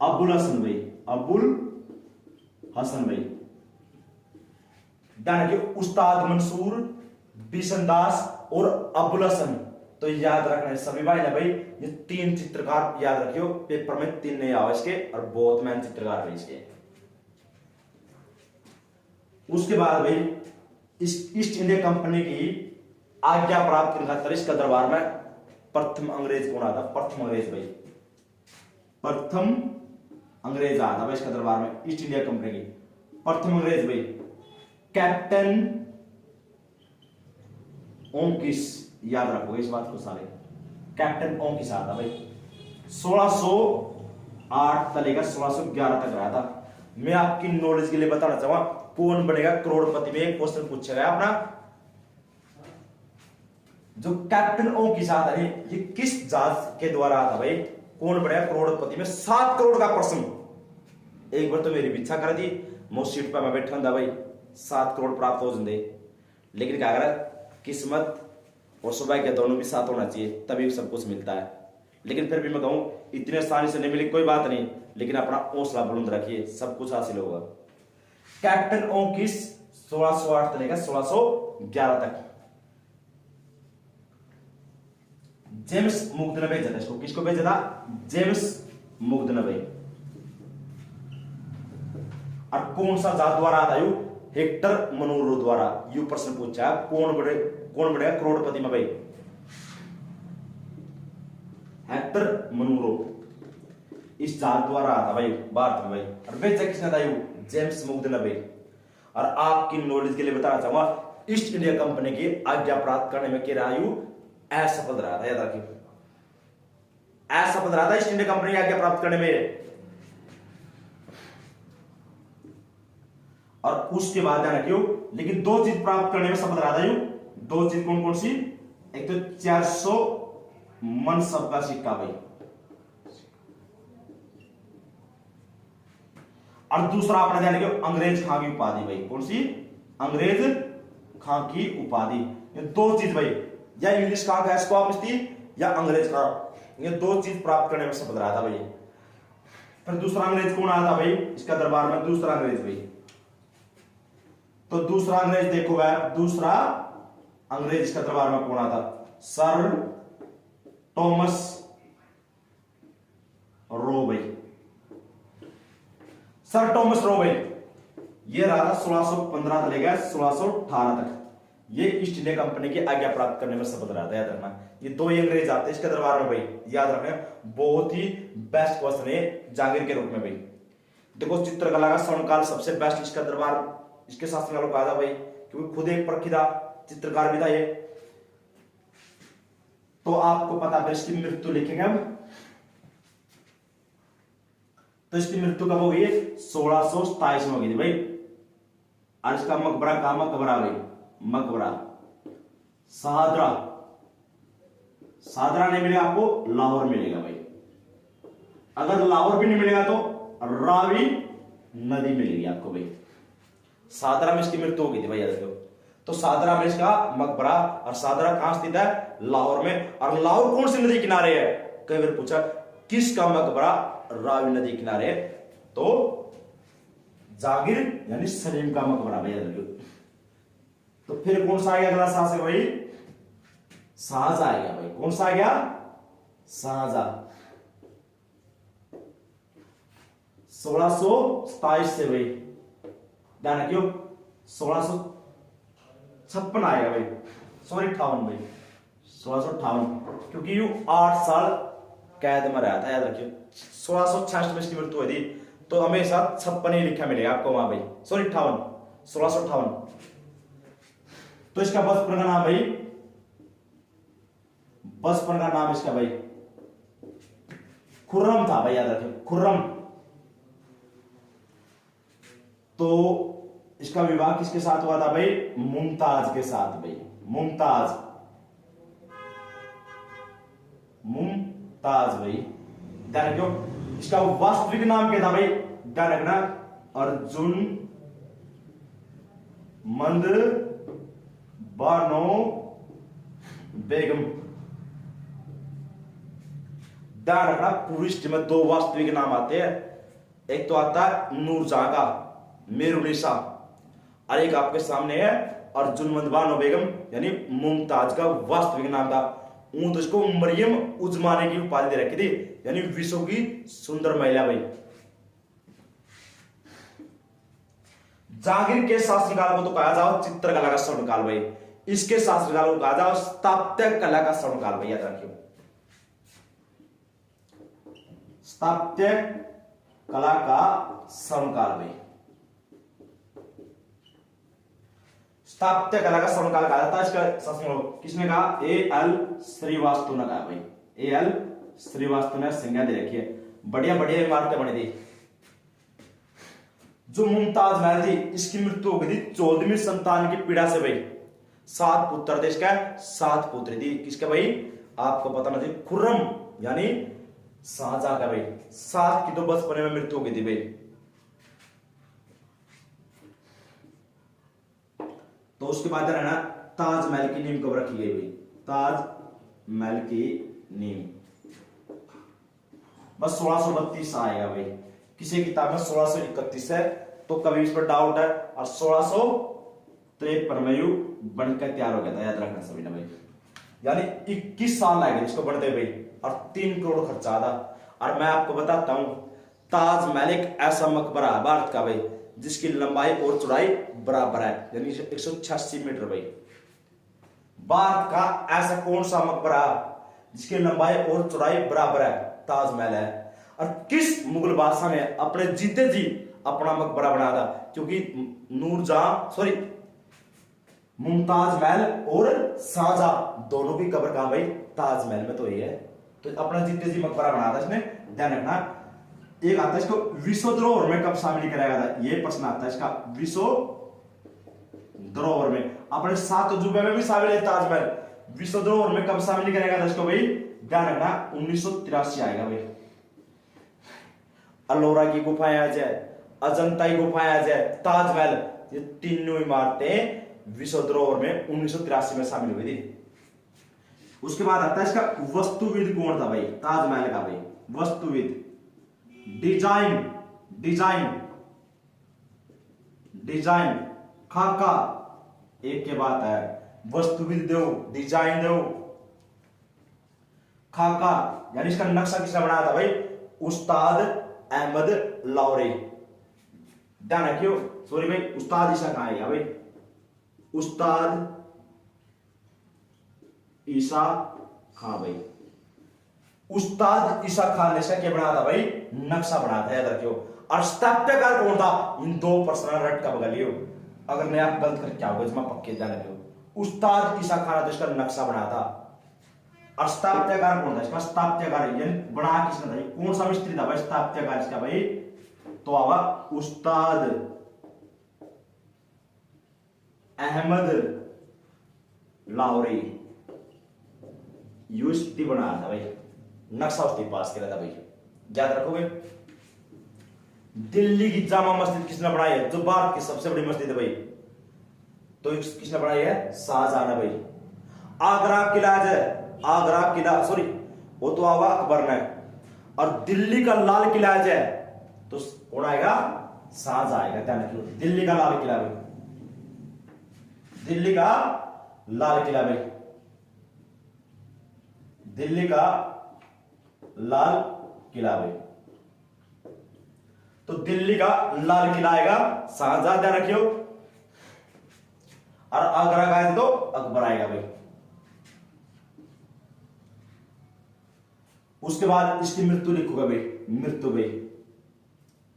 अबुल हसन भाई, अबुल हसन भाई। ध्यान रखिए उस्ताद मंसूर, बिशन दास और अबुल हसन। तो याद रखना है सभी भाई ना भाई, ये 3 चित्रकार याद रखियो, पेपर में 3 नहीं आवे इसके, और बहुत मेहनत चित्रकार है इसके। उसके बाद भाई ईस्ट इंडिया कंपनी की आज्ञा प्राप्त करने खातिर इसका दरबार में प्रथम अंग्रेज कौन आता? प्रथम अंग्रेज भाई, प्रथम अंग्रेज आता भाई इसका दरबार में, ईस्ट इंडिया कंपनी की प्रथम अंग्रेज भाई कैप्टन ओंकिस। याद रखोगे इस बात को सारे, कैप्टन ओंकिस आता भाई। 1608 से लेकर 1611 तक रहा था। मैं आपकी नॉलेज के लिए बताना चाहूंगा कौन बनेगा करोड़पति में, एक क्वेश्चन पूछा गया अपना। जो कैप्टन ओंकिस आता है ये किस जहाज के द्वारा आता भाई? कौन बनेगा करोड़पति में? 7 करोड़ का प्रश्न। एक बार तो मेरी भी इच्छा कर दी, मैं सीट पर मैं बैठा था भाई, 7 करोड़ प्राप्त हो जाते, लेकिन क्या करा, किस्मत और सौभाग्य दोनों भी साथ होना चाहिए, तभी सब कुछ मिलता है। लेकिन फिर भी मैं कहूँ इतने आसानी से नहीं मिली कोई बात नहीं, लेकिन अपना हौसला बुलंद रखिए, सब कुछ हासिल होगा। कैप्टन ओंकिस 1608 से लेकर 1611 तक जेम्स मुग्ध ने भेजा था इसको। किसको भेजा था? जेम्स मुग्ध ने भाई। और कौन सा जात द्वारा आता यू? हेक्टर मनूरो द्वारा। यू प्रश्न पूछा कौन बढ़ेगा करोड़पति में भाई? हेक्टर मनूरो इस जात द्वारा आता भाई भारत में भाई। और भेजा किसने था यू? जेम्स मुग्ध ने भाई। और आपकी नॉलेज के लिए बताना चाहूंगा, ईस्ट इंडिया कंपनी की आज्ञा प्राप्त करने में क्या आयु असफल रहा था, याद रखिए असफल रहा था ईस्ट इंडिया कंपनी की आज्ञा प्राप्त करने में। और उसके बाद ध्यान रखियो, लेकिन 2 चीज प्राप्त करने में सफल रहा था यू। 2 चीज कौन कौन सी? एक तो 400 मन सबका सिक्का भाई, और दूसरा अपना ध्यान रखियो अंग्रेज खां की उपाधि भाई। कौन सी? अंग्रेज खां की उपाधि। ये 2 चीज भाई, या इंग्लिश खां का स्कॉप थी या अंग्रेज खां, ये 2 चीज प्राप्त करने में सफल रहा था भाई। फिर दूसरा अंग्रेज कौन आया था भाई इसका दरबार में? दूसरा अंग्रेज भाई। तो दूसरा अंग्रेज देखो भाई, दूसरा अंग्रेज इसका दरबार में कौन आया था? सर टॉमस रो भाई। सर टॉमस रो भाई ये रहा था 1615 से लेकर 1618 तक। ये ईस्ट इंडिया कंपनी की आज्ञा प्राप्त करने में सफल रहा था, याद रखना। ये 2 ही अंग्रेज आते हैं इसके दरबार में भाई, याद रखना। बहुत ही बेस्ट क्वेश्चन है जागीर के रूप में भाई। देखो चित्रकला का स्वर्णकाल सबसे बेस्ट इसका दरबार, इसके शासनकाल को कहा था भाई, क्योंकि खुद एक प्रखिदा चित्रकार भी था ये। तो आपको पता है इसकी मृत्यु लिखेंगे अब। तो इसकी मृत्यु कब हो गई? 1627 में हो गई थी भाई। और इसका मकबरा कहां? मकबरा भाई, मकबरा सादरा। सादरा नहीं मिलेगा आपको, लाहौर मिलेगा भाई। अगर लाहौर भी नहीं मिलेगा तो रावी नदी मिलेगी आपको भाई। सादरा में इसकी मृत्यु हो गई थी भाई, याद रखो। तो सादरा में इसका मकबरा, और सादरा कहां स्थित है? लाहौर में। और लाहौर कौन सी नदी किनारे है? कई बार पूछा किसका मकबरा रावी नदी किनारे है? तो जागीर यानी सलीम का मकबरा भाई, याद रखो। तो फिर कौन सा आ गया अगला शासक भाई? शाहजहां आ गया भाई। कौन सा आ गया? शाहजहां। 1627 से भाई ध्यान रखियो 1656 आएगा भाई, सॉरी 58 भाई, 1658, क्योंकि यू 8 साल कैद में रहा था, याद रखियो। 1666 में इसकी मृत्यु हुई थी, तो हमेशा 56 ही लिखा मिलेगा आपको वहां भाई, सॉरी 58, 1658। तो इसका बचपन का नाम भाई, बचपन का नाम इसका भाई खुर्रम था भाई, याद रखियो खुर्रम। तो इसका विवाह किसके साथ हुआ था भाई? मुमताज के साथ भाई, मुमताज, मुमताज भाई, ध्यान रखियो। इसका वास्तविक नाम क्या था भाई? ध्यान रखना, अर्जुन मंद बानो बेगम। ध्यान रखना, पूरी हिस्ट्री में 2 वास्तविक नाम आते हैं, एक तो आता है नूरजहां का मेरुनिसा, और एक आपके सामने है अर्जुन मंदबानो बेगम यानी मुमताज का वास्तविक नाम था। तो इसको मरियम उजमानी की उपाधि दे रखी थी, यानी विश्व की सुंदर महिला भाई। जहांगीर के शासनकाल को तो कहा जाओ चित्रकला का स्वर्णकाल भाई, इसके शासनकाल को कहा जाओ स्थापत्य कला का स्वर्णकाल भाई, याद रखियो स्थापत्य कला का स्वर्णकाल भाई। स्थापत्य कला का स्वर्णकाल कहा जाता है इसका शासनकाल, किसने कहा? A.L. श्रीवास्तव ने कहा भाई, A.L. श्रीवास्तव ने संज्ञा दे रखी है। बढ़िया बढ़िया इमारतें बनी थी। जो मुमताज महल थी इसकी मृत्यु हो गई थी 14वीं संतान की पीड़ा से भाई। 7 पुत्र थे, इसका 7 पुत्री थी, किसका भाई? आपको पता नहीं, खुर्रम यानी शाहजहां का भाई। 7 की तो बचपन में मृत्यु हो गई थी भाई। तो उसके बाद रहना ताजमहल की नींव कब रखी गई भाई, ताजमहल की नींव बस 1632 आएगा भाई। किसी किताब में 1631 है तो कभी इस पर डाउट है, और 1653 में यू बनकर तैयार हो गया था, याद रखना सभी ने भाई। यानी 21 साल लगे इसको बनते भाई, और 3 करोड़ खर्चा था। और मैं आपको बताता हूं ताजमहल एक ऐसा मकबरा है भारत का भाई जिसकी लंबाई और चौड़ाई बराबर है, यानी 186 मीटर भाई। भारत का ऐसा कौन सा मकबरा जिसकी लंबाई और चौड़ाई बराबर है, ताजमहल है। और किस मुगल बादशाह ने अपने जीते जी अपना मकबरा बनाया था, क्योंकि मुमताज महल और शाहजहां दोनों की कब्र कहां भाई, ताजमहल में तो ये है। तो अपना जीते जी मकबरा बनाया था इसने, ध्यान रखना। एक आता है इसको विश्व धरोहर में कब शामिल कराया गया था, ये प्रश्न आता है इसका, विश्व धरोहर में। अपने 7 अजूबे में भी शामिल है ताजमहल, विश्व धरोहर में कब शामिल कराया गया था इसको भाई, ध्यान रखना 1983 आएगा भाई। अलोरा की गुफाएं आ जाए, अजंता की गुफाएं आ जाए, ताजमहल, ये तीनों इमारतें विश्व धरोहर में 1983 में शामिल हुई थी। उसके बाद आता है इसका वस्तुविद कौन था भाई, ताजमहल का भाई वस्तुविद। डिजाइन खाका एक के बाद है, वस्तुविद दो, डिजाइन दो, खाका, यानी इसका नक्शा किसने बनाया था भाई, उस्ताद अहमद लाहौरी। ध्यान रखियो, सॉरी भाई उस्ताद ईसा कहां आएगा भाई, उस्ताद ईसा खां भाई। उस्ताद ईसा खान ने इसका क्या बनाया था भाई, नक्शा बनाया था, याद रखियो। और स्थापत्यकार कौन था, इन 2 प्रश्न रट का बगलियो, अगर नहीं आप गलत करके आओगे इसमें पक्के ध्यान रखियो। उस्ताद ईसा खान ने इसका नक्शा बनाया था। और स्थापत्यकार कौन था इसका, स्थापत्यकार यानी बना किसने था, कौन सा मिस्त्री था भाई स्थापत्यकार इसका भाई, तो आवा उस्ताद अहमद लाहौरी। यूनिवर्सिटी बनाया था भाई, नक्शा उसके पास किया था भाई, याद रखोगे। दिल्ली की जामा मस्जिद किसने बनाई है, जो भारत की सबसे बड़ी मस्जिद है भाई, तो किसने बनाई है, शाहजहां ने भाई। आगरा किला है, आगरा किला सॉरी वो तो आवा अकबर ने, और दिल्ली का लाल किला है तो कौन आएगा, शाहजहां आएगा, ध्यान रखिए। दिल्ली का लाल किला भाई, दिल्ली का लाल किला भाई, दिल्ली का लाल किला भाई, तो दिल्ली का लाल किला आएगा शाहजहां, ध्यान रखियो। और आगरा का है तो अकबर आएगा भाई। उसके बाद इसकी मृत्यु लिखूंगा भाई, मृत्यु भाई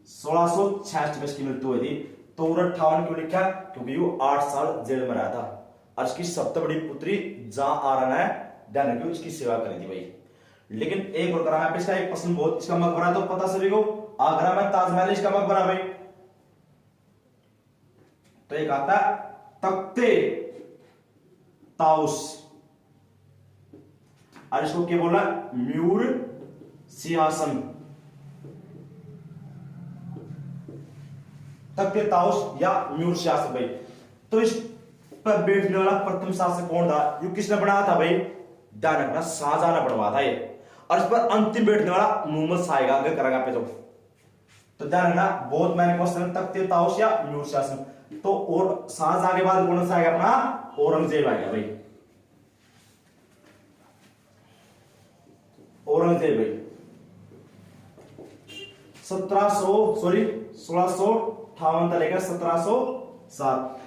1666 में इसकी मृत्यु हुई थी। तो 58 क्यों लिखा, क्योंकि वो 8 साल जेल में रहा था। और इसकी सबसे बड़ी पुत्री जहां आरा है, ध्यान रखियो, इसकी सेवा करी थी भाई। लेकिन एक और करा इसका एक प्रश्न बहुत, इसका मकबरा तो पता सभी को, आगरा में ताजमहल इसका मकबरा भाई। तो एक आता तख्ते ताउस, और इसको क्या बोला, म्यूर सिंहासन, तख्ते ताउस या म्यूर सिंहासन भाई। तो इस पर बैठने वाला प्रथम शासक कौन था, ये किसने बनाया था भाई, ध्यान रखना शाहजहां ने बनवाया था ये। और इस पर अंतिम बैठने वाला मोहम्मद शाह आएगा, आगे करेगा पे तो ध्यान रखना बहुत मैंने क्वेश्चन, तख्ते ताउस या म्यूर सिंहासन। तो और शाहजहां के बाद कौन सा आएगा अपना, औरंगजेब आएगा भाई, औरंगजेब भाई 1658 तक लेकर 1707।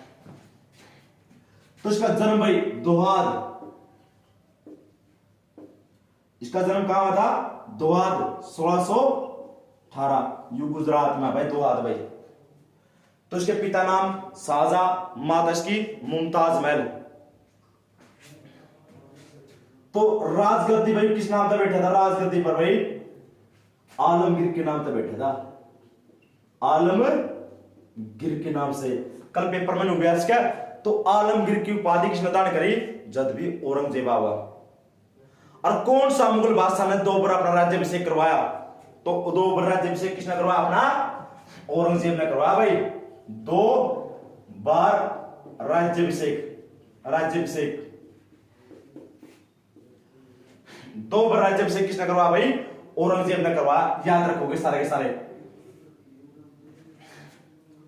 तो इसका जन्म भाई दोहाद, इसका जन्म कहां हुआ था, दोहाद 1618 यू गुजरात में भाई, दोहाद भाई। तो इसके पिता नाम शाहजहां, माता इसकी मुमताज महल। तो राजगद्दी भाई किस नाम से बैठा था, राजगद्दी पर भाई आलमगीर के नाम से बैठा था, आलमगीर के नाम से। कल पेपर में हो गया इसका, तो आलमगीर की उपाधि किसने दान करी, जब भी औरंगजेब हुआ। और कौन सा मुगल बादशाह ने 2 बार अपना राज्याभिषेक करवाया, तो 2 बार राज्याभिषेक किसने करवाया अपना, औरंगजेब ने करवाया भाई। 2 बार राज्याभिषेक, राज्याभिषेक। 2 बार राज्याभिषेक किसने करवाया भाई? औरंगजेब ने करवाया, याद रखोगे सारे के सारे।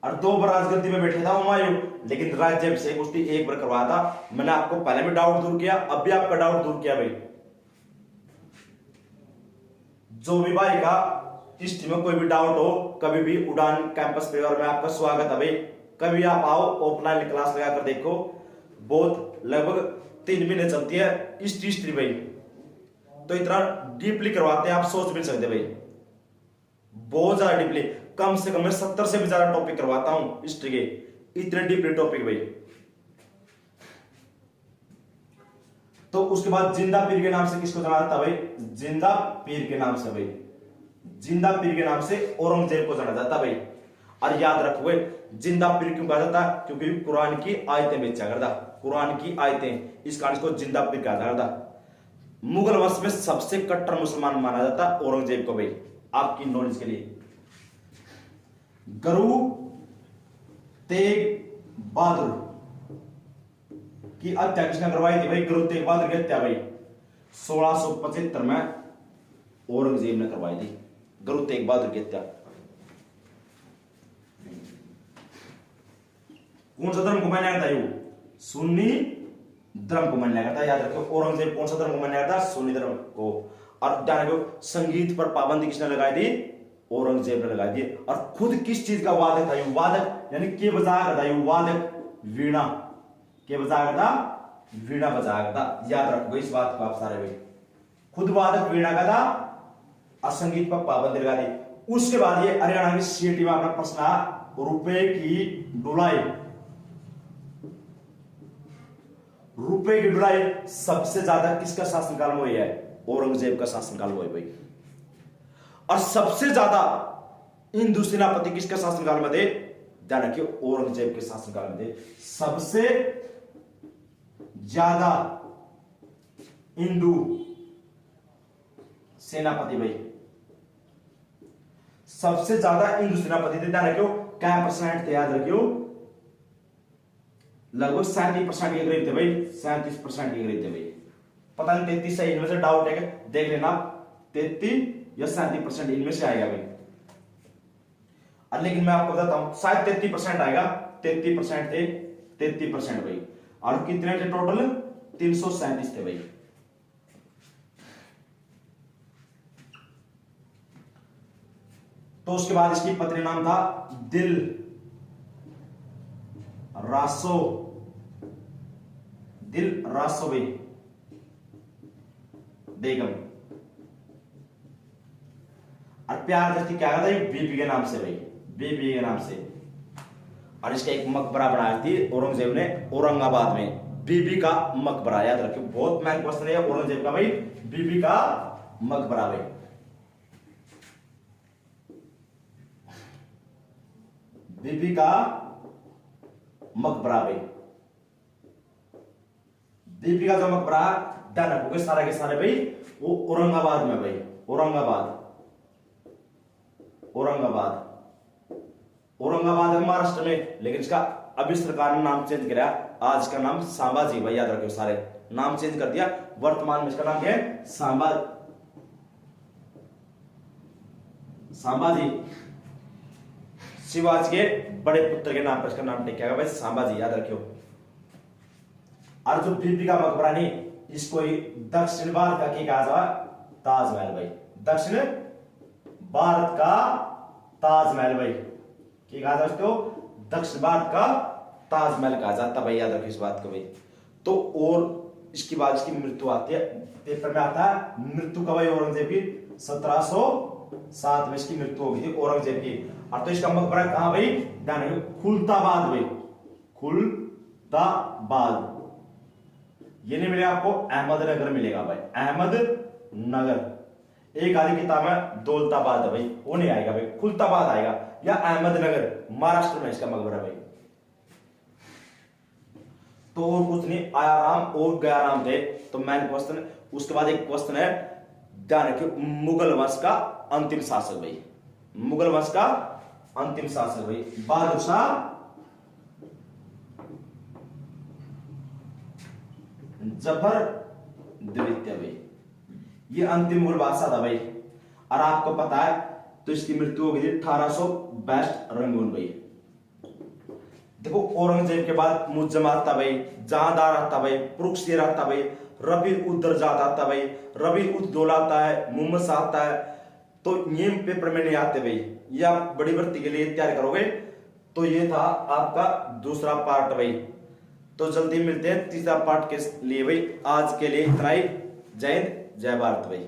और 2 बार राजगद्दी में बैठे था हुमायूं, लेकिन राज्याभिषेक उसने 1 बार करवाया था। मैंने आपको पहले भी डाउट दूर किया, अब भी आपका डाउट दूर किया भाई। जो भी भाई का हिस्ट्री में कोई भी डाउट हो, कभी भी उड़ान कैंपस पे और में आपका स्वागत है भाई। कभी आप आओ, ऑफलाइन क्लास लगाकर देखो, बहुत लगभग 3 महीने चलती है हिस्ट्री भाई। तो इतना डीपली करवाते हैं, आप सोच भी नहीं सकते भाई, बहुत ज्यादा डीपली। कम से कम मैं 70 से भी ज्यादा टॉपिक करवाता हूं हिस्ट्री के, इतने डीपली टॉपिक भाई। तो उसके बाद जिंदा पीर के नाम से किसको जाना जाता भाई? जिंदा पीर के नाम से भाई, जिंदा पीर के नाम से औरंगजेब को जाना जाता भाई। और याद रखोगे जिंदा पीर क्यों कहा जाता? क्योंकि कुरान की आयतें बेचा करता, कुरान की आयतें, इस कारण इसको जिंदा पीर कहा जाता। मुगल वंश में सबसे कट्टर मुसलमान माना जाता औरंगजेब को भाई, आपकी नॉलेज के लिए। गुरु तेग बहादुर की हत्या किसने करवाई थी भाई? गुरु तेग बहादुर की हत्या भाई 1675 में औरंगजेब ने करवाई थी, गुरु तेग बहादुर की हत्या। कौन सा धर्म को माना जाता है? सुन्नी धर्म को माना जाता है, याद रखो। औरंगजेब कौन सा धर्म को माना जाता? सुन्नी धर्म को। और ध्यान रखो, संगीत पर पाबंदी किसने लगाई थी? औरंगजेब ने लगाई थी। और खुद किस चीज का वादक था? ये वादक यानी के बजाया करता, ये वादक वीणा, के बजाया करता, वीणा बजाया करता। याद रखो इस बात को आप सारे भाई, खुद वादक वीणा का था और संगीत पर पाबंदी लगा दी। उसके बाद ये हरियाणा की सीटी में अपना प्रश्न, रुपए की ढुलाई, रुपए की ढुलाई सबसे ज्यादा किसका शासनकाल में हुई है? औरंगजेब का शासनकाल में हुई भाई। और सबसे ज्यादा हिंदू सेनापति किसका शासनकाल में थे? ध्यान रखिए, औरंगजेब के शासनकाल में थे सबसे ज्यादा हिंदू सेनापति भाई, सबसे ज्यादा हिंदू सेनापति थे। ध्यान रखियो क्या परसेंट थे? याद रखियो लगभग 37% के करीब थे भाई, 37% के करीब थे भाई। पता नहीं 33 से, इनमें से डाउट है, देख लेना 33 या 37% इनमें से आएगा भाई। लेकिन मैं आपको बताता हूं शायद 33% आएगा, 33% थे, 33% भाई। और कितने थे टोटल? 337 थे भाई। तो उसके बाद इसकी पत्नी नाम था दिल रासो, दिल रासो भाई बेगम। और प्यार करती क्या था? बीबी के नाम से भाई, बीबी के नाम से। और इसका एक मकबरा बनाया थी औरंगजेब ने औरंगाबाद में, बीबी का मकबरा। याद रखिए बहुत महंगा क्वेश्चन है औरंगजेब का भाई, बीबी का मकबरा भाई। बीबी का मकबरा भाई, बीबी का जो मकबरा ध्यान रखोगे सारे के सारे भाई, वो औरंगाबाद में भाई, औरंगाबाद, औरंगाबाद, औरंगाबाद है महाराष्ट्र में। लेकिन इसका अभी सरकार ने नाम चेंज किया, आज का नाम सांबाजी भाई। याद रखियो सारे, नाम चेंज कर दिया, वर्तमान में इसका नाम क्या है? सांबाजी। शिवाजी के बड़े पुत्र के नाम पर इसका नाम टेक भाई सांबाजी, याद रखियो। और जो बीबी का मकबरा नहीं, इसको दक्षिण भारत का कहा जाए ताजमहल भाई, दक्षिण भारत का ताजमहल भाई क्या कहा जाता है? दक्षिण भारत का ताजमहल कहा जाता भाई, याद रखिए इस बात को भाई। तो और इसके बाद इसकी मृत्यु आती है, पेपर में आता है मृत्यु का भाई औरंगजेब की 1707 में इसकी मृत्यु हो गई थी औरंगजेब की। और तो इसका मकबरा कहां भाई? ध्यान रखिए खुलताबाद भाई, खुलताबाद। ये नहीं मिलेगा आपको, अहमदनगर मिलेगा भाई, अहमदनगर। एक आधी किताब में दौलताबाद है भाई, वो नहीं आएगा भाई, खुलताबाद आएगा या अहमदनगर, महाराष्ट्र में इसका मकबरा भाई। तो और कुछ नहीं, आया राम और गया राम थे, तो मेन क्वेश्चन। उसके बाद एक क्वेश्चन है, ध्यान रखिए, मुगल वंश का अंतिम शासक भाई, मुगल वंश का अंतिम शासक भाई बहादुर शाह जफर द्वितीय भाई, ये अंतिम मुगल बादशाह था भाई। और आपको पता है तो इसकी मृत्यु हो गई थी 1862 रंगून भाई। देखो औरंगजेब के बाद मुज्जम आता भाई, जहांदार आता भाई, पुरुषशेर आता भाई, रबी उद दर्जात आता भाई, रबी उद दौला आता है, मुहम्मद शाह आता है। तो ये पेपर में नहीं आते भाई, ये आप बड़ी भर्ती के लिए तैयार करोगे। तो ये था आपका दूसरा पार्ट भाई। तो जल्दी मिलते हैं तीसरा पार्ट के लिए भाई। आज के लिए इतना ही। जय हिंद, जय भारत भाई।